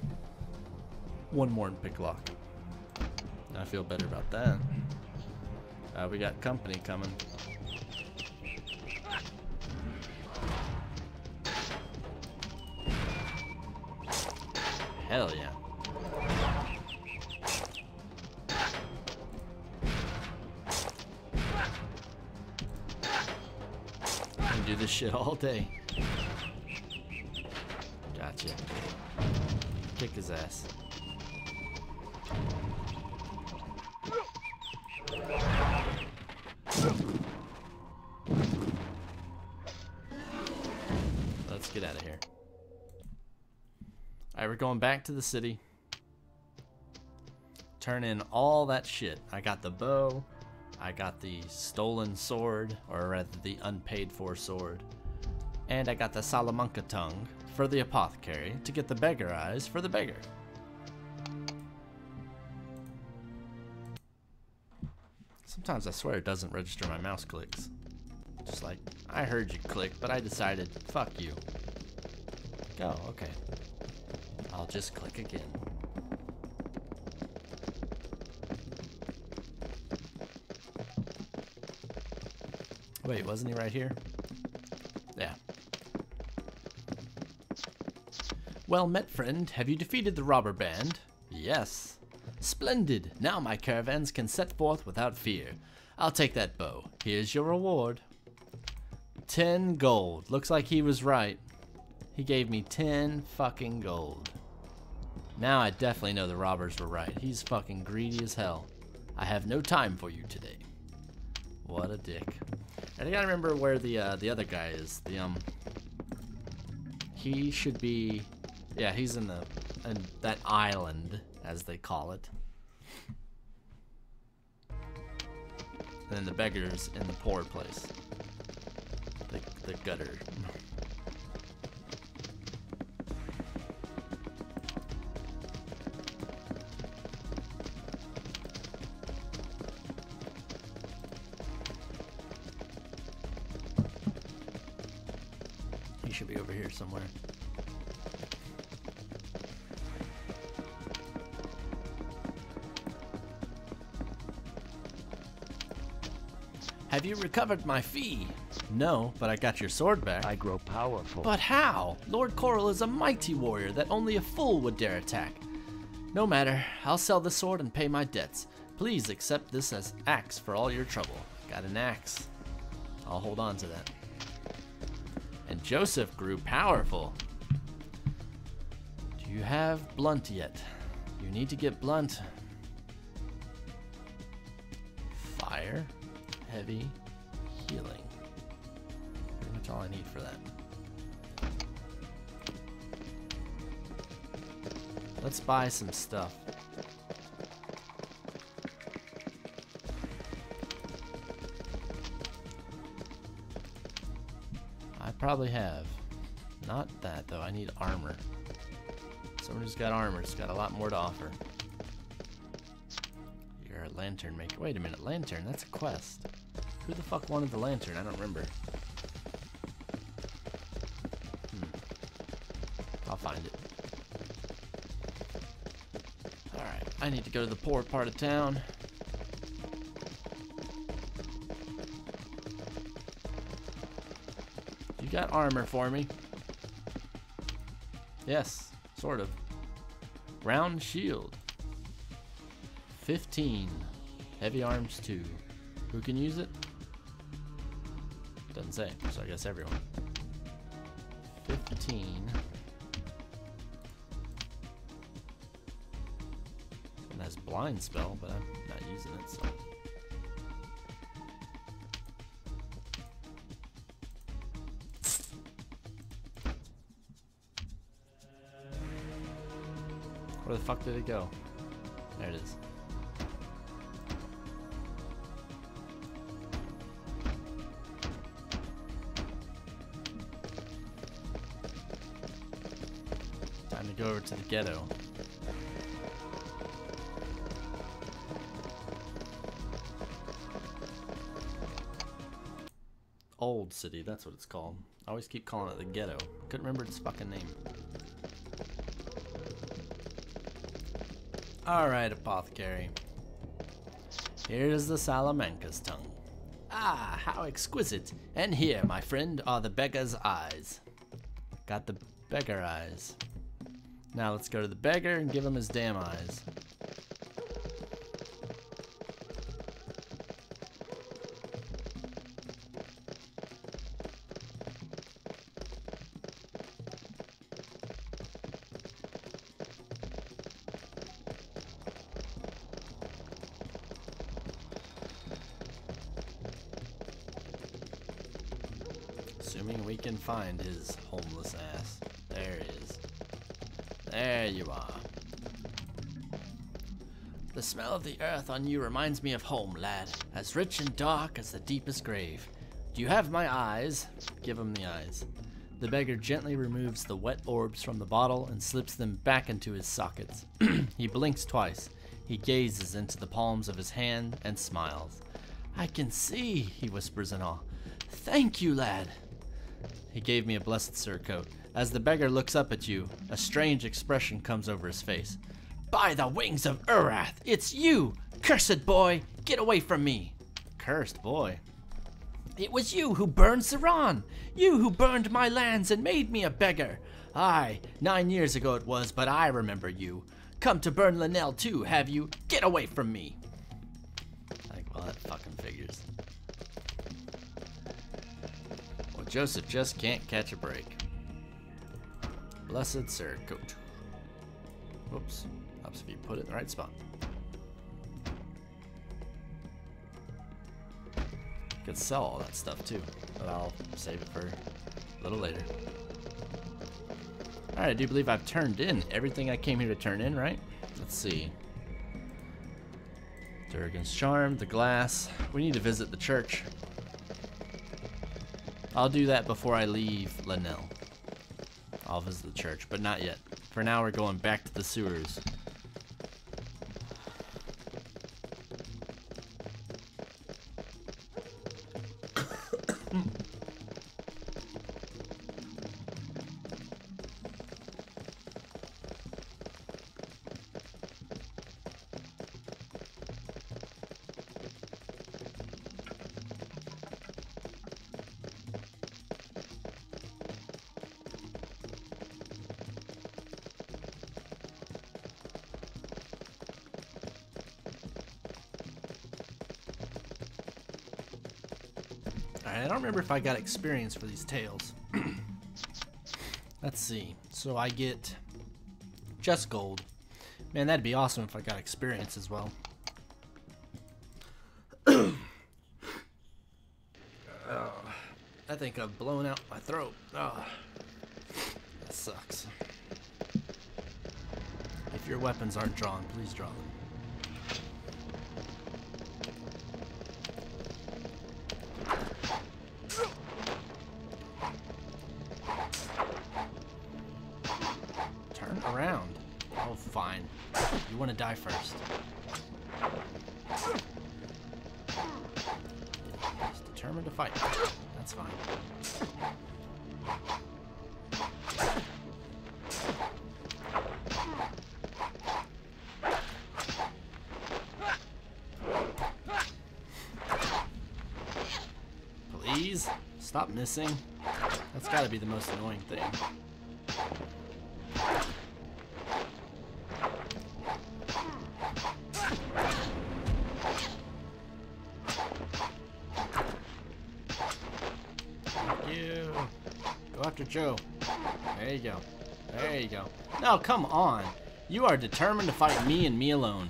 A: One more in pick lock. I feel better about that. We got company coming. Hell yeah. I can do this shit all day. Gotcha. Kick his ass. Let's get out of here. Alright, we're going back to the city. Turn in all that shit. I got the bow. I got the stolen sword, or rather the unpaid for sword. And I got the Salamanca tongue for the apothecary to get the beggar eyes for the beggar. Sometimes I swear it doesn't register my mouse clicks. Just like, I heard you click, but I decided, fuck you. Go, okay. I'll just click again. Wait, wasn't he right here? Yeah. Well met, friend. Have you defeated the robber band? Yes. Splendid. Now my caravans can set forth without fear. I'll take that bow. Here's your reward. 10 gold. Looks like he was right. He gave me 10 fucking gold. Now I definitely know the robbers were right. He's fucking greedy as hell. I have no time for you today. What a dick. And I gotta remember where the other guy is. He should be, yeah, he's in that island, as they call it. And then the beggar's in the poor place. The gutter. He should be over here somewhere. Have you recovered my fee? No, but I got your sword back.
C: I grow powerful.
A: But how? Lord Coral is a mighty warrior that only a fool would dare attack. No matter, I'll sell the sword and pay my debts. Please accept this as axe for all your trouble. Got an axe. I'll hold on to that. And Joseph grew powerful. Do you have blunt yet? You need to get blunt. Fire, heavy, healing. Pretty much all I need for that. Let's buy some stuff. I probably have. Not that though, I need armor. Someone who's got armor has got a lot more to offer. You're a lantern maker. Wait a minute, lantern, that's a quest. Who the fuck wanted the lantern? I don't remember. I'll find it. Alright, I need to go to the poor part of town. got armor for me? Yes, sort of. Round shield. 15. Heavy arms 2. Who can use it? Doesn't say, so I guess everyone. 15. It has blind spell, but I'm not using it, so. Where the fuck did it go? There it is. Time to go over to the ghetto. Old City, that's what it's called. I always keep calling it the ghetto. Couldn't remember its fucking name. Alright, Apothecary. Here's the Salamanca's tongue. Ah, how exquisite. And here, my friend, are the beggar's eyes. Got the beggar eyes. Now let's go to the beggar and give him his damn eyes. Assuming we can find his homeless ass. There he is. There you are. The smell of the earth on you reminds me of home, lad. As rich and dark as the deepest grave. Do you have my eyes? Give him the eyes. The beggar gently removes the wet orbs from the bottle and slips them back into his sockets. He blinks twice. He gazes into the palms of his hand and smiles. I can see, he whispers in awe. Thank you, lad. He gave me a blessed surcoat. As the beggar looks up at you, a strange expression comes over his face. By the wings of Urath, it's you! Cursed boy, get away from me! Cursed boy? It was you who burned Saran! You who burned my lands and made me a beggar! Aye, 9 years ago it was, but I remember you. Come to burn Linnell too, have you? Get away from me! Like, well, that fucking figures. Well, Joseph just can't catch a break. Blessed surcoat. Whoops. Helps if you put it in the right spot. Could sell all that stuff too, but I'll save it for a little later. Alright, I do believe I've turned in everything I came here to turn in, right? Let's see. Durgan's charm, the glass. We need to visit the church. I'll do that before I leave Linnell. I'll visit the church, but not yet. For now, we're going back to the sewers. Alright, I don't remember if I got experience for these tails. Let's see. So I get just gold. Man, that'd be awesome if I got experience as well. I think I've blown out my throat. Oh, that sucks. If your weapons aren't drawn, please draw them. Turn around. Oh, fine. You want to die first. Just determined to fight. That's fine. Please stop missing. That's gotta be the most annoying thing. You go after Joe. There you go. There you go. No, come on. You are determined to fight me and me alone.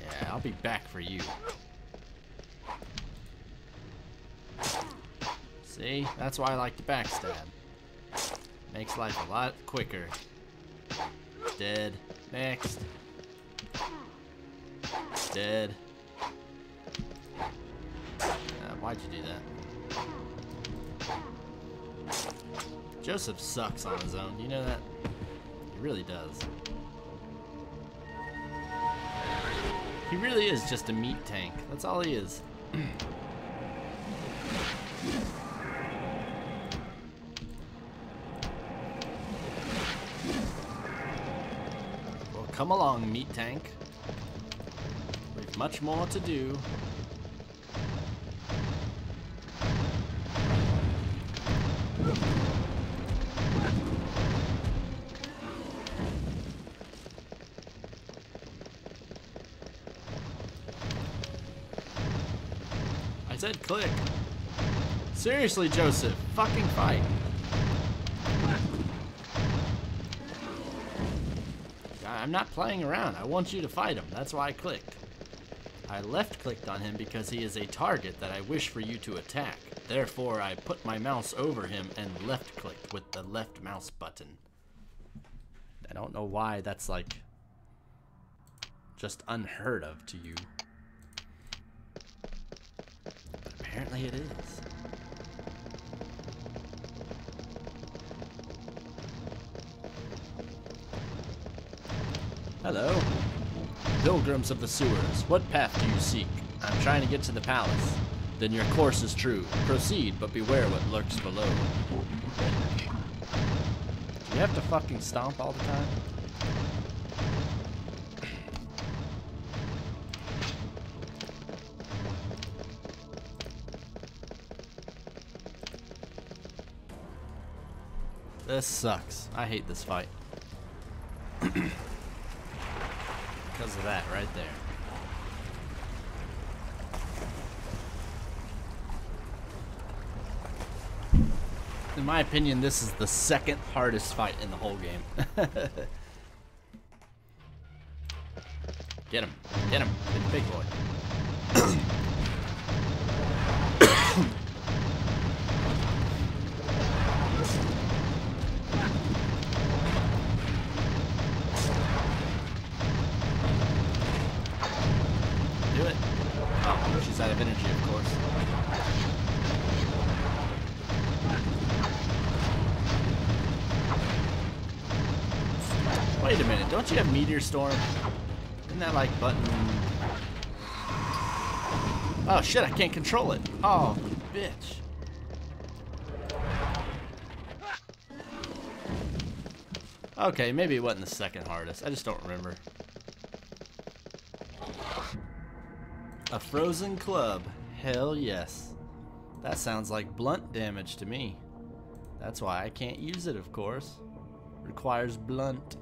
A: Yeah, I'll be back for you. See? That's why I like to backstab. Makes life a lot quicker. Dead. Next. Dead. Why'd you do that? Joseph sucks on his own. You know that? He really does. He really is just a meat tank. That's all he is. Well, come along, meat tank. We've much more to do. I said click. Seriously, Joseph, fucking fight. I'm not playing around. I want you to fight him. That's why I clicked. I left-clicked on him because he is a target that I wish for you to attack. Therefore, I put my mouse over him and left-clicked with the left mouse button. I don't know why that's like just unheard of to you. But apparently it is. Hello. Pilgrims of the sewers, what path do you seek? I'm trying to get to the palace. Then your course is true. Proceed, but beware what lurks below. Do you have to fucking stomp all the time? This sucks. I hate this fight. Because of that right there. In my opinion, this is the second hardest fight in the whole game. Get him. Get him. Get the big boy. Do it. Oh, she's out of energy, of course. Wait a minute, don't you have Meteor Storm? Isn't that like button... Oh shit, I can't control it. Oh, you bitch. Okay, maybe it wasn't the second hardest. I just don't remember. A frozen club. Hell yes. That sounds like blunt damage to me. That's why I can't use it, of course. Requires blunt.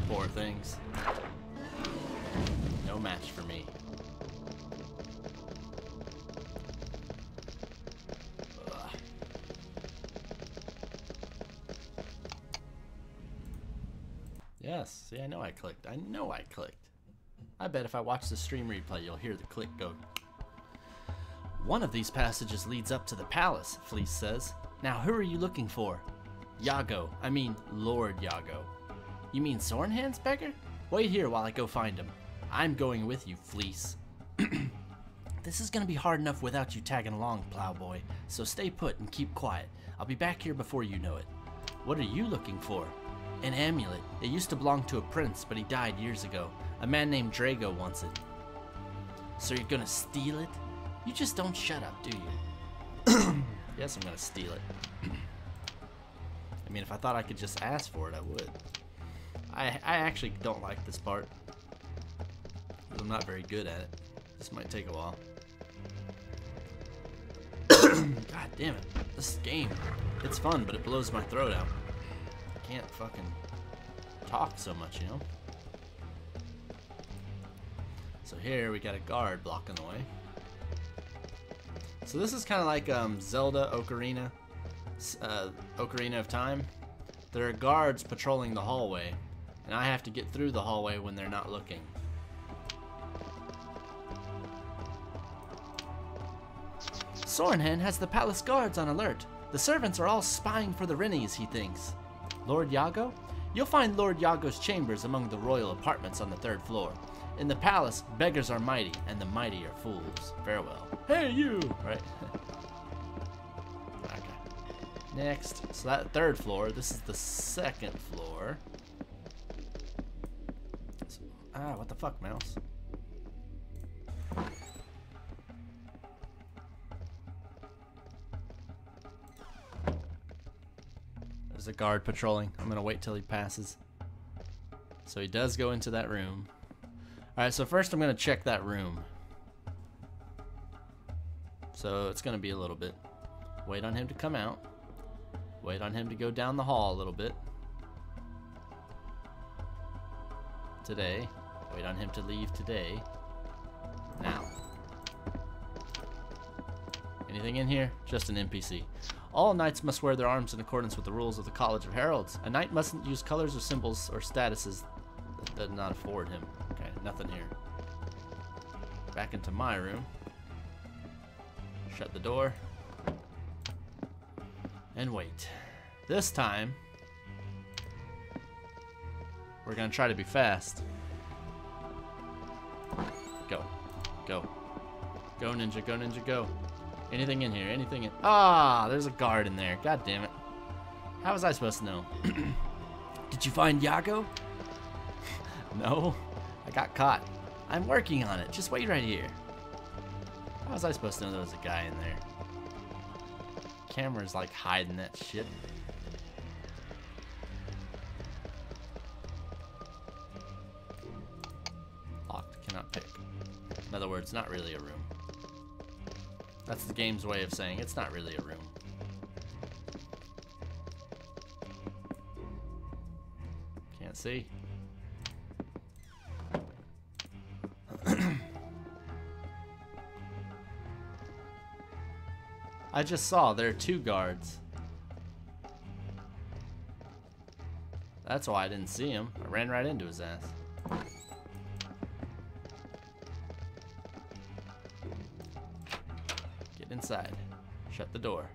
A: Poor things. No match for me. Yes, see, I know I clicked. I know I clicked. I bet if I watch the stream replay, you'll hear the click go. One of these passages leads up to the palace, Fleece says. Now, who are you looking for? Yago. I mean, Lord Yago. You mean Sornhand's beggar? Wait here while I go find him. I'm going with you, Fleece. This is gonna be hard enough without you tagging along, Plowboy, so stay put and keep quiet. I'll be back here before you know it. What are you looking for? An amulet. It used to belong to a prince, but he died years ago. A man named Drago wants it. So you're gonna steal it? You just don't shut up, do you? Yes, I'm gonna steal it. I mean, if I thought I could just ask for it, I would. I actually don't like this part. I'm not very good at it. This might take a while. God damn it. This game, it's fun, but it blows my throat out. I can't fucking talk so much, you know? So here we got a guard blocking the way. So this is kind of like Zelda Ocarina of Time. There are guards patrolling the hallway, and I have to get through the hallway when they're not looking. Sorenhen has the palace guards on alert. The servants are all spying for the Rennies, he thinks. Lord Yago? You'll find Lord Yago's chambers among the royal apartments on the 3rd floor. In the palace, beggars are mighty, and the mighty are fools. Farewell. Hey, you! Right. Okay. Next. So that 3rd floor. This is the 2nd floor. So, what the fuck, mouse? There's a guard patrolling. I'm gonna wait till he passes. So he does go into that room. Alright, so first I'm gonna check that room. So it's gonna be a little bit. Wait on him to come out. Wait on him to go down the hall a little bit. Today. Wait on him to leave today. Now. Anything in here? Just an NPC. All knights must wear their arms in accordance with the rules of the College of Heralds. A knight mustn't use colors or symbols or statuses that do not afford him. Okay, nothing here. Back into my room. Shut the door. And wait. This time, we're gonna try to be fast. Go. Go. Go, ninja, go, ninja, go. Anything in here? Anything in... Ah, there's a guard in there. God damn it. How was I supposed to know? Did you find Yago? No. I got caught. I'm working on it. Just wait right here. How was I supposed to know there was a guy in there? Camera's like hiding that shit. Locked. Cannot pick. In other words, not really a room. That's the game's way of saying it's not really a room. Can't see. I just saw there are 2 guards. That's why I didn't see him. I ran right into his ass. Inside. Shut the door.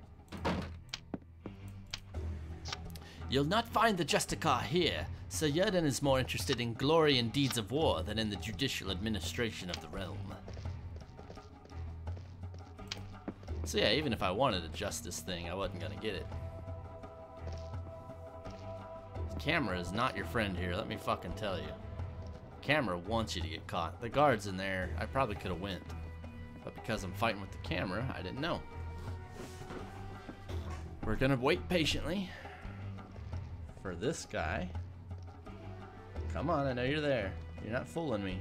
A: You'll not find the Justicar here. Sir Yerden is more interested in glory and deeds of war than in the judicial administration of the realm. So yeah, even if I wanted a justice thing, I wasn't gonna get it. The camera is not your friend here, let me fucking tell you. The camera wants you to get caught. The guard's in there. I probably could have went. But because I'm fighting with the camera, I didn't know. We're gonna wait patiently for this guy. Come on, I know you're there. You're not fooling me.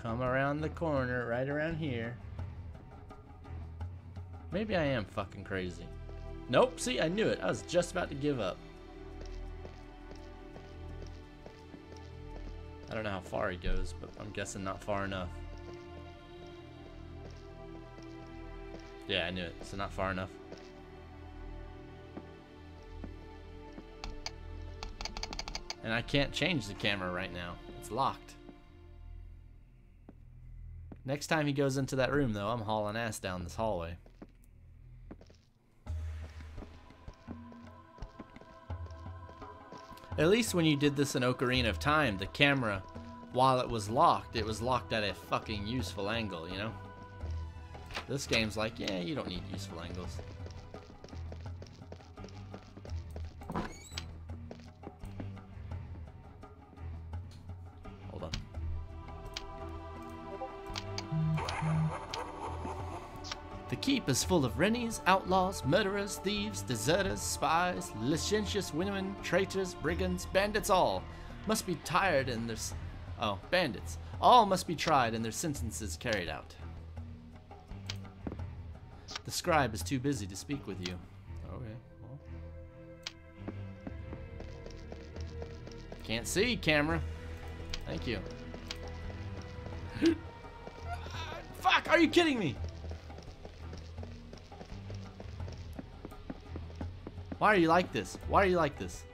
A: Come around the corner, right around here. Maybe I am fucking crazy. Nope, see, I knew it. I was just about to give up. I don't know how far he goes, but I'm guessing not far enough. Yeah, I knew it. So not far enough. And I can't change the camera right now. It's locked. Next time he goes into that room, though, I'm hauling ass down this hallway. At least when you did this in Ocarina of Time, the camera, while it was locked at a fucking useful angle, you know? This game's like, yeah, you don't need useful angles. Hold on. The keep is full of rennies, outlaws, murderers, thieves, deserters, spies, licentious women, traitors, brigands, bandits all must be tried and bandits. All must be tried and their sentences carried out. The scribe is too busy to speak with you. Okay, well. Can't see, camera. Thank you. Fuck, are you kidding me? Why are you like this? Why are you like this?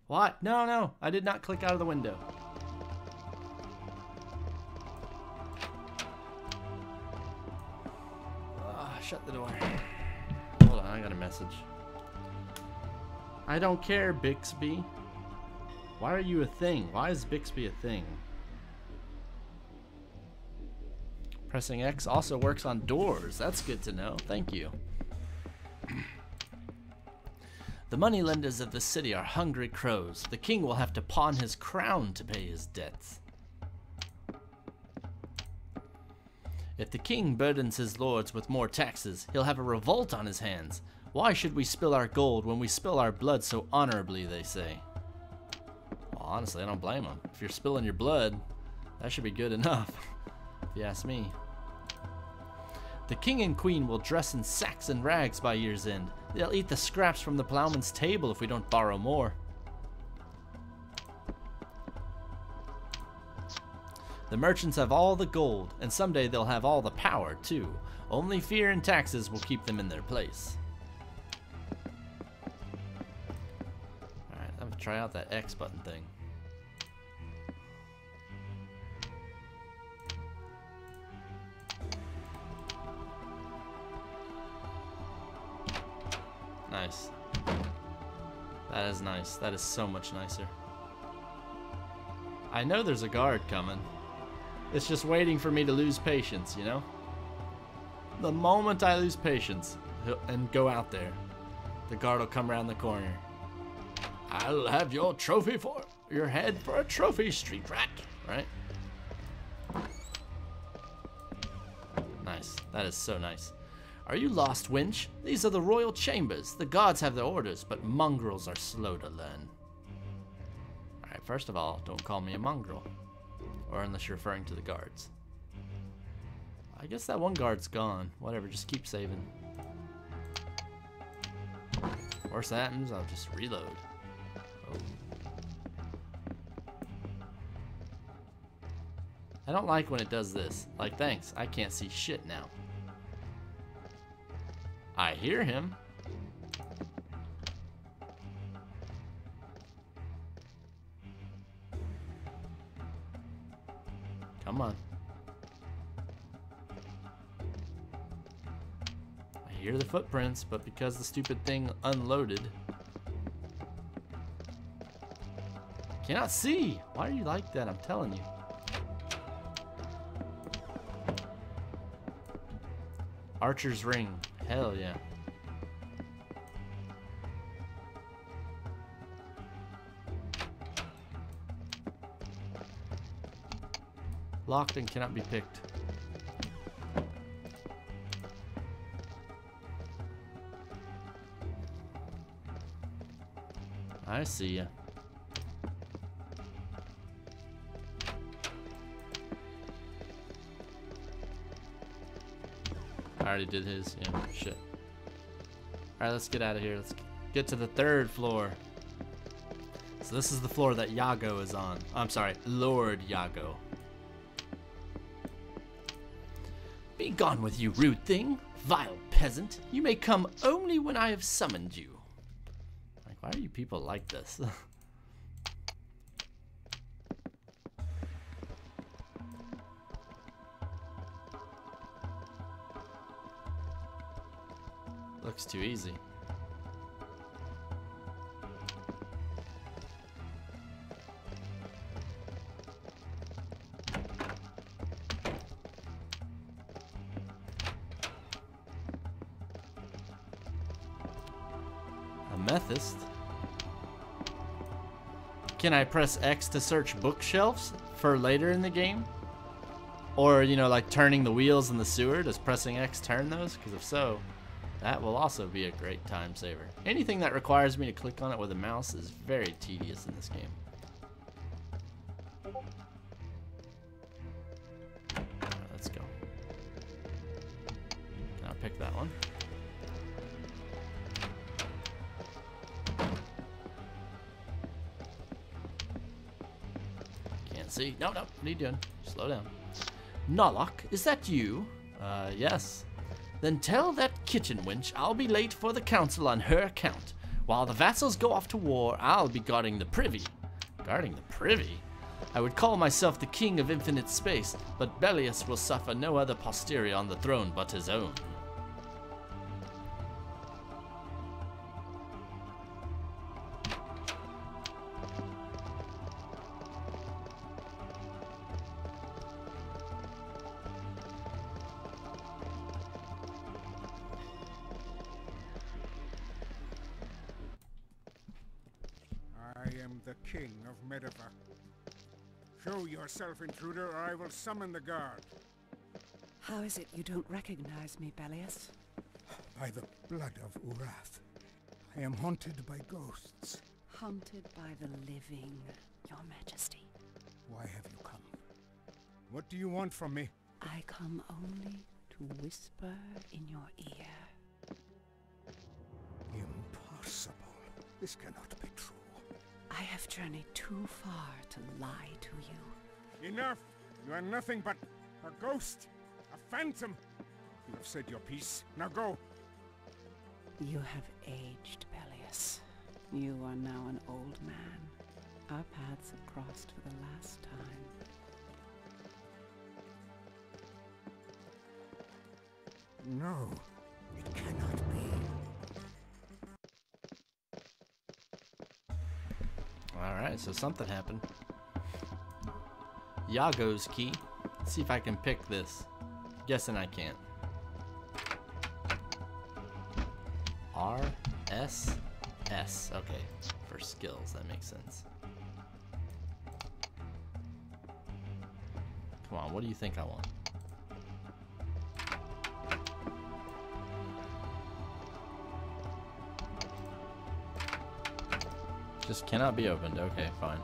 A: What? No, no, I did not click out of the window. Shut the door. Hold on, I got a message. I don't care, Bixby. Why are you a thing? Why is Bixby a thing? Pressing X also works on doors. That's good to know. Thank you. The moneylenders of the city are hungry crows. The king will have to pawn his crown to pay his debts. If the king burdens his lords with more taxes, he'll have a revolt on his hands. Why should we spill our gold when we spill our blood so honorably, they say? Well, honestly, I don't blame them. If you're spilling your blood, that should be good enough, if you ask me. The king and queen will dress in sacks and rags by year's end. They'll eat the scraps from the plowman's table if we don't borrow more. The merchants have all the gold, and someday they'll have all the power, too. Only fear and taxes will keep them in their place. Alright, I'm gonna try out that X button thing. Nice. That is nice. That is so much nicer. I know there's a guard coming. It's just waiting for me to lose patience, you know? The moment I lose patience and go out there, the guard will come around the corner. I'll have your trophy for your head for a trophy, street rat, right? Nice. That is so nice. Are you lost, wench? These are the royal chambers. The gods have their orders, but mongrels are slow to learn. Alright, first of all, don't call me a mongrel. Or unless you're referring to the guards. I guess that one guard's gone. Whatever, just keep saving. Worst happens, I'll just reload. Oh. I don't like when it does this. Like, thanks, I can't see shit now. I hear him. Come on. I hear the footprints, but because the stupid thing unloaded, I cannot see. Why are you like that? I'm telling you. Archer's ring. Hell yeah. Locked and cannot be picked. I see ya. I already did his. Yeah, shit. Alright, let's get out of here. Let's get to the 3rd floor. So this is the floor that Yago is on. I'm sorry, Lord Yago. Be gone with you, rude thing. Vile peasant. You may come only when I have summoned you. Like, why are you people like this? Looks too easy. amethyst. Can I press X to search bookshelves for later in the game? Or, you know, like turning the wheels in the sewer, does pressing X turn those? Because if so, that will also be a great time saver. Anything that requires me to click on it with a mouse is very tedious in this game. Let's go. I'll pick that one. Can't see. No, no. What are you doing? Slow down. Nalok, is that you? Yes. Then tell that kitchen wench I'll be late for the council on her account. While the vassals go off to war, I'll be guarding the privy. Guarding the privy? I would call myself the king of infinite space, but Bellius will suffer no other posterity on the throne but his own.
F: I am the king of Medivh. Show yourself, intruder, or I will summon the guard.
G: How is it you don't recognize me, Bellius?
F: By the blood of Urath, I am haunted by ghosts.
G: Haunted by the living, your majesty.
F: Why have you come? What do you want from me?
G: I come only to whisper in your ear.
F: Impossible. This cannot be true.
G: I have journeyed too far to lie to you.
F: Enough! You are nothing but a ghost, a phantom. You have said your piece. Now go.
G: You have aged, Bellius. You are now an old man. Our paths have crossed for the last time.
F: No, it cannot be.
A: Alright, so something happened. Yago's key. Let's see if I can pick this. Guessing I can't. R, S, S. Okay, for skills, that makes sense. Come on, what do you think I want? Just cannot be opened. Okay, fine.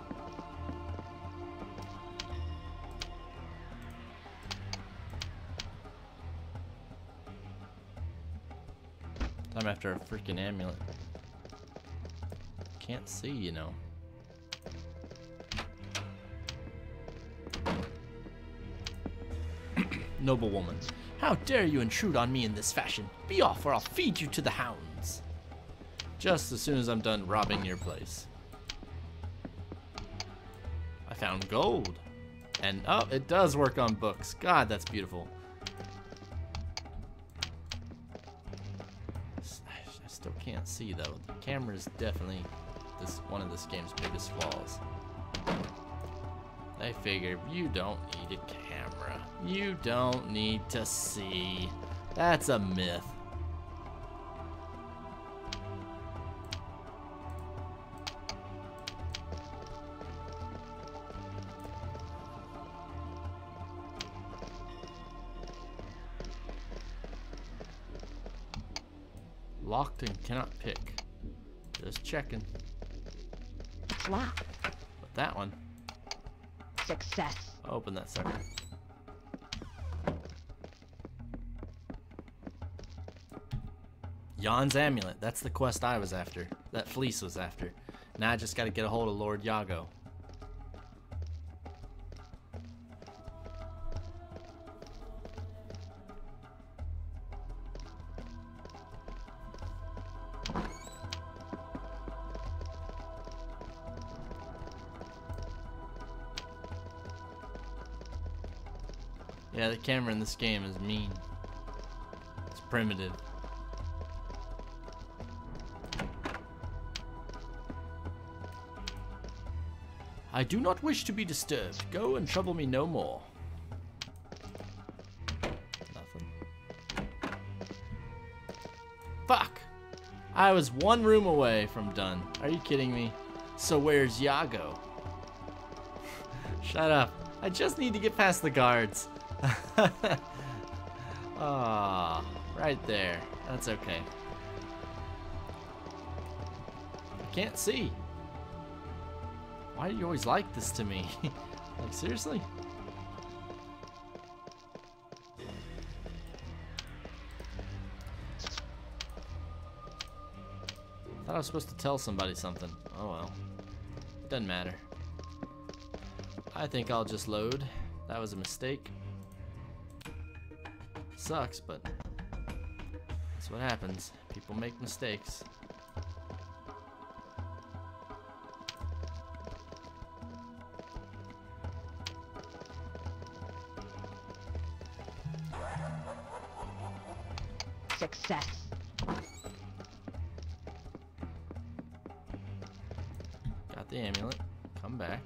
A: Time after a freaking amulet. Can't see, you know. Noble woman, how dare you intrude on me in this fashion? Be off or I'll feed you to the hounds. Just as soon as I'm done robbing your place. I found gold. And, oh, it does work on books. God, that's beautiful. I still can't see, though. The camera is definitely one of this game's biggest flaws. I figured you don't need a camera. You don't need to see. That's a myth. Locked and cannot pick. Just checking.
H: Lock.
A: But that one.
H: Success.
A: Open that sucker. Yon's amulet. That's the quest I was after. That fleece was after. Now I just gotta get a hold of Lord Yago. Yeah, the camera in this game is mean. It's primitive. I do not wish to be disturbed. Go and trouble me no more. Nothing. Fuck! I was one room away from done. Are you kidding me? So where's Yago? Shut up. I just need to get past the guards. Ah, right there. That's okay. I can't see. Why do you always like this to me? Like, seriously? I thought I was supposed to tell somebody something. Oh well. It doesn't matter. I think I'll just load. That was a mistake. Sucks, but that's what happens. People make mistakes.
H: Success.
A: Got the amulet. Come back.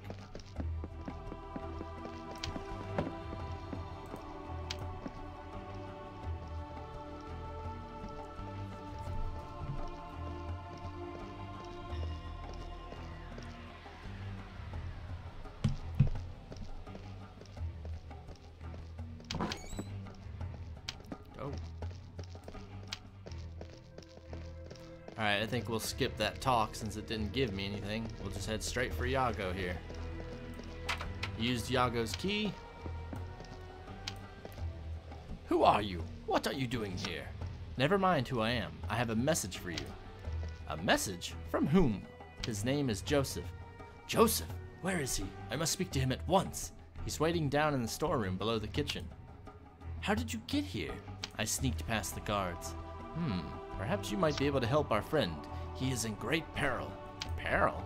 A: Go. Alright, I think we'll skip that talk since it didn't give me anything. We'll just head straight for Yago here. Used Yago's key. Who are you? What are you doing here? Never mind who I am. I have a message for you. A message? From whom? His name is Joseph. Joseph? Where is he? I must speak to him at once. He's waiting down in the storeroom below the kitchen. How did you get here? I sneaked past the guards. Perhaps you might be able to help our friend. He is in great peril. Peril?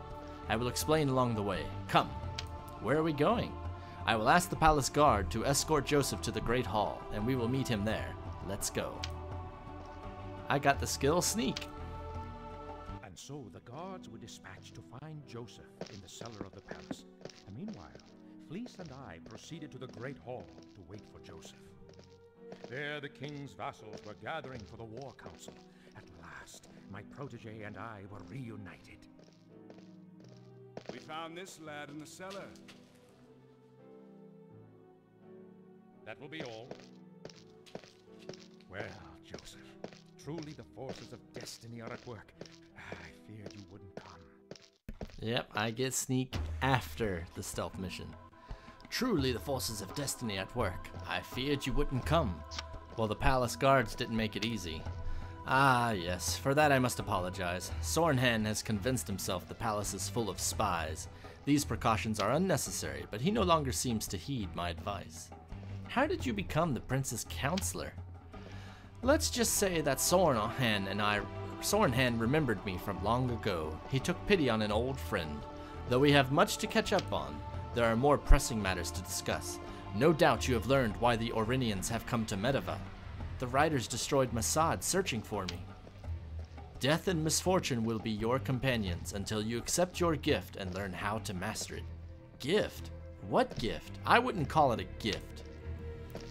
A: I will explain along the way. Come. Where are we going? I will ask the palace guard to escort Joseph to the Great Hall, and we will meet him there. Let's go. I got the skill Sneak.
B: And so the guards were dispatched to find Joseph in the cellar of the palace. And meanwhile, Fleece and I proceeded to the Great Hall to wait for Joseph. There the king's vassals were gathering for the war council. At last, my protege and I were reunited.
D: We found this lad in the cellar.
B: That will be all. Well, Joseph, truly the forces of destiny are at work. I feared you wouldn't come.
A: Yep, I get Sneak after the stealth mission. Truly the forces of destiny at work. I feared you wouldn't come. Well, the palace guards didn't make it easy. Ah, yes, for that I must apologize. Sornhan has convinced himself the palace is full of spies. These precautions are unnecessary, but he no longer seems to heed my advice. How did you become the prince's counselor? Let's just say that Sornhan remembered me from long ago. He took pity on an old friend. Though we have much to catch up on, there are more pressing matters to discuss. No doubt you have learned why the Aurinians have come to Medeva. The riders destroyed Masad searching for me. Death and misfortune will be your companions until you accept your gift and learn how to master it. Gift? What gift? I wouldn't call it a gift.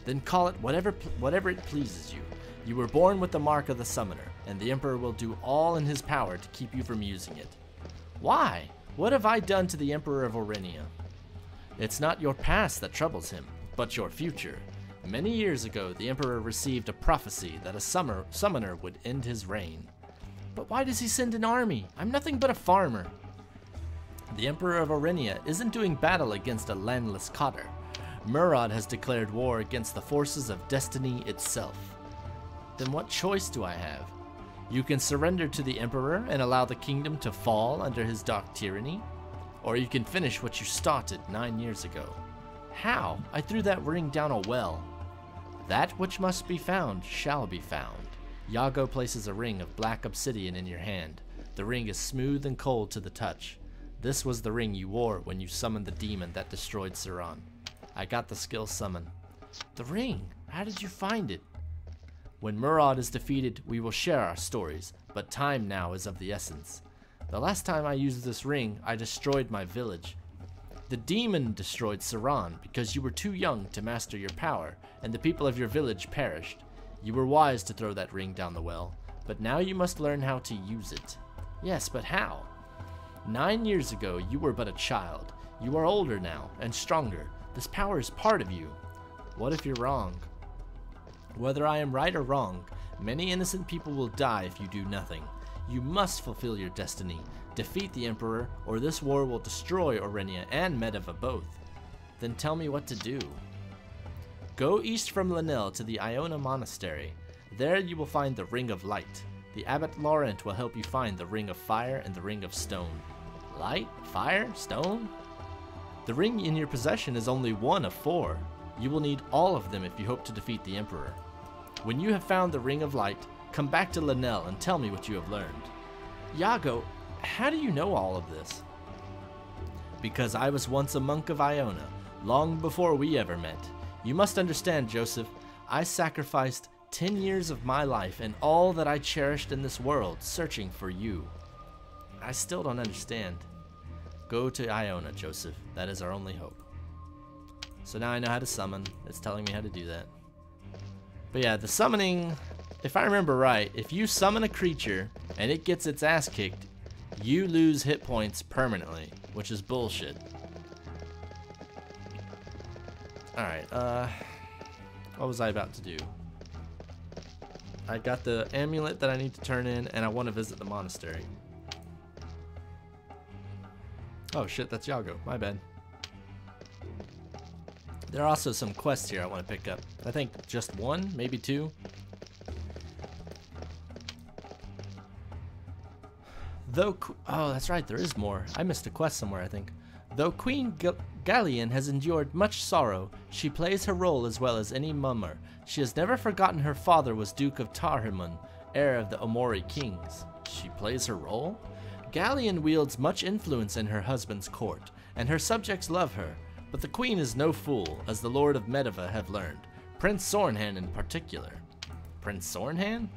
A: Then call it whatever it pleases you. You were born with the mark of the summoner, and the Emperor will do all in his power to keep you from using it. Why? What have I done to the Emperor of Aurinia? It's not your past that troubles him, but your future. Many years ago, the Emperor received a prophecy that a summoner would end his reign. But why does he send an army? I'm nothing but a farmer. The Emperor of Aurinia isn't doing battle against a landless cotter. Murad has declared war against the forces of destiny itself. Then what choice do I have? You can surrender to the Emperor and allow the kingdom to fall under his dark tyranny, or you can finish what you started 9 years ago. How? I threw that ring down a well. That which must be found shall be found. Yago places a ring of black obsidian in your hand. The ring is smooth and cold to the touch. This was the ring you wore when you summoned the demon that destroyed Saran. I got the skill summon. The ring! How did you find it? When Murad is defeated, we will share our stories, but time now is of the essence. The last time I used this ring, I destroyed my village. The demon destroyed Saran because you were too young to master your power, and the people of your village perished. You were wise to throw that ring down the well, but now you must learn how to use it. Yes, but how? 9 years ago, you were but a child. You are older now, and stronger. This power is part of you. What if you're wrong? Whether I am right or wrong, many innocent people will die if you do nothing. You must fulfill your destiny, defeat the Emperor, or this war will destroy Aurenia and Medeva both. Then tell me what to do. Go east from Lanel to the Iona Monastery. There you will find the Ring of Light. The Abbot Laurent will help you find the Ring of Fire and the Ring of Stone. Light? Fire? Stone? The ring in your possession is only one of 4. You will need all of them if you hope to defeat the Emperor. When you have found the Ring of Light, come back to Lanel and tell me what you have learned. Iago, how do you know all of this? Because I was once a monk of Iona, long before we ever met. You must understand, Joseph, I sacrificed 10 years of my life and all that I cherished in this world, searching for you. I still don't understand. Go to Iona, Joseph. That is our only hope. So now I know how to summon. It's telling me how to do that. But yeah, the summoning, if I remember right, if you summon a creature and it gets its ass kicked, you lose hit points permanently, which is bullshit. Alright, what was I about to do? I got the amulet that I need to turn in, and I want to visit the monastery. Oh shit, that's Iago. My bad. There are also some quests here I want to pick up. I think just 1, maybe 2. Oh, that's right, there is more. I missed a quest somewhere, I think. Though Queen Gallian has endured much sorrow, she plays her role as well as any mummer. She has never forgotten her father was Duke of Tarhimun, heir of the Omori kings. She plays her role? Gallian wields much influence in her husband's court, and her subjects love her. But the queen is no fool, as the Lord of Medeva have learned. Prince Sornhan in particular. Prince Sornhan?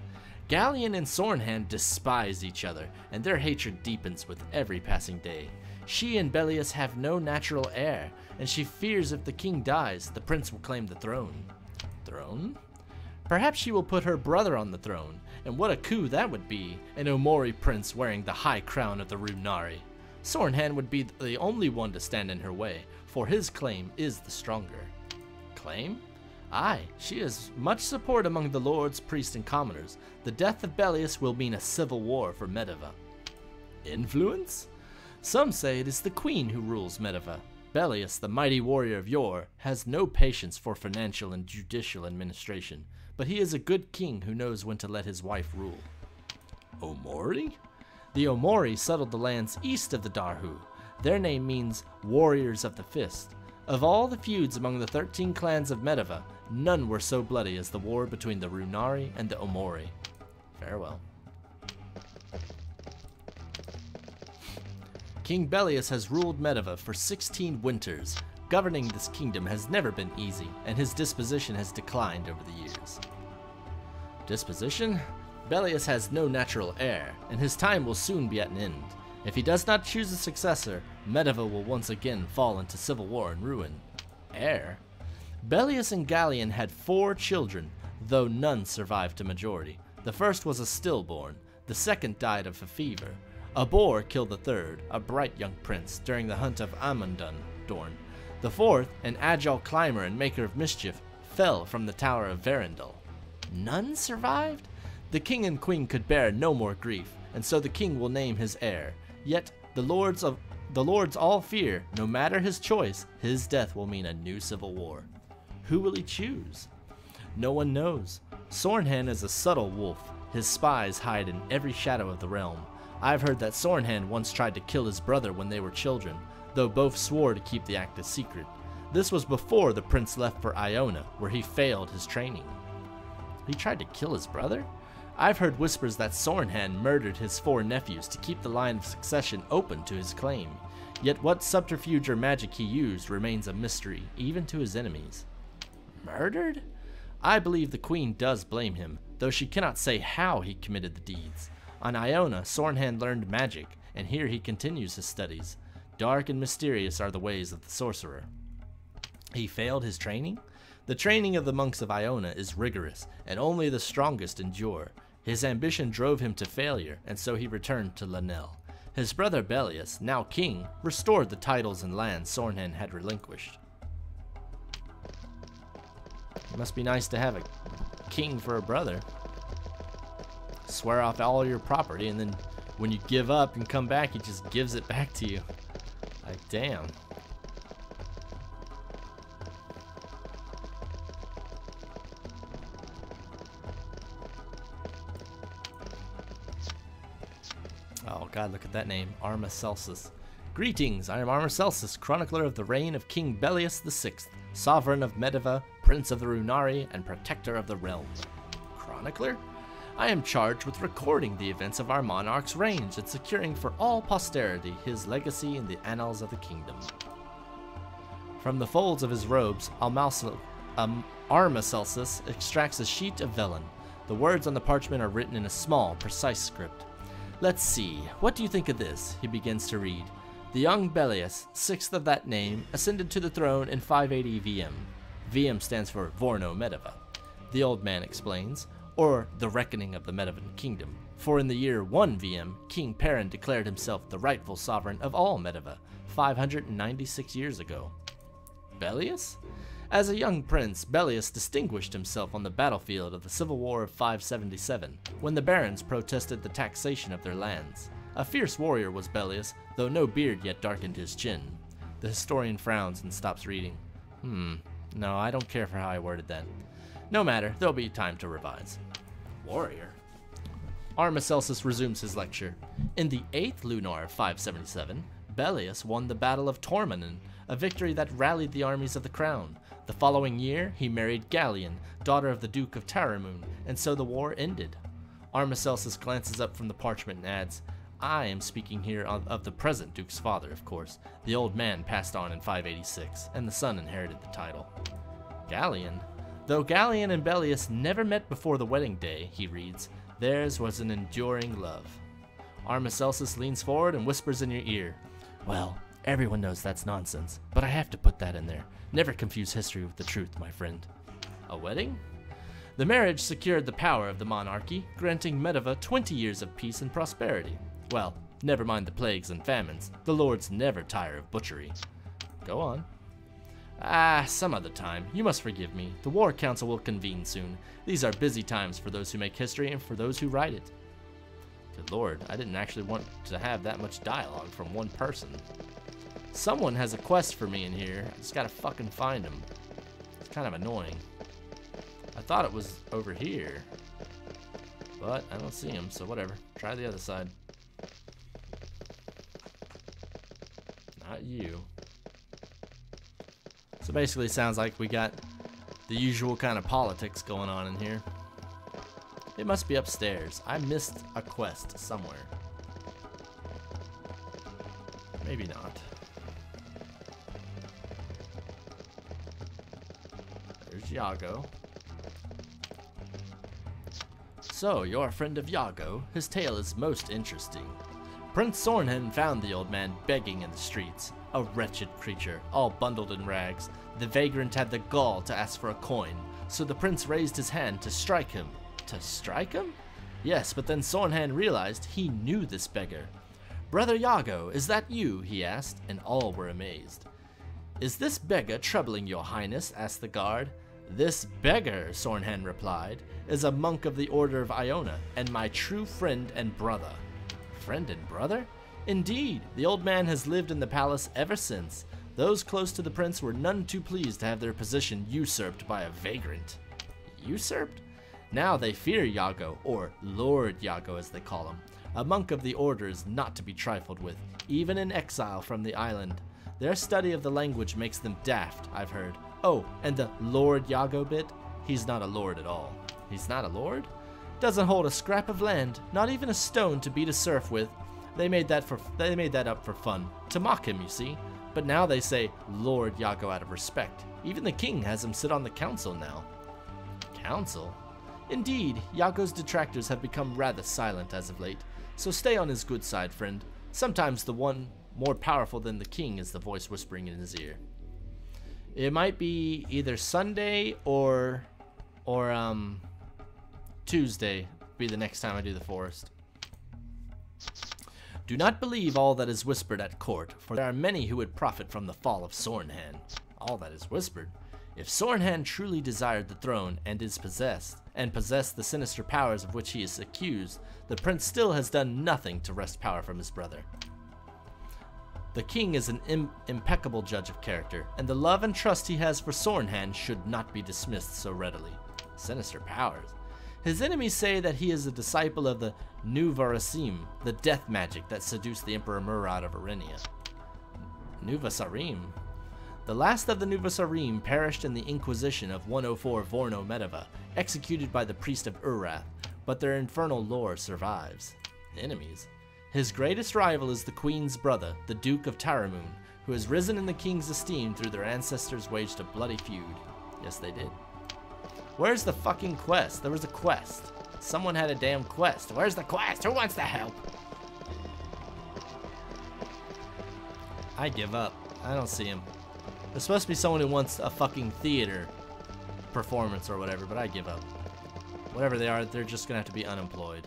A: Gallian and Sornhan despise each other, and their hatred deepens with every passing day. She and Bellius have no natural heir, and she fears if the king dies, the prince will claim the throne. Throne? Perhaps she will put her brother on the throne, and what a coup that would be, an Omori prince wearing the high crown of the Runari. Sornhan would be the only one to stand in her way, for his claim is the stronger. Claim? Aye, she has much support among the lords, priests, and commoners. The death of Bellius will mean a civil war for Medeva. Influence? Some say it is the queen who rules Medeva. Bellius, the mighty warrior of yore, has no patience for financial and judicial administration, but he is a good king who knows when to let his wife rule. Omori? The Omori settled the lands east of the Darhu. Their name means warriors of the fist. Of all the feuds among the 13 clans of Medeva, none were so bloody as the war between the Runari and the Omori. Farewell. King Bellius has ruled Medeva for 16 winters. Governing this kingdom has never been easy, and his disposition has declined over the years. Disposition? Bellius has no natural heir, and his time will soon be at an end. If he does not choose a successor, Medeva will once again fall into civil war and ruin. Heir? Bellius and Gallian had 4 children, though none survived to majority. The first was a stillborn, the second died of a fever. A boar killed the third, a bright young prince, during the hunt of Dorn. The fourth, an agile climber and maker of mischief, fell from the tower of Verendal. None survived? The king and queen could bear no more grief, and so the king will name his heir. Yet the lords all fear, no matter his choice, his death will mean a new civil war. Who will he choose? No one knows. Sornhan is a subtle wolf. His spies hide in every shadow of the realm. I've heard that Sornhan once tried to kill his brother when they were children, though both swore to keep the act a secret. This was before the prince left for Iona, where he failed his training. He tried to kill his brother? I've heard whispers that Sornhan murdered his 4 nephews to keep the line of succession open to his claim. Yet what subterfuge or magic he used remains a mystery, even to his enemies. Murdered? I believe the queen does blame him, though she cannot say how he committed the deeds. On Iona, Sornhan learned magic, and here he continues his studies. Dark and mysterious are the ways of the sorcerer. He failed his training? The training of the monks of Iona is rigorous, and only the strongest endure. His ambition drove him to failure, and so he returned to Lanel. His brother Bellius, now king, restored the titles and lands Sornhen had relinquished. It must be nice to have a king for a brother. Swear off all your property, and then when you give up and come back, he just gives it back to you. Like, damn. Oh god, look at that name, Armacelsus. Greetings, I am Armacelsus, chronicler of the reign of King Bellius VI, sovereign of Medeva, prince of the Runari, and protector of the realm. Chronicler? I am charged with recording the events of our monarch's reign and securing for all posterity his legacy in the annals of the kingdom. From the folds of his robes, Armacelsus extracts a sheet of vellum. The words on the parchment are written in a small, precise script. Let's see, what do you think of this? He begins to read. The young Bellius, sixth of that name, ascended to the throne in 580 VM. VM stands for Vorno Medeva. The old man explains, or the reckoning of the Medevan kingdom. For in the year 1 VM, King Perrin declared himself the rightful sovereign of all Medeva, 596 years ago. Bellius? As a young prince, Bellius distinguished himself on the battlefield of the Civil War of 577, when the barons protested the taxation of their lands. A fierce warrior was Bellius, though no beard yet darkened his chin. The historian frowns and stops reading. No, I don't care for how I worded that. No matter, there'll be time to revise. Warrior? Armacelsus resumes his lecture. In the 8th lunar of 577, Bellius won the Battle of Tormanen, a victory that rallied the armies of the crown. The following year, he married Gallian, daughter of the Duke of Taramun, and so the war ended. Armacelsus glances up from the parchment and adds, I am speaking here of the present Duke's father, of course. The old man passed on in 586, and the son inherited the title. Gallian? Though Gallian and Bellius never met before the wedding day, he reads, theirs was an enduring love. Armacelsus leans forward and whispers in your ear, well, everyone knows that's nonsense, but I have to put that in there. Never confuse history with the truth, my friend. A wedding? The marriage secured the power of the monarchy, granting Medeva 20 years of peace and prosperity. Well, never mind the plagues and famines. The lords never tire of butchery. Go on. Some other time. You must forgive me. The War Council will convene soon. These are busy times for those who make history and for those who write it. Good lord, I didn't actually want to have that much dialogue from one person. Someone has a quest for me in here. I just gotta fucking find him. It's kind of annoying. I thought it was over here, but I don't see him, so whatever. Try the other side. Not you. So basically it sounds like we got the usual kind of politics going on in here. It must be upstairs. I missed a quest somewhere. Maybe not. There's Iago. So, you're a friend of Iago. His tale is most interesting. Prince Sornhen found the old man begging in the streets. A wretched creature, all bundled in rags. The vagrant had the gall to ask for a coin, so the prince raised his hand to strike him. To strike him? Yes, but then Sornhen realized he knew this beggar. Brother Iago, is that you? He asked, and all were amazed. Is this beggar troubling your highness? Asked the guard. This beggar, Sornhen replied, is a monk of the Order of Iona, and my true friend and brother. Friend and brother? Indeed, the old man has lived in the palace ever since. Those close to the prince were none too pleased to have their position usurped by a vagrant. Usurped? Now they fear Iago, or Lord Iago as they call him. A monk of the order is not to be trifled with, even in exile from the island. Their study of the language makes them daft, I've heard. Oh, and the Lord Iago bit? He's not a lord at all. He's not a lord? Doesn't hold a scrap of land, not even a stone to beat a surf with. They made that up for fun, to mock him, you see. But now they say Lord Iago out of respect. Even the king has him sit on the council now. Council? Indeed, Iago's detractors have become rather silent as of late, so stay on his good side, friend. Sometimes the one more powerful than the king is the voice whispering in his ear. It might be either Sunday or Tuesday be the next time I do the forest. Do not believe all that is whispered at court, for there are many who would profit from the fall of Sornhan. All that is whispered? If Sornhan truly desired the throne and possessed the sinister powers of which he is accused, the prince still has done nothing to wrest power from his brother. The king is an impeccable judge of character, and the love and trust he has for Sornhan should not be dismissed so readily. Sinister powers. His enemies say that he is a disciple of the Nuvasarim, the death magic that seduced the Emperor Murad of Arenia. Nuvasarim? The last of the Nuvasarim perished in the Inquisition of 104 Vorno Medeva, executed by the priest of Urath, but their infernal lore survives. Enemies? His greatest rival is the queen's brother, the Duke of Taramun, who has risen in the king's esteem through their ancestors waged a bloody feud. Yes, they did. Where's the fucking quest? There was a quest. Someone had a damn quest. Where's the quest? Who wants to help? I give up. I don't see him. There's supposed to be someone who wants a fucking theater performance or whatever, but I give up. Whatever they are, they're just gonna have to be unemployed.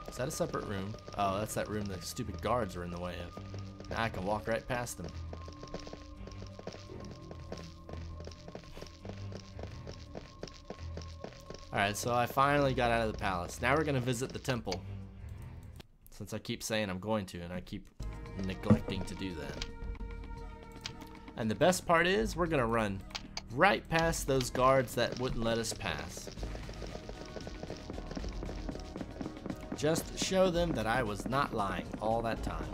A: Is that a separate room? Oh, that's that room the stupid guards are in the way of. Now I can walk right past them. Alright, so I finally got out of the palace. Now we're gonna visit the temple. Since I keep saying I'm going to, and I keep neglecting to do that. And the best part is, we're gonna run right past those guards that wouldn't let us pass. Just to show them that I was not lying all that time.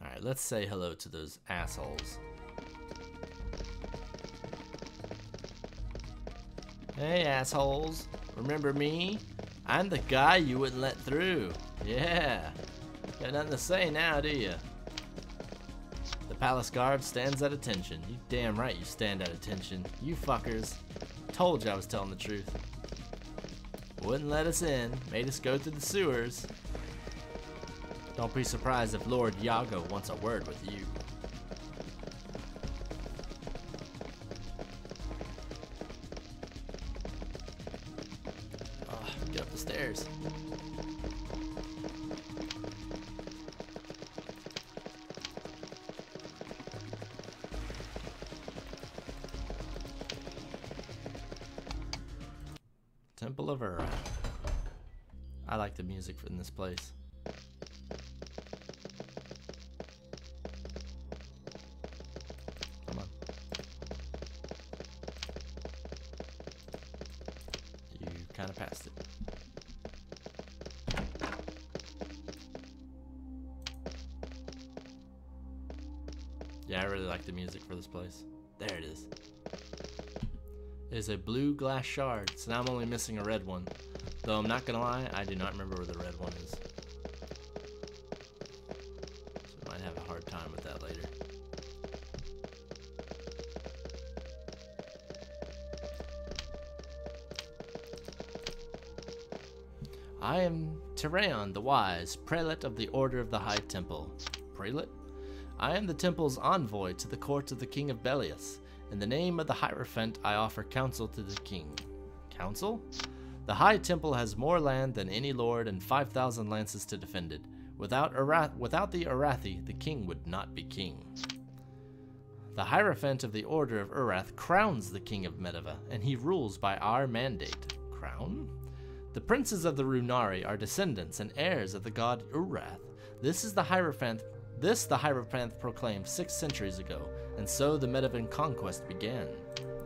A: Alright, let's say hello to those assholes. Hey assholes, remember me? I'm the guy you wouldn't let through. Yeah, got nothing to say now, do you? The palace guard stands at attention. You damn right you stand at attention. You fuckers. Told you I was telling the truth. Wouldn't let us in, made us go through the sewers. Don't be surprised if Lord Iago wants a word with you. Get up the stairs. Temple of Ura. I like the music in this place. Come on. You kind of passed it. Yeah, I really like the music for this place. There it is. It is a blue glass shard, so now I'm only missing a red one. Though I'm not gonna lie, I do not remember where the red one is. So I might have a hard time with that later. I am Tyraon the Wise, Prelate of the Order of the High Temple. Prelate? I am the temple's envoy to the court of the King of Belias. In the name of the Hierophant, I offer counsel to the king. Counsel? The High Temple has more land than any lord and 5,000 lances to defend it. Without the Arathi, the king would not be king. The Hierophant of the Order of Urath crowns the King of Medeva, and he rules by our mandate. Crown? The princes of the Runari are descendants and heirs of the god Urath. This the Hierophant proclaimed 6 centuries ago, and so the Medevan conquest began.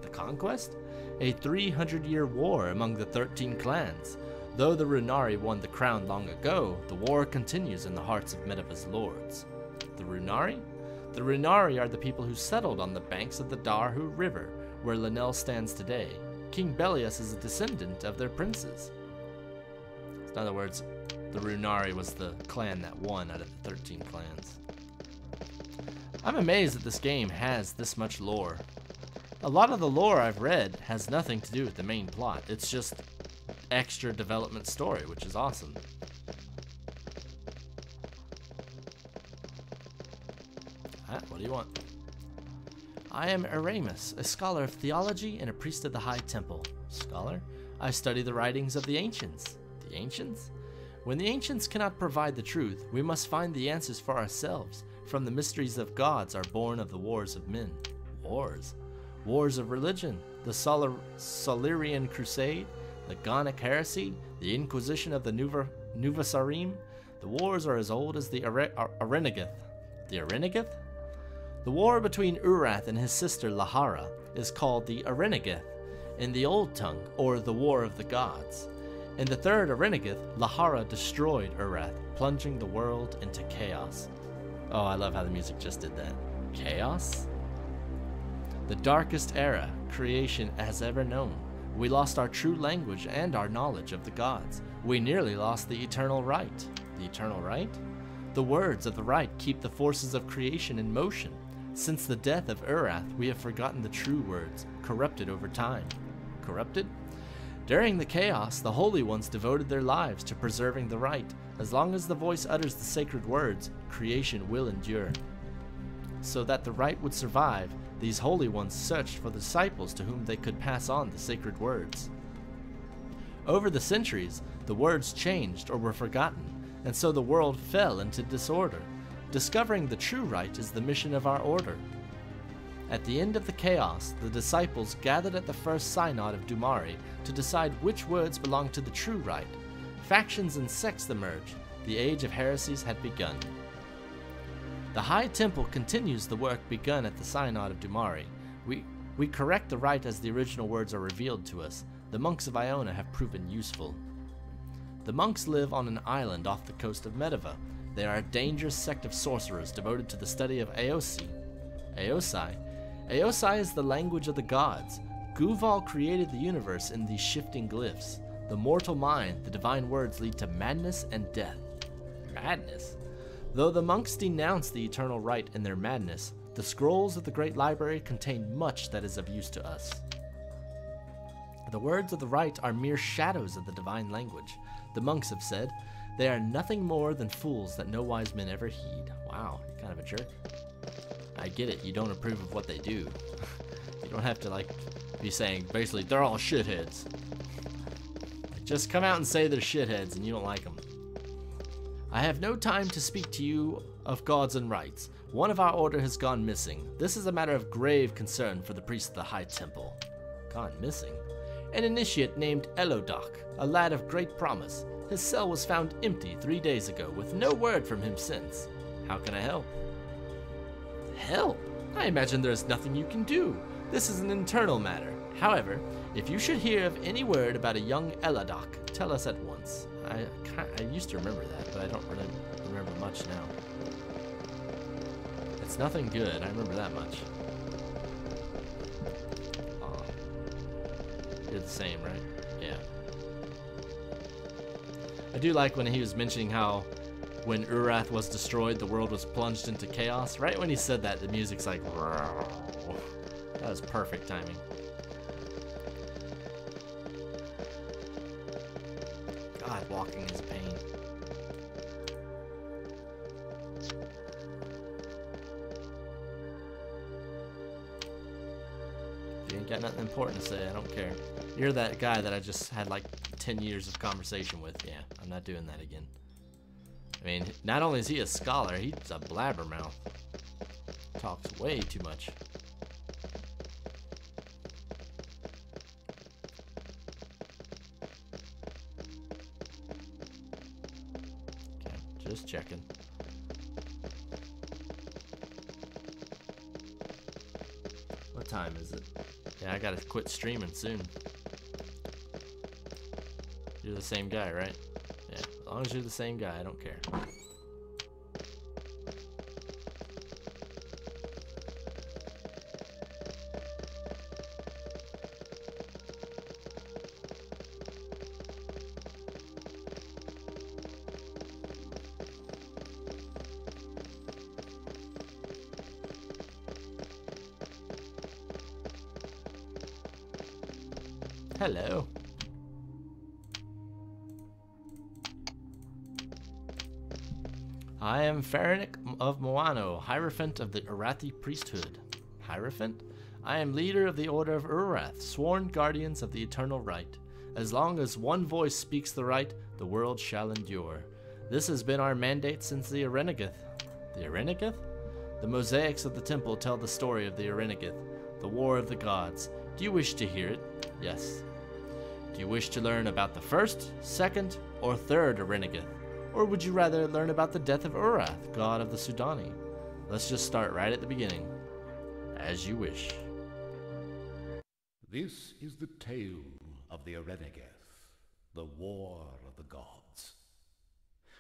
A: The conquest? A 300-year war among the 13 clans. Though the Runari won the crown long ago, the war continues in the hearts of Medeva's lords. The Runari? The Runari are the people who settled on the banks of the Darhu River, where Lanel stands today. King Belias is a descendant of their princes. In other words, The Runari was the clan that won out of the 13 clans. I'm amazed that this game has this much lore. A lot of the lore I've read has nothing to do with the main plot. It's just extra development story, which is awesome. What do you want? I am Aramus, a scholar of theology and a priest of the High Temple. Scholar? I study the writings of the ancients. The ancients? When the ancients cannot provide the truth, we must find the answers for ourselves. From the mysteries of gods are born of the wars of men. Wars? Wars of religion. The Solarian Crusade, the Gonic Heresy, the Inquisition of the Nuvasarim. The wars are as old as the Arenegith. The Arenegith? The war between Urath and his sister Lahara is called the Arenegith in the Old Tongue, or the War of the Gods. In the third Arenegith, Lahara destroyed Urath, plunging the world into chaos. Oh, I love how the music just did that. Chaos? The darkest era creation has ever known. We lost our true language and our knowledge of the gods. We nearly lost the eternal right. The eternal right? The words of the right keep the forces of creation in motion. Since the death of Urath, we have forgotten the true words, corrupted over time. Corrupted? During the chaos, the Holy Ones devoted their lives to preserving the right. As long as the voice utters the sacred words, creation will endure. So that the right would survive, these Holy Ones searched for the disciples to whom they could pass on the sacred words. Over the centuries, the words changed or were forgotten, and so the world fell into disorder. Discovering the true right is the mission of our order. At the end of the chaos, the disciples gathered at the first synod of Dumari to decide which words belonged to the true right. Factions and sects emerged. The age of heresies had begun. The High Temple continues the work begun at the synod of Dumari. We correct the right as the original words are revealed to us. The monks of Iona have proven useful. The monks live on an island off the coast of Medeva. They are a dangerous sect of sorcerers devoted to the study of Aosi. Aosai? Aosai is the language of the gods. Guval created the universe in these shifting glyphs. The mortal mind, the divine words lead to madness and death. Madness? Though the monks denounce the eternal right in their madness, the scrolls of the Great Library contain much that is of use to us. The words of the right are mere shadows of the divine language. The monks have said, they are nothing more than fools that no wise men ever heed. Wow, you're kind of a jerk. I get it, you don't approve of what they do. You don't have to, be saying, basically, they're all shitheads. Just come out and say they're shitheads and you don't like them. I have no time to speak to you of gods and rights. One of our order has gone missing. This is a matter of grave concern for the priest of the High Temple. Gone missing? An initiate named Elodoc, a lad of great promise. His cell was found empty 3 days ago, with no word from him since. How can I help? Help? I imagine there is nothing you can do. This is an internal matter. However, if you should hear of any word about a young Elodoc, tell us at once. I used to remember that, but I don't really remember much now. It's nothing good, I remember that much. You're the same, right? Yeah. I do like when he was mentioning how when Urath was destroyed, the world was plunged into chaos. Right when he said that, the music's like, that was perfect timing. God, walking is pain. If you ain't got nothing important to say, I don't care. You're that guy that I just had like 10 years of conversation with. Yeah, I'm not doing that again. I mean, not only is he a scholar, he's a blabbermouth. Talks way too much. Okay, just checking. What time is it? Yeah, I gotta quit streaming soon. You're the same guy, right? Yeah, as long as you're the same guy, I don't care. Hello. I am Pharaonic of Moano, Hierophant of the Arathi priesthood. Hierophant? I am leader of the Order of Urath, sworn guardians of the eternal right. As long as one voice speaks the right, the world shall endure. This has been our mandate since the Arenegith. The Arenegith? The mosaics of the temple tell the story of the Arenegith, the war of the gods. Do you wish to hear it? Yes. Do you wish to learn about the first, second, or third Arenegith? Or would you rather learn about the death of Urath, god of the Sudani? Let's just start right at the beginning. As you wish.
B: This is the tale of the Arenegeth, the war of the gods.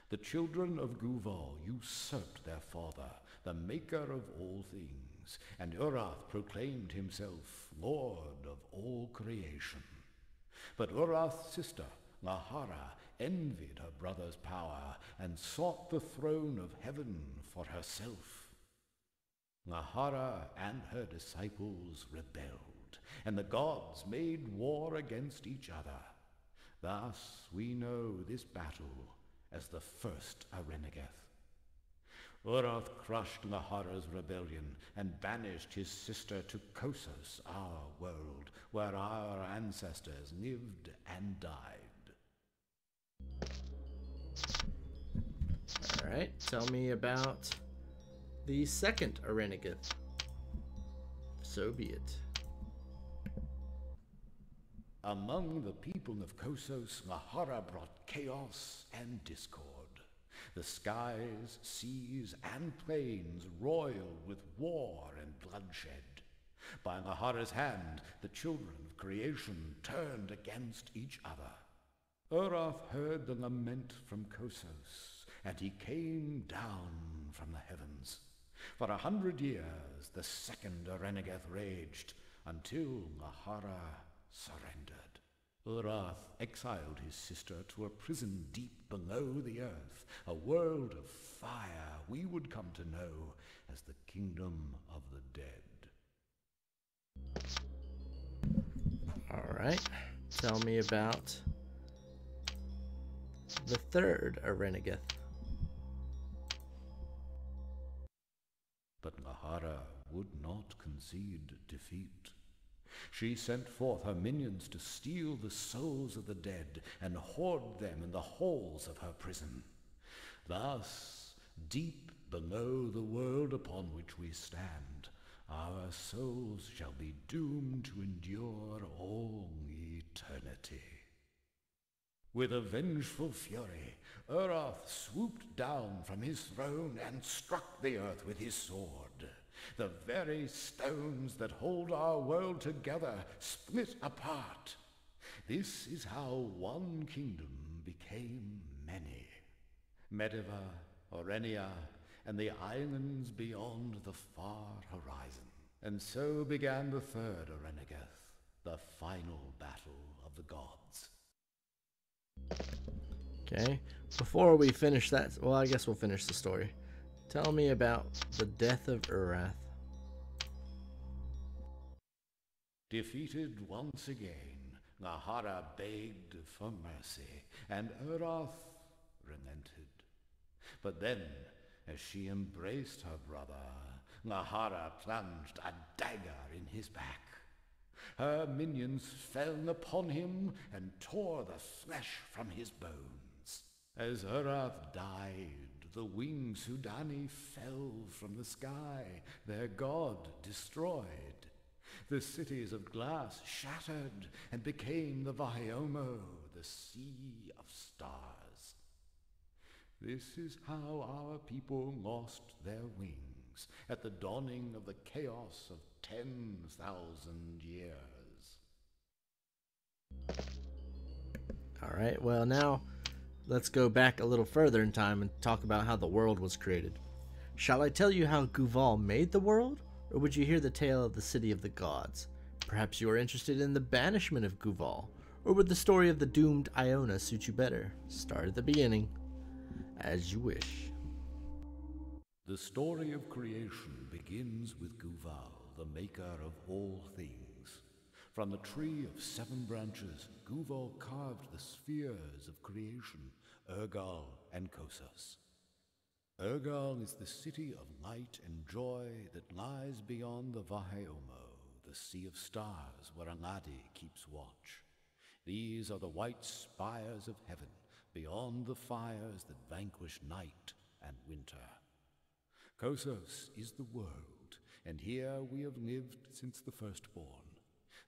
B: The children of Guval usurped their father, the maker of all things, and Urath proclaimed himself Lord of all creation. But Urath's sister, Lahara, envied her brother's power and sought the throne of heaven for herself. Lahara and her disciples rebelled, and the gods made war against each other. Thus we know this battle as the First Arenegeth. Urath crushed Lahara's rebellion and banished his sister to Kossos, our world, where our ancestors lived and died.
A: Alright, tell me about the second Arenegith. So be it.
B: Among the people of Kossos, Lahara brought chaos and discord. The skies, seas, and plains roiled with war and bloodshed. By Lahara's hand, the children of creation turned against each other. Urath heard the lament from Kossos, and he came down from the heavens. For 100 years, the second Arenegeth raged, until Lahara surrendered. Urath exiled his sister to a prison deep below the earth, a world of fire we would come to know as the Kingdom of the Dead.
A: Alright, tell me about the third Arenegeth.
B: But Lahara would not concede defeat. She sent forth her minions to steal the souls of the dead and hoard them in the halls of her prison. Thus, deep below the world upon which we stand, our souls shall be doomed to endure all eternity. With a vengeful fury, Urath swooped down from his throne and struck the earth with his sword. The very stones that hold our world together split apart. This is how one kingdom became many. Mediva, Orenia, and the islands beyond the far horizon. And so began the third Arenegeth, the final battle of the gods.
A: Okay, before we finish that, well, I guess we'll finish the story. Tell me about the death of Urath.
B: Defeated once again, Lahara begged for mercy, and Urath relented. But then, as she embraced her brother, Lahara plunged a dagger in his back. Her minions fell upon him and tore the flesh from his bones. As Urath died, the winged Sudani fell from the sky, their god destroyed. The cities of glass shattered and became the Vahiomo, the sea of stars. This is how our people lost their wings at the dawning of the chaos of 10,000 years.
A: Alright, well now, let's go back a little further in time and talk about how the world was created. Shall I tell you how Guval made the world? Or would you hear the tale of the city of the gods? Perhaps you are interested in the banishment of Guval, or would the story of the doomed Iona suit you better? Start at the beginning, as you wish.
B: The story of creation begins with Guval, the maker of all things.
I: From the tree of 7 branches, Guval carved the spheres of creation, Urgal and Kossos. Urgal is the city of light and joy that lies beyond the Vaheomo, the sea of stars where Angadi keeps watch. These are the white spires of heaven, beyond the fires that vanquish night and winter. Kossos is the world, and here we have lived since the firstborn.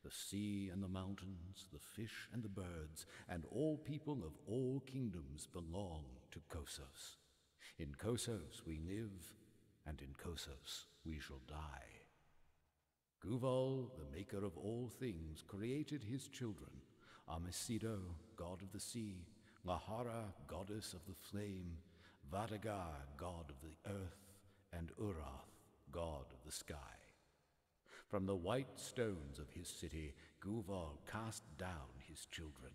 I: The sea and the mountains, the fish and the birds, and all people of all kingdoms belong to Kossos. In Kossos we live, and in Kossos we shall die. Guval, the maker of all things, created his children, Amesido, god of the sea, Lahara, goddess of the flame, Vadagar, god of the earth, and Urath, god of the sky. From the white stones of his city, Guval cast down his children.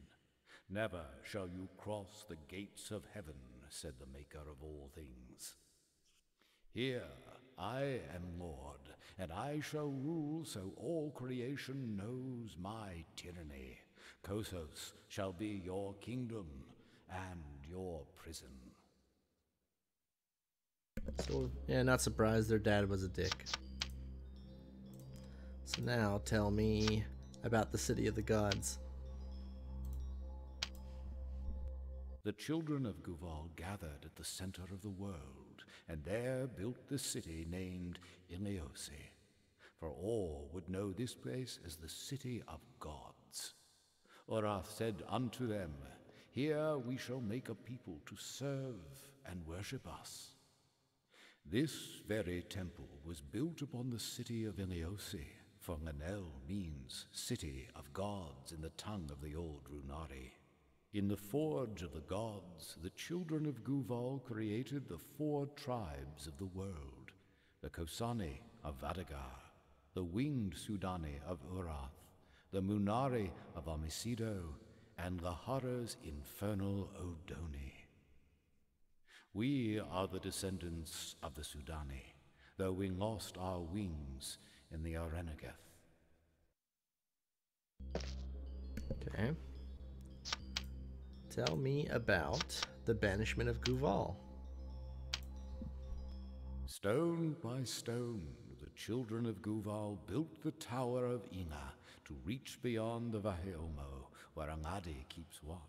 I: Never shall you cross the gates of heaven, said the maker of all things. Here I am Lord, and I shall rule so all creation knows my tyranny. Kossos shall be your kingdom and your prison.
A: So, yeah, not surprised their dad was a dick. So now tell me about the city of the gods.
I: The children of Guval gathered at the center of the world, and there built the city named Iliose, for all would know this place as the city of gods. Urath said unto them, Here we shall make a people to serve and worship us. This very temple was built upon the city of Iliose, for Lanel means city of gods in the tongue of the old Runari. In the forge of the gods, the children of Guval created the 4 tribes of the world, the Kosani of Vadagar, the winged Sudani of Urath, the Munari of Amesido, and Lahara's infernal Odoni. We are the descendants of the Sudani, though we lost our wings in the Arenagath.
A: Okay. Tell me about the banishment of Guval.
I: Stone by stone, the children of Guval built the tower of Ina to reach beyond the Vaheomo, where Angadi keeps watch.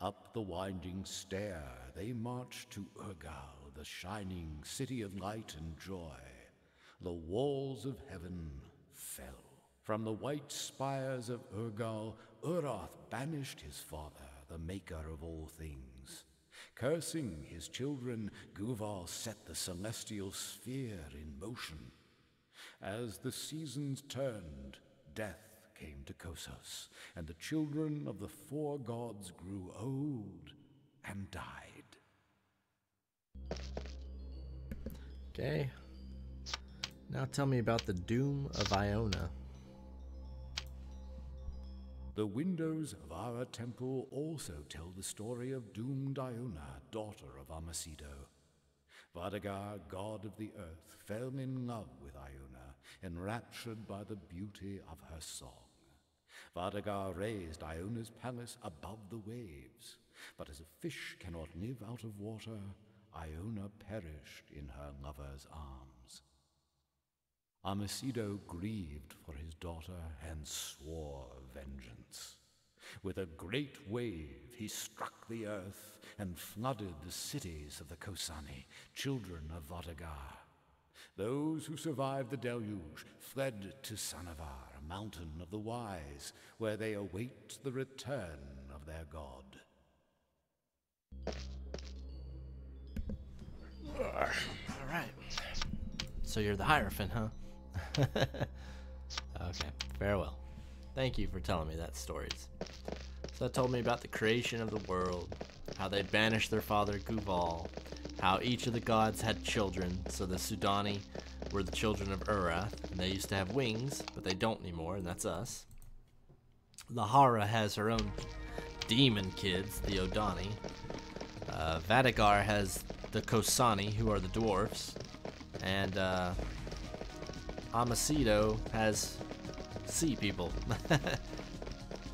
I: Up the winding stair they marched to Urgal, the shining city of light and joy. The walls of heaven fell. From the white spires of Urgal, Urath banished his father, the maker of all things. Cursing his children, Guval set the celestial sphere in motion. As the seasons turned, death came to Kossos, and the children of the 4 gods grew old and died.
A: Okay. Now tell me about the doom of Iona.
I: The windows of our temple also tell the story of doomed Iona, daughter of Amesido. Vadagar, god of the earth, fell in love with Iona, enraptured by the beauty of her song. Vadagar raised Iona's palace above the waves, but as a fish cannot live out of water, Iona perished in her lover's arms. Amesido grieved for his daughter and swore vengeance. With a great wave he struck the earth and flooded the cities of the Kosani, children of Vadagar. Those who survived the deluge fled to Sanavar, a mountain of the wise, where they await the return of their god.
A: All right. So you're the Hierophant, huh? Okay, farewell. Thank you for telling me that stories. So that told me about the creation of the world, how they banished their father Guval, how each of the gods had children. So the Sudani were the children of Urath, and they used to have wings, but they don't anymore, and that's us. Lahara has her own demon kids, the Odani. Vadagar has the Kosani, who are the dwarfs, and Amesido has sea people.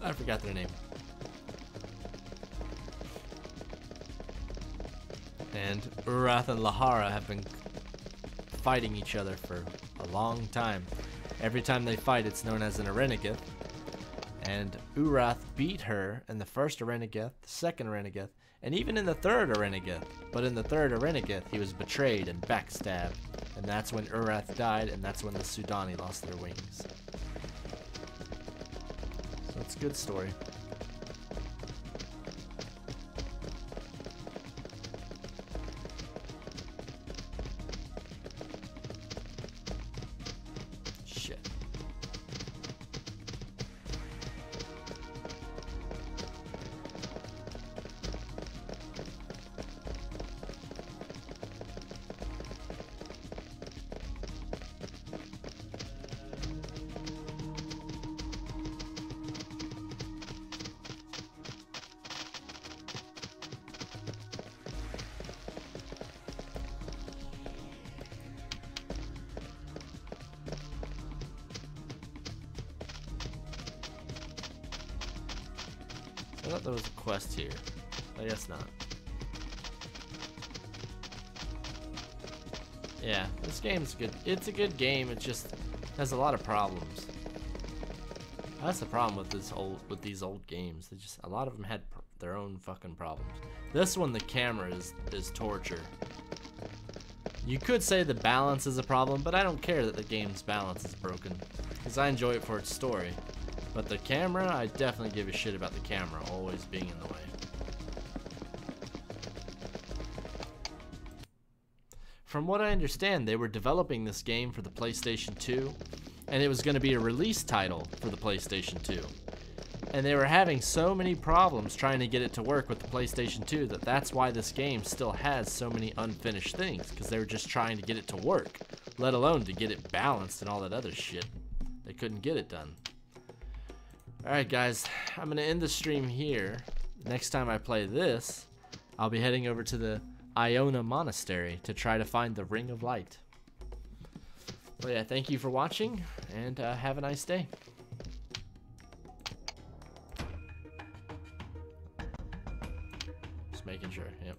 A: I forgot their name. And Urath and Lahara have been fighting each other for a long time. Every time they fight, it's known as an Arenegith. And Urath beat her in the first Arenegith, the second Arenegith, and even in the third Arenegith. But in the third Arenegith, he was betrayed and backstabbed. And that's when Urath died, and that's when the Sudani lost their wings. So it's a good story. Shit. I thought there was a quest here. I guess not. Yeah, this game's good. It's a good game. It just has a lot of problems. That's the problem with these old games. They just, a lot of them had their own fucking problems. This one, the camera is torture. You could say the balance is a problem, but I don't care that the game's balance is broken, because I enjoy it for its story. But the camera, I definitely give a shit about the camera always being in the way. From what I understand, they were developing this game for the PlayStation 2, and it was going to be a release title for the PlayStation 2. And they were having so many problems trying to get it to work with the PlayStation 2 that that's why this game still has so many unfinished things, because they were just trying to get it to work, let alone to get it balanced and all that other shit. They couldn't get it done. Alright guys, I'm going to end the stream here. Next time I play this, I'll be heading over to the Iona Monastery to try to find the Ring of Light. But yeah, thank you for watching, and have a nice day. Just making sure, yep.